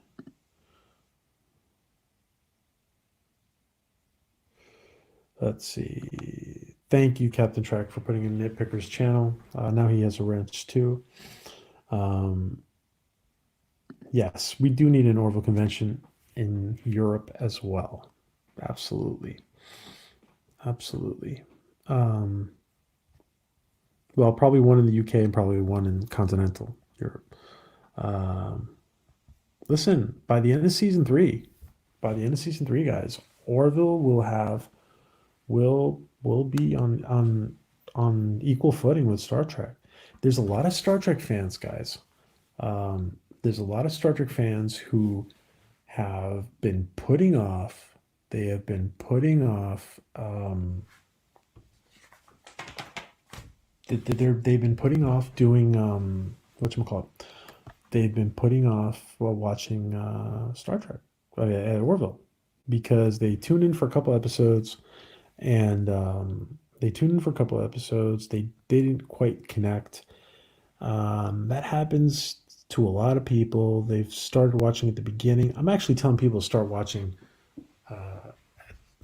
Speaker 1: Let's see. Thank you, Captain Track, for putting in Nitpicker's channel. Now he has a wrench too. Um, yes, we do need an Orville convention in Europe as well. Absolutely. Absolutely. Um, well, probably one in the UK and probably one in continental Europe. Um, listen, by the end of season three, guys, Orville will be on equal footing with Star Trek. There's a lot of Star Trek fans, guys. There's a lot of Star Trek fans who have been putting off. They have been putting off. They've been putting off doing whatchamacallit. They've been putting off while watching Star Trek at Orville because they tuned in for a couple episodes and they didn't quite connect. That happens to a lot of people. They've started watching at the beginning. I'm actually telling people to start watching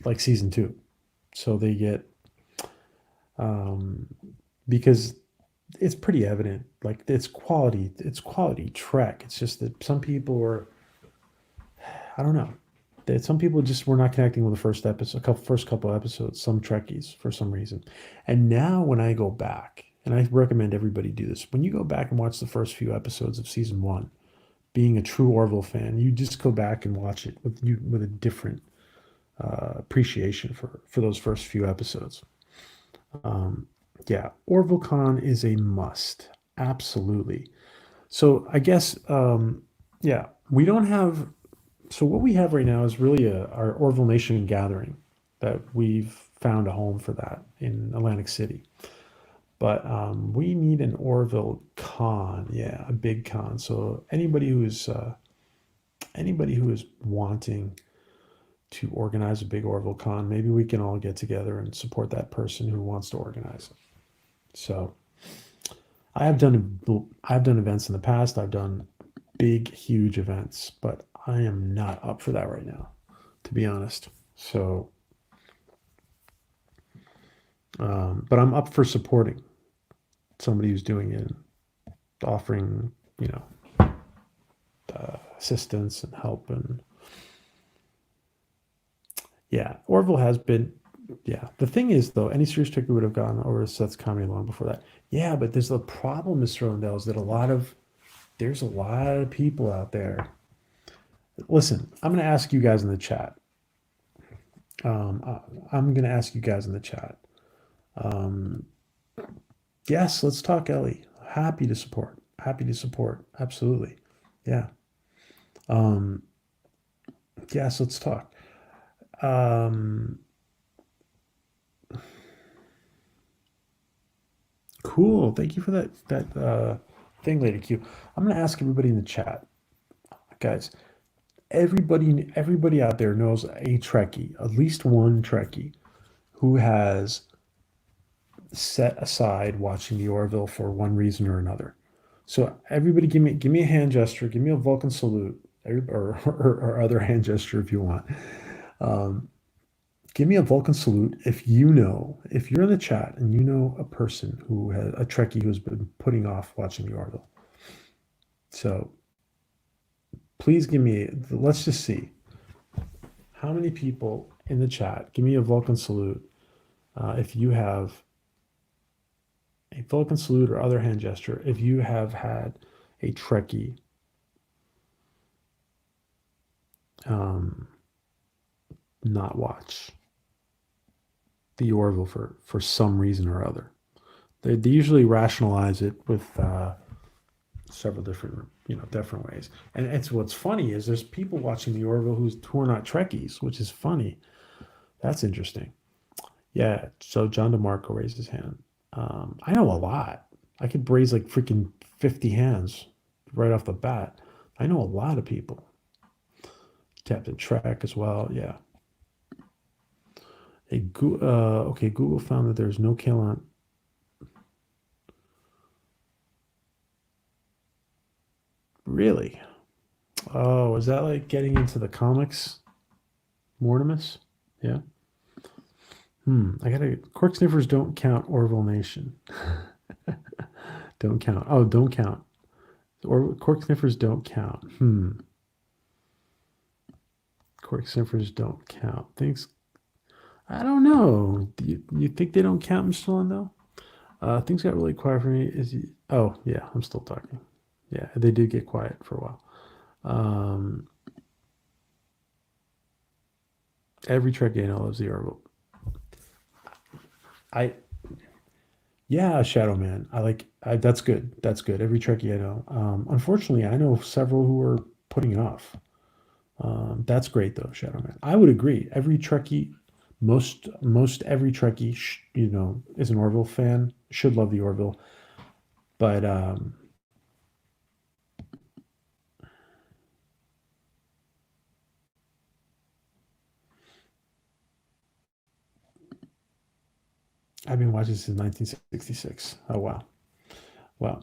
Speaker 1: like season two, so they get um, because it's pretty evident. Like it's quality. It's quality Trek. It's just that some people are. I don't know. That some people just were not connecting with the first couple episodes. Some Trekkies for some reason, and now when I go back, and I recommend everybody do this, when you go back and watch the first few episodes of season one, being a true Orville fan, you just go back and watch it with a different appreciation for those first few episodes. Um, yeah, OrvilleCon is a must, absolutely. So I guess yeah, we don't have. So what we have right now is really our Orville Nation gathering that we've found a home for that in Atlantic City. But we need an Orville con, yeah, a big con. So anybody who is wanting to organize a big Orville con, maybe we can all get together and support that person who wants to organize it. So I've done events in the past. I've done big, huge events, but I am not up for that right now, to be honest. So, but I'm up for supporting somebody who's doing it, and offering, you know, assistance and help. And yeah, Orville has been. Yeah, the thing is though, any serious trick would have gone over to Seth's comedy long before that. Yeah, but there's the problem, Mr. Rondell, is that there's a lot of people out there. Listen, I'm going to ask you guys in the chat. I'm going to ask you guys in the chat. Um, yes, let's talk, Ellie. Happy to support. Happy to support. Absolutely. Yeah. Um, yes, let's talk. Um, cool. Thank you for that thing, Lady Q. I'm going to ask everybody in the chat, guys. Everybody out there knows a Trekkie, at least one Trekkie, who has set aside watching the Orville for one reason or another. So everybody, give me a hand gesture, give me a Vulcan salute, or other hand gesture if you want. Um, Give me a Vulcan salute if if you're in the chat and you know a person who has a Trekkie who's been putting off watching the Orville. So please give me. Let's just see how many people in the chat. Give me a Vulcan salute if you have a Vulcan salute or other hand gesture if you have had a Trekkie not watch the Orville for some reason or other. They usually rationalize it with several different ways. And it's what's funny is there's people watching the Orville who are not Trekkies, which is funny. That's interesting. Yeah. So John DeMarco raised his hand. I know a lot. I could raise like freaking 50 hands right off the bat. I know a lot of people. Captain Trek as well. Yeah. Okay, Google found that there's no kill on. Really? Oh, is that like getting into the comics? Mortimus? Yeah. I gotta. Cork sniffers don't count Orville Nation. Don't count. Oh, don't count. Or cork sniffers don't count. Cork sniffers don't count. Things. I don't know. Do you think they don't count, Mr. Lindell? Things got really quiet for me. Oh yeah, I'm still talking. Yeah, they do get quiet for a while. Every Trekkie I know loves the Orville. Yeah, Shadow Man. That's good. That's good. Every Trekkie I know. Unfortunately, I know several who are putting it off. That's great though, Shadow Man. I would agree. Every Trekkie, most every Trekkie, is an Orville fan. Should love the Orville, but I've been watching since 1966. Oh wow, wow.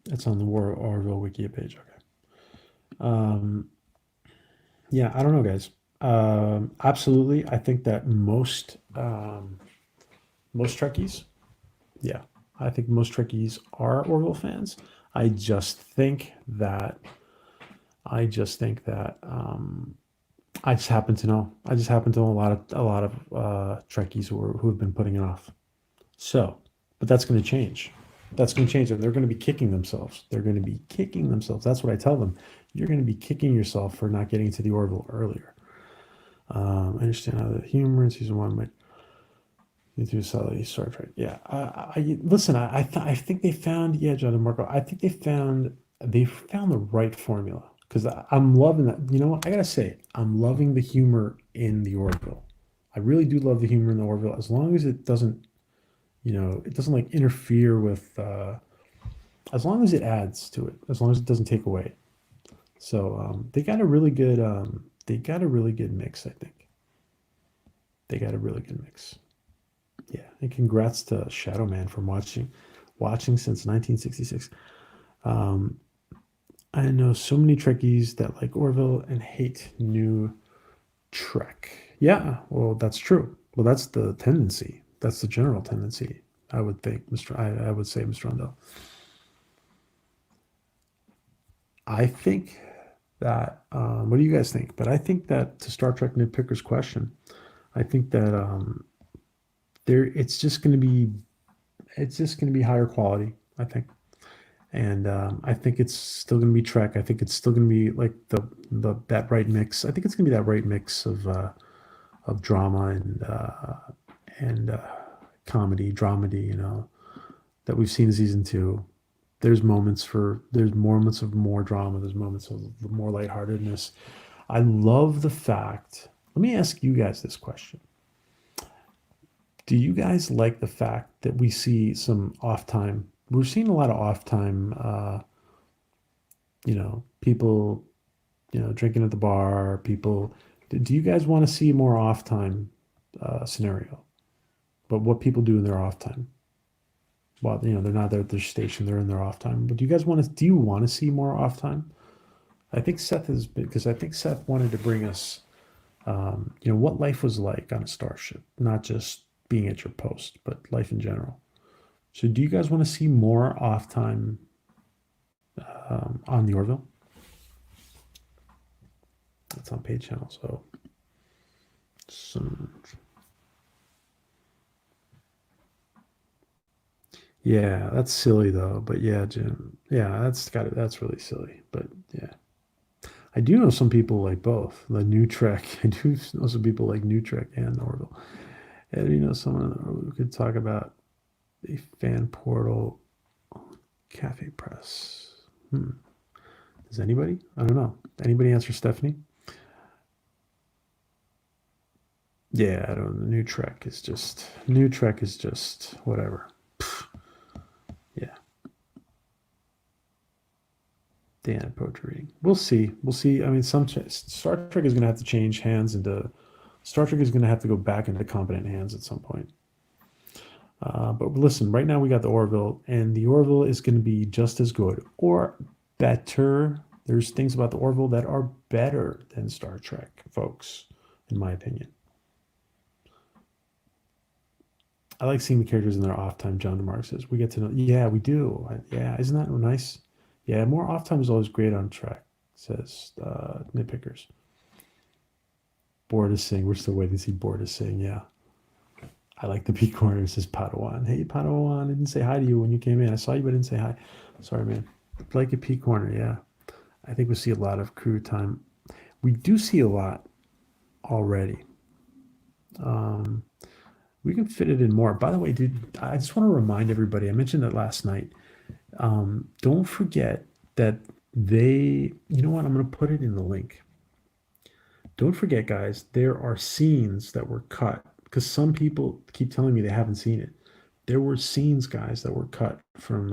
Speaker 1: It's on the Orville Wiki page. Okay. Yeah, I don't know, guys. Absolutely, I think that most Trekkies, yeah, I think most Trekkies are Orville fans. I just think that I just happen to know. I just happen to know a lot of Trekkies who have been putting it off. So, but that's going to change. That's going to change, and they're going to be kicking themselves. They're going to be kicking themselves. That's what I tell them. You're going to be kicking yourself for not getting to the Orville earlier. I understand how the humor in season one might into solid Star Trek. Yeah, listen. I think they found. Yeah, John and Marco. I think they found the right formula because I'm loving that. You know what? I gotta say, I'm loving the humor in the Orville. I really do love the humor in the Orville, as long as it doesn't, it doesn't like interfere with. As long as it adds to it, as long as it doesn't take away. So they got a really good. They got a really good mix. I think they got a really good mix. Yeah, and congrats to Shadow Man from watching since 1966. Um, I know so many Trekkies that like Orville and hate new Trek. Yeah, well, that's true. Well, that's the tendency. That's the general tendency. I would think, Mr. I would say, Mr. Rundle. I think that. What do you guys think? But I think that to Star Trek nitpicker's question, I think that there it's just going to be higher quality. I think, and I think it's still going to be Trek. I think it's still going to be like the that right mix. I think it's going to be that right mix of drama and comedy, dramedy. That we've seen in season two. There's moments of more drama. There's moments of more lightheartedness. I love the fact. Let me ask you guys this question: do you guys like the fact that we see some off time? We're seeing a lot of off time. People, drinking at the bar. People. Do you guys want to see more off time scenario? But what people do in their off time? Well, they're not there at their station; they're in their off time. But do you guys want to? Do you want to see more off time? I think Seth is because I think Seth wanted to bring us, what life was like on a starship, not just being at your post, but life in general. So, do you guys want to see more off time on the Orville? That's on page channel. So, some, yeah, that's silly though. But yeah, Jim, yeah, that's got it. That's really silly. But yeah, I do know some people like both the new Trek. I do know some people like new Trek and Orville. And someone who could talk about the fan portal cafe press. Does anybody? I don't know. Anybody answer Stephanie? Yeah, I don't know. New Trek is just whatever. Yeah, Dan poetry reading. We'll see. We'll see. I mean, Star Trek is going to have to change hands into Star Trek is going to have to go back into competent hands at some point. But listen, right now we got the Orville, and the Orville is going to be just as good or better. There's things about the Orville that are better than Star Trek, folks, in my opinion. I like seeing the characters in their off time. John DeMarc says we get to know. Yeah, we do. Yeah, isn't that nice? Yeah, more off time is always great on track. Says nitpickers. Bored to sing. We're still waiting to see Bored to sing. Yeah, I like the P corner. Says Padawan. Hey Padawan, I didn't say hi to you when you came in. I saw you, but I didn't say hi. Sorry, man. Like a P corner. Yeah, I think we see a lot of crew time. We do see a lot already. We can fit it in more. By the way, dude, I just want to remind everybody. I mentioned that last night. Don't forget that you know what? I'm going to put it in the link. Don't forget, guys, there are scenes that were cut because some people keep telling me they haven't seen it. There were scenes, guys, that were cut from,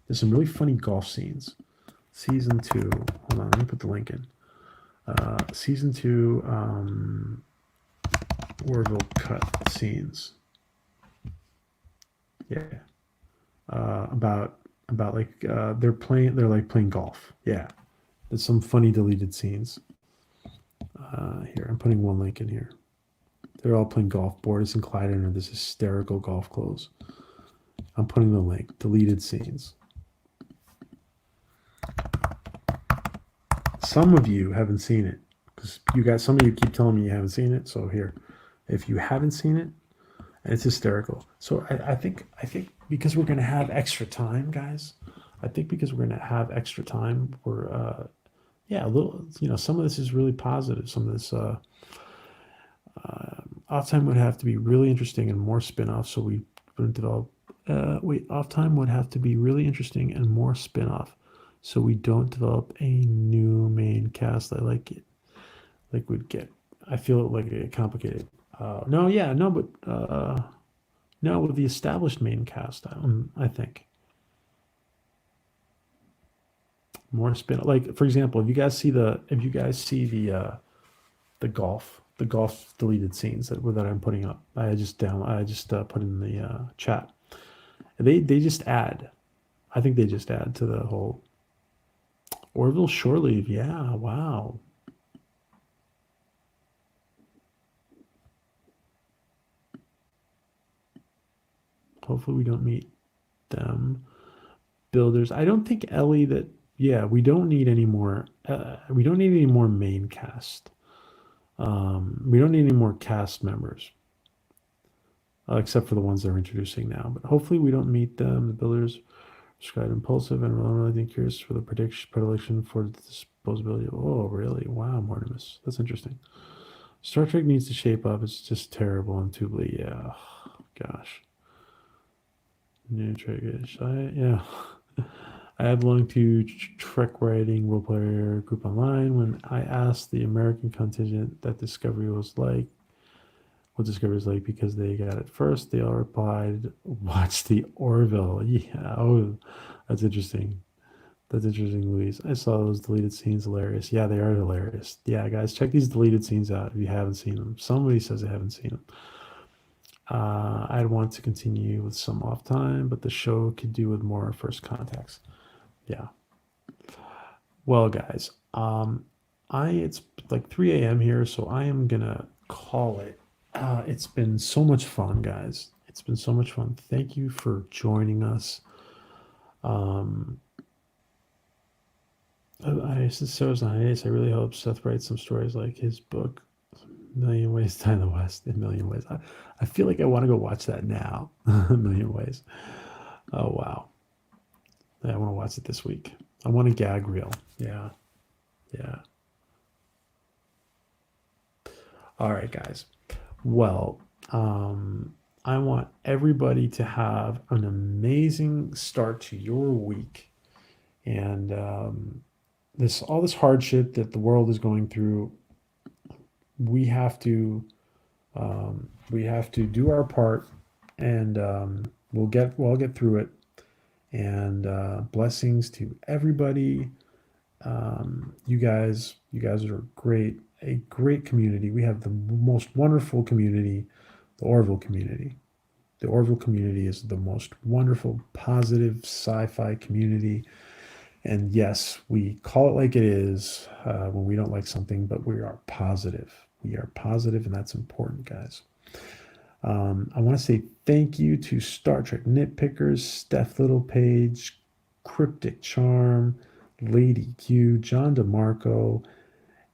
Speaker 1: there's some really funny golf scenes. Season two, hold on, let me put the link in. Season two, Orville cut scenes. Yeah. About like they're like playing golf. Yeah, there's some funny deleted scenes. Here I'm putting one link in here. They're all playing golf. Boris and Clyde in this hysterical golf clothes. I'm putting the link. Deleted scenes. Some of you haven't seen it because some of you keep telling me you haven't seen it. So here, if you haven't seen it, and it's hysterical. So I think because we're going to have extra time, guys. I think because we're going to have extra time, we're a little. Some of this is really positive. Some of this off time would have to be really interesting and more spin-offs. So we wouldn't develop. Off time would have to be really interesting and more spin-off. So we don't develop a new main cast. I like it. Like we'd get. I feel it like it complicated. No, yeah, no, but no, with the established main cast, I think more spin. Like for example, if you guys see the golf the golf deleted scenes that I'm putting up. I just put in the chat. They just add. I think they just add to the whole Orville shore leave. Yeah, wow. Hopefully we don't meet them. Builders. I don't think Ellie that. Yeah, we don't need any more. We don't need any more main cast. We don't need any more cast members, except for the ones they're introducing now. But hopefully we don't meet them. The builders described impulsive and really curious for the predilection for the disposability. Oh, really? Wow, Mortimus. That's interesting. Star Trek needs to shape up. It's just terrible and too bleak. Yeah. Gosh. New Trek-ish. Yeah. I belong to Trek writing role player group online. When I asked the American contingent that Discovery was like, what Discovery was like because they got it first, they all replied, "Watch the Orville." Yeah, oh, that's interesting. That's interesting, Louise. I saw those deleted scenes. Hilarious. Yeah, they are hilarious. Yeah, guys, check these deleted scenes out if you haven't seen them. Somebody says they haven't seen them. I'd want to continue with some off time, but the show could do with more first contacts. Yeah. Well, guys, it's like 3 a.m. here, so I am gonna call it. It's been so much fun, guys. It's been so much fun. Thank you for joining us. Since Sarah's on hiatus, I really hope Seth writes some stories like his book, Million Ways to Die in the West, in Million Ways. I feel like I want to go watch that now. A Million Ways. Oh, wow. I want to watch it this week. I want a gag reel. Yeah. Yeah. All right, guys. Well, I want everybody to have an amazing start to your week. And all this hardship that the world is going through, we have to do our part, and we'll get through it. And blessings to everybody. You guys are great, a great community. We have the most wonderful community, the Orville community. The Orville community is the most wonderful, positive sci-fi community. And yes, we call it like it is when we don't like something, but we are positive. We are positive, and that's important, guys. I want to say thank you to Star Trek Nitpickers, Steph Littlepage, Cryptic Charm, Lady Q, John DeMarco,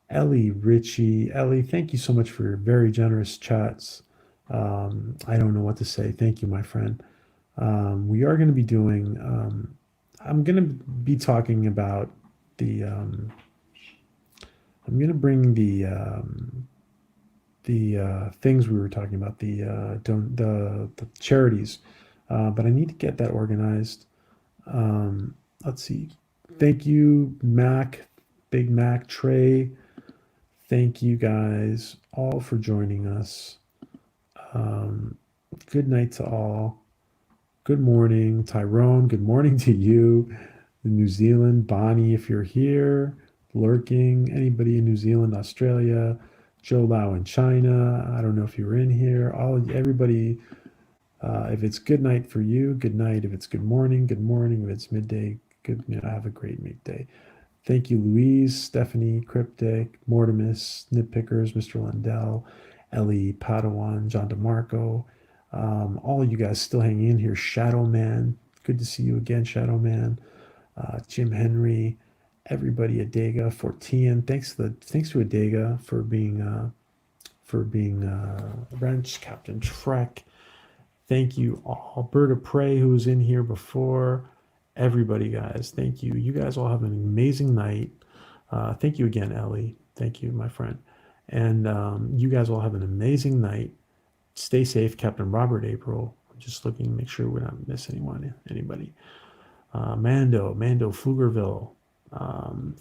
Speaker 1: Ellie Ritchie. Ellie, thank you so much for your very generous chats. I don't know what to say. Thank you, my friend. We are going to be doing, I'm going to be talking about I'm going to bring the things we were talking about, the charities, but I need to get that organized. Let's see. Thank you, Mac, Big Mac, Trey. Thank you guys all for joining us. Good night to all. Good morning, Tyrone. Good morning to you. New Zealand, Bonnie, if you're here, lurking. Anybody in New Zealand, Australia, Joe Lau in China. I don't know if you were in here. Everybody. If it's good night for you, good night. If it's good morning, good morning. If it's midday, good. Have a great midday. Thank you, Louise, Stephanie, Cryptic, Mortimus, Nitpickers, Mr. Lundell, Ellie, Padawan, John DeMarco. All of you guys still hanging in here. Shadow Man, good to see you again, Shadow Man. Jim Henry, everybody, Adega, Fortean. Thanks to Adega for being Wrench, Captain Trek. Thank you all. Bird of Prey, who was in here before. Everybody, guys, thank you. You guys all have an amazing night. Thank you again, Ellie. Thank you, my friend. And you guys all have an amazing night. Stay safe, Captain Robert April. Just looking to make sure we're not missing anybody. Mando Pflugerville.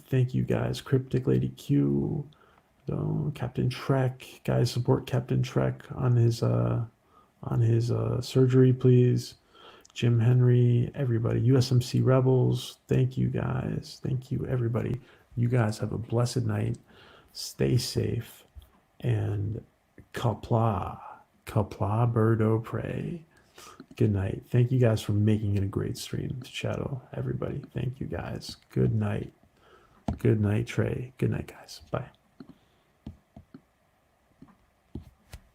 Speaker 1: Thank you guys. Cryptic Lady Q. Captain Trek. Guys, support Captain Trek on his surgery, please. Jim Henry, everybody. USMC Rebels. Thank you guys. Thank you, everybody. You guys have a blessed night. Stay safe. and Kapla. Kapla Birdo Prey. Good night. Thank you guys for making it a great stream. Shadow, everybody. Thank you guys. Good night. Good night, Trey. Good night, guys. Bye.